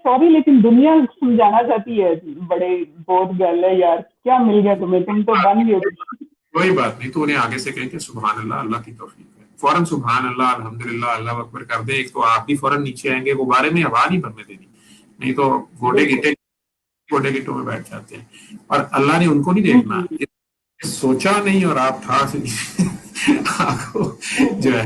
سوری لیکن دنیا سمجھانا چاہتی ہے بڑے بہت گل ہے یار، کیا مل گیا تمہیں، تم تو بن گئے. کوئی بات نہیں، تو انہیں آگے سے کہیں کہ سبحان اللہ، اللہ کی توفیق ہے. فوراً سبحان اللہ، الحمدللہ، اللہ اکبر کر دیں. ایک تو آپ بھی فوراً نیچے آئیں گے، وہ بارے میں ہوا نہیں بھرنے دینی، نہیں تو گوڈے گٹوں میں بیٹھ جاتے ہیں. اور اللہ نے ان کو نہیں دیکھنا، سوچا نہیں اور آپ تھا جو ہے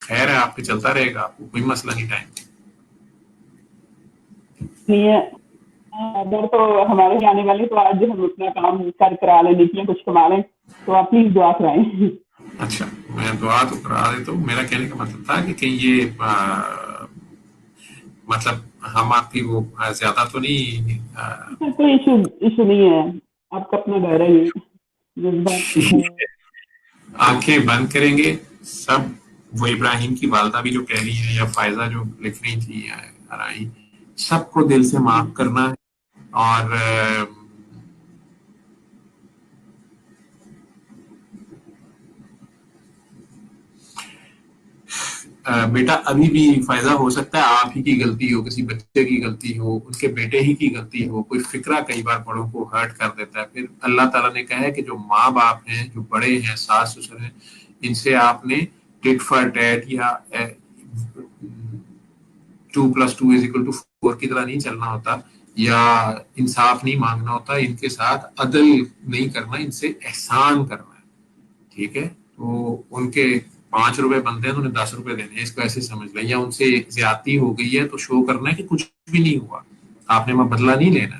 خیر ہے، آپ کے چلتا رہے گا، آپ کو کوئی مسئلہ نہیں ٹائم. نہیں ہے اگر تو ہمارے جانے والے تو آج ہم اپنا کام کرا لیں، نکلیں کچھ کما لیں، تو آپ پلیز دعا کرائیں. اچھا، میں دعا تو کرا دیتا ہوں. میرا کہنے کا مطلب تھا کہ کہیں یہ مطلب ہم آپ کی وہ زیادہ تو نہیں کوئی ایشو نہیں ہے، آپ کا اپنا گھر ہے یہ جذبہ. آنکھیں بند کریں گے سب. وہ ابراہیم کی والدہ بھی جو کہہ رہی ہیں، یا فائزہ جو لکھ رہی تھی، یا آرائی، سب کو دل سے معاف کرنا ہے. اور بیٹا ابھی بھی فائدہ ہو سکتا ہے آپ ہی کی غلطی ہو، کسی بچے کی غلطی ہو، ان کے بیٹے ہی کی غلطی ہو. کوئی فکرہ کئی بار بڑوں کو ہرٹ کر دیتا ہے. پھر اللہ تعالیٰ نے کہا ہے کہ جو ماں باپ ہیں، جو بڑے ہیں، ساس سسر ہیں، ان سے آپ نے ٹٹ فار ٹیٹ یا 2+2=4 کی طرح نہیں چلنا ہوتا، یا انصاف نہیں مانگنا ہوتا. ان کے ساتھ عدل نہیں کرنا، ان سے احسان کرنا ہے. ٹھیک ہے؟ تو ان کے 5 روپے بنتے ہیں تو انہیں 10 روپے دینے ہیں، اس کو ایسے سمجھ لیں. یا ان سے زیادتی ہو گئی ہے تو شو کرنا ہے کہ کچھ بھی نہیں ہوا، آپ نے بدلہ نہیں لینا.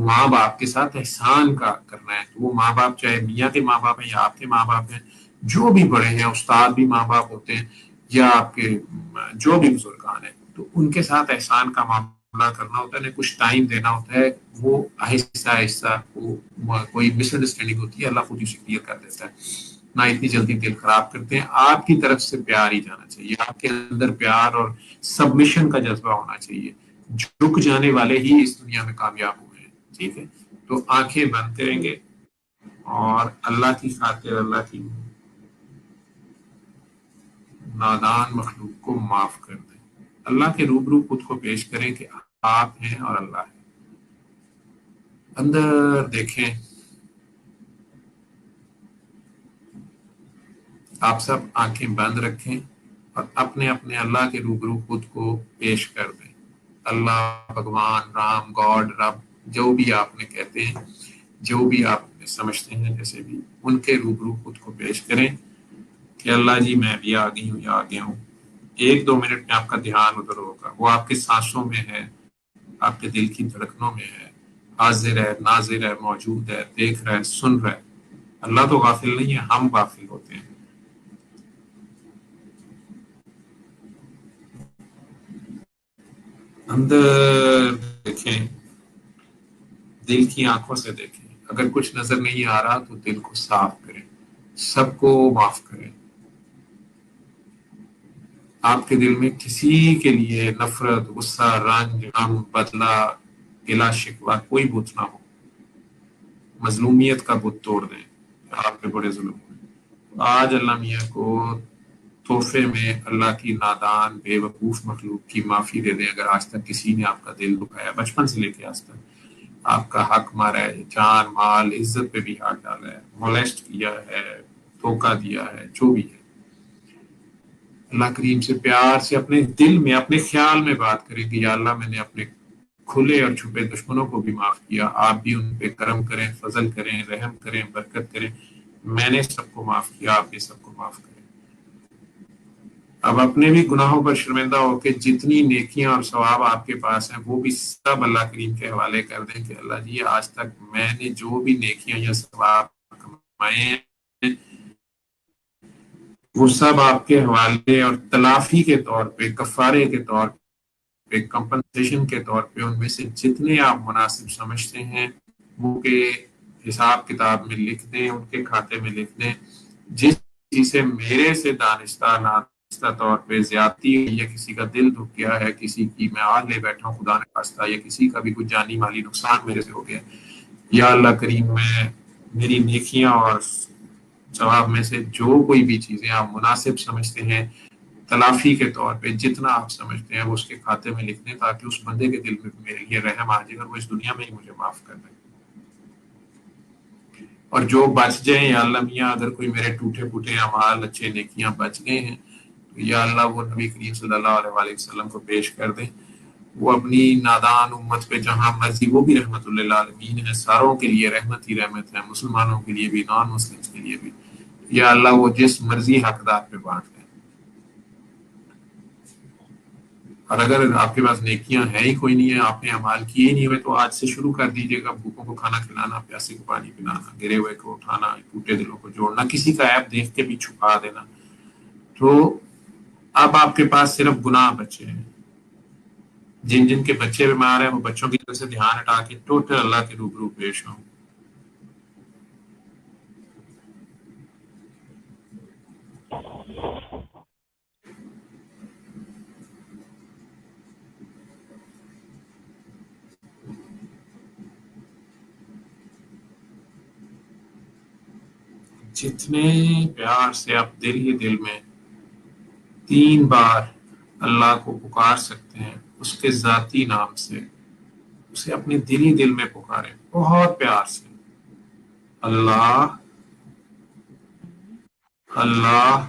ماں باپ کے ساتھ احسان کا کرنا ہے. وہ ماں باپ چاہے میاں کے ماں باپ ہیں یا آپ کے ماں باپ ہیں، جو بھی بڑے ہیں، استاد بھی ماں باپ ہوتے ہیں، یا آپ کے جو بھی بزرگان ہیں، تو ان کے ساتھ احسان کا معاملہ کرنا ہوتا ہے. انہیں کچھ ٹائم دینا ہوتا ہے. وہ آہستہ آہستہ کوئی مس انڈرسٹینڈنگ ہوتی ہے، اللہ خود اسے کلیئر کر دیتا ہے. نہ اتنی جلدی دل خراب کرتے ہیں. آپ کی طرف سے پیار ہی جانا چاہیے. آپ کے اندر پیار اور سبمیشن کا جذبہ ہونا چاہیے. جھک جانے والے ہی اس دنیا میں کامیاب ہوئے ہیں. ٹھیک ہے؟ تو آنکھیں بند کریں گے اور اللہ کی خاطر، اللہ کی نادان مخلوق کو معاف کر دیں. اللہ کے روبرو خود کو پیش کریں کہ آپ ہیں اور اللہ ہے. اندر دیکھیں. آپ سب آنکھیں بند رکھیں اور اپنے اپنے اللہ کے روبرو خود کو پیش کر دیں. اللہ، بھگوان، رام، گاڈ، رب، جو بھی آپ نے کہتے ہیں، جو بھی آپ سمجھتے ہیں، جیسے بھی، ان کے روبرو خود کو پیش کریں کہ اللہ جی میں بھی آ گئی ہوں یا آ گیا ہوں. 1-2 منٹ میں آپ کا دھیان ادھر ہوگا. وہ آپ کے سانسوں میں ہے، آپ کے دل کی دھڑکنوں میں ہے. حاضر ہے، ناظر ہے، موجود ہے، دیکھ رہا ہے، سن رہا ہے. اللہ تو غافل نہیں ہے، ہم غافل ہوتے ہیں. اندر دیکھیں، دل کی آنکھوں سے دیکھیں. اگر کچھ نظر نہیں آ رہا تو دل کو صاف کریں، سب کو معاف کریں. آپ کے دل میں کسی کے لیے نفرت، غصہ، رنج، غم، بدلہ، گلا شکوہ کوئی بت نہ ہو. مظلومیت کا بت توڑ دیں. آپ پہ بڑے ظلم ہوئے. آج اللہ میاں کو تحفے میں اللہ کی نادان بے وقوف مخلوق کی معافی دے دیں. اگر آج تک کسی نے آپ کا دل دکھایا، بچپن سے لے کے آج تک آپ کا حق مارا ہے، جان، مال، عزت پہ بھی ہاتھ ڈالا ہے، مولیسٹ کیا ہے، دھوکہ دیا ہے، جو بھی ہے، اللہ کریم سے پیار سے اپنے دل میں، اپنے خیال میں بات کریں کہ یا اللہ میں نے اپنے کھلے اور چھپے دشمنوں کو بھی معاف کیا، آپ بھی ان پہ کرم کریں، فضل کریں، رحم کریں، برکت کریں. میں نے سب کو معاف کیا، آپ بھی سب کو معاف کریں. اب اپنے بھی گناہوں پر شرمندہ ہو کے جتنی نیکیاں اور ثواب آپ کے پاس ہیں وہ بھی سب اللہ کریم کے حوالے کر دیں کہ اللہ جی آج تک میں نے جو بھی نیکیاں یا ثواب کمائے ہیں وہ سب آپ کے حوالے، اور تلافی کے طور پہ، کفارے کے طور پہ، کمپنسیشن کے طور پہ ان میں سے جتنے آپ مناسب سمجھتے ہیں وہ کے حساب کتاب میں لکھ دیں، ان کے کھاتے میں لکھ دیں. جس چیز سے میرے سے دانستہ نادانستہ طور پہ زیادتی یا کسی کا دل دکھ گیا ہے، کسی کی میں آگ لے بیٹھا ہوں خدا نے خواستہ، یا کسی کا بھی کوئی جانی مالی نقصان میرے سے ہو گیا، یا اللہ کریم میں میری نیکیاں اور ثواب میں سے جو کوئی بھی چیزیں آپ مناسب سمجھتے ہیں تلافی کے طور پہ، جتنا آپ سمجھتے ہیں وہ اس کے کھاتے میں لکھ دیں تاکہ اس بندے کے دل میں میرے لیے رحم آ جائے اور وہ اس دنیا میں ہی مجھے معاف کر دے. اور جو بچ جائیں یا اللہ میاں اگر کوئی میرے ٹوٹے پھوٹے اعمال، اچھے نیکیاں بچ گئے ہیں تو یا اللہ وہ نبی کریم صلی اللہ علیہ وسلم کو پیش کر دیں. وہ اپنی نادان امت پہ جہاں مرضی، وہ بھی رحمت للعالمین ہے، ساروں کے لیے رحمت ہی رحمت ہے، مسلمانوں کے لیے بھی، نان مسلمس کے لیے بھی. یا اللہ وہ جس مرضی حقدار پہ بانٹ دیں. اور اگر آپ کے پاس نیکیاں ہیں ہی کوئی نہیں ہے, آپ نے اعمال کیے ہی نہیں ہوئے, تو آج سے شروع کر دیجیے گا. بھوکوں کو کھانا کھلانا, پیاسے کو پانی پلانا, گرے ہوئے کو اٹھانا, ٹوٹے دلوں کو جوڑنا, کسی کا عیب دیکھ کے بھی چھپا دینا. تو اب آپ کے پاس صرف گناہ بچے ہیں. جن جن کے بچے بیمار ہیں وہ بچوں کی طرف سے دھیان ہٹا کے ٹوٹل اللہ کے روبرو پیش ہوں. جتنے پیار سے آپ دل ہی دل میں 3 بار اللہ کو پکار سکتے ہیں اس کے ذاتی نام سے, اسے اپنے دل ہی دل میں پکاریں بہت پیار سے. اللہ اللہ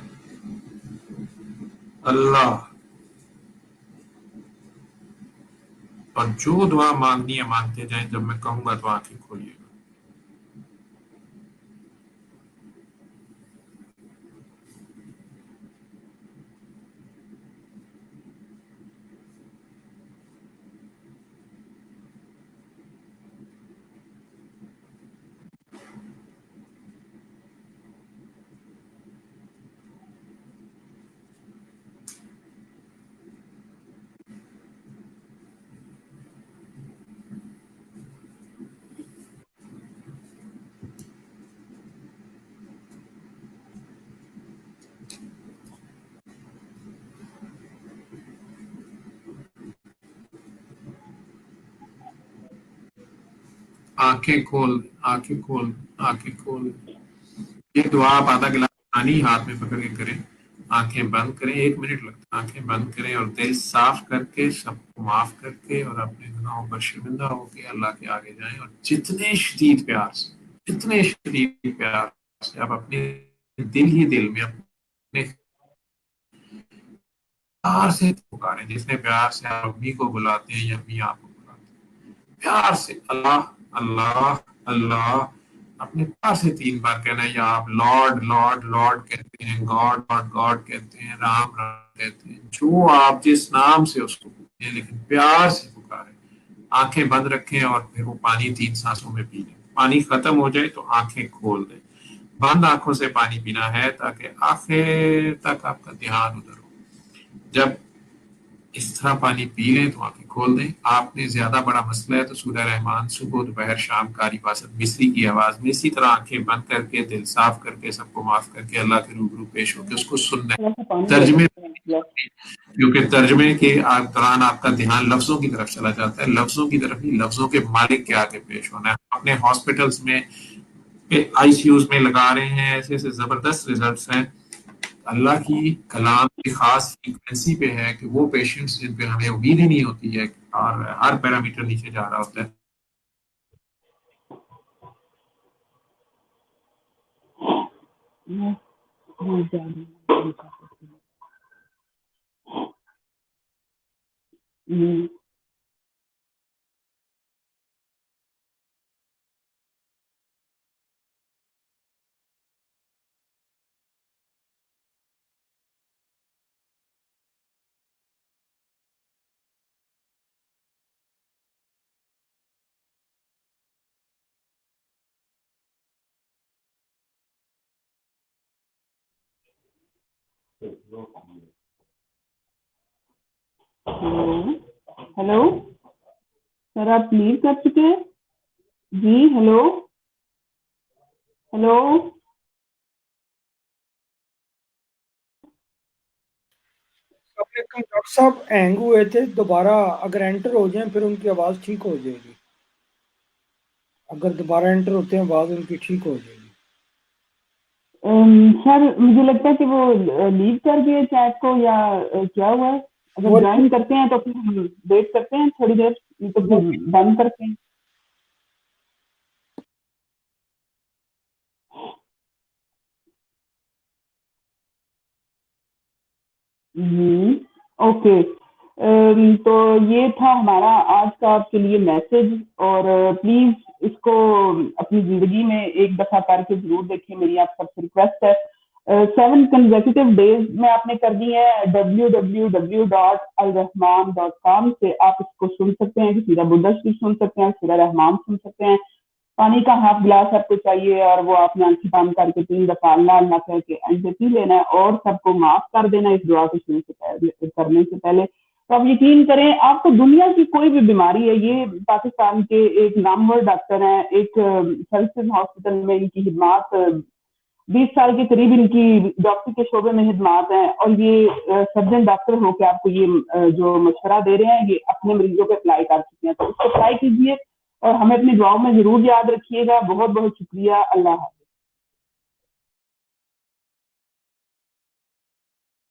اللہ. اور جو دعا مانگنی ہے مانگتے جائیں, جب میں کہوں گا تو آنکھیں کھولیے گا. آنکھیں کھول, آنکھیں کھول, آنکھیں کھول. یہ دعا آپ آدھا گلاس پانی ہاتھ میں پکڑ کے کریں, آنکھیں بند کریں, 1 منٹ لگتا ہے. آنکھیں بند کریں اور دل صاف کر کے, سب کو معاف کر کے, اور اپنے گناہوں پر شرمندہ ہو کے اللہ کے آگے جائیں. اور جتنے شدید پیار سے, اتنے شدید پیار سے آپ اپنے دل ہی دل میں اپنے پیار سے پکاریں. جتنے پیار سے آپ امی کو بلاتے ہیں یا امی آپ کو بلاتے ہیں, پیار سے اللہ اللہ اللہ. اپنے پیار سے 3 بار کہنا ہے. یا آپ لارڈ لارڈ لارڈ کہتے ہیں, گاڈ گاڈ گاڈ کہتے ہیں, رام رام کہتے ہیں, جو آپ جس نام سے اس کو پوچھتے ہیں, لیکن پیار سے پکاریں. آنکھیں بند رکھیں اور پھر وہ پانی 3 سانسوں میں پی لیں. پانی ختم ہو جائے تو آنکھیں کھول دیں. بند آنکھوں سے پانی پینا ہے تاکہ آخر تک آپ کا دھیان ادھر ہو. جب اس طرح پانی پی لیں تو آنکھیں کھول دیں. آپ نے زیادہ بڑا مسئلہ ہے تو سورہ رحمان صبح دوپہر شام قاری باسط مصری کی آواز میں اسی طرح آنکھیں بند کر کے, دل صاف کر کے, سب کو معاف کر کے اللہ کے روبرو پیش ہو کے اس کو سننا ہے. تھوڑا سا پانی دے ترجمے, سکتے ہیں. کیونکہ ترجمے کے دوران آپ کا دھیان لفظوں کی طرف چلا جاتا ہے, لفظوں کی طرف نہیں, لفظوں کے مالک کے آگے پیش ہونا ہے. اپنے ہاسپٹلس میں, آئی سی یوز میں لگا رہے ہیں, ایسے ایسے زبردست ریزلٹس ہیں. اللہ کی کلام کی خاص فریکوینسی پہ ہے کہ وہ پیشنٹس جن پہ ہمیں امید ہی نہیں ہوتی ہے اور ہر پیرامیٹر نیچے جا رہا ہوتا ہے, ہیلو سر, آپ لیو کر چکے ہیں جی. ہیلو ہیلو ڈاکٹر صاحب ہینگ ہوئے تھے, دوبارہ اگر انٹر ہو جائیں پھر ان کی آواز ٹھیک ہو جائے گی. اگر دوبارہ انٹر ہوتے ہیں آواز ان کی ٹھیک ہو جائے گی. سر, مجھے لگتا ہے کہ وہ لیو کر گئے چیٹ کو, یا کیا ہوا ہے. اگر وہ جوائن کرتے ہیں تو پھر ہم ویٹ کرتے ہیں تھوڑی دیر, نہیں تو پھر بند کرتے ہیں. اوکے, تو یہ تھا ہمارا آج کا آپ کے لیے میسج، اور پلیز اس کو اپنی زندگی میں ایک دفعہ کر کے ضرور دیکھیں، میری آپ سب سے ریکویسٹ ہے۔ 7 کنزیکٹیو ڈیز میں آپ نے کر دی ہے، www.alrahman.com سے آپ اس کو سن سکتے ہیں، سورہ بدر شریف سن سکتے ہیں، سورہ رحمان سن سکتے ہیں۔ پانی کا ہاف گلاس آپ کو چاہیے اور وہ آپ نے آنکھیں بند کر کے 3 دفعہ اللہ اللہ کہہ کے اینڈ پہ پی لینا ہے، اور سب کو معاف کر دینا اس دعا کو شروع سے کرنے سے پہلے۔ تو آپ یقین کریں، آپ کو دنیا کی کوئی بھی بیماری ہے، یہ پاکستان کے ایک نامور ڈاکٹر ہیں، ایک سلسن ہاسپٹل میں ان کی خدمات 20 سال کے قریب ان کی ڈاکٹر کے شعبے میں خدمات ہیں، اور یہ سرجن ڈاکٹر ہو کے آپ کو یہ جو مشورہ دے رہے ہیں یہ اپنے مریضوں پہ اپلائی کر چکے ہیں، تو اس کو اپلائی کیجیے اور ہمیں اپنی دعاؤں میں ضرور یاد رکھیے گا۔ بہت بہت شکریہ، اللہ حافظ۔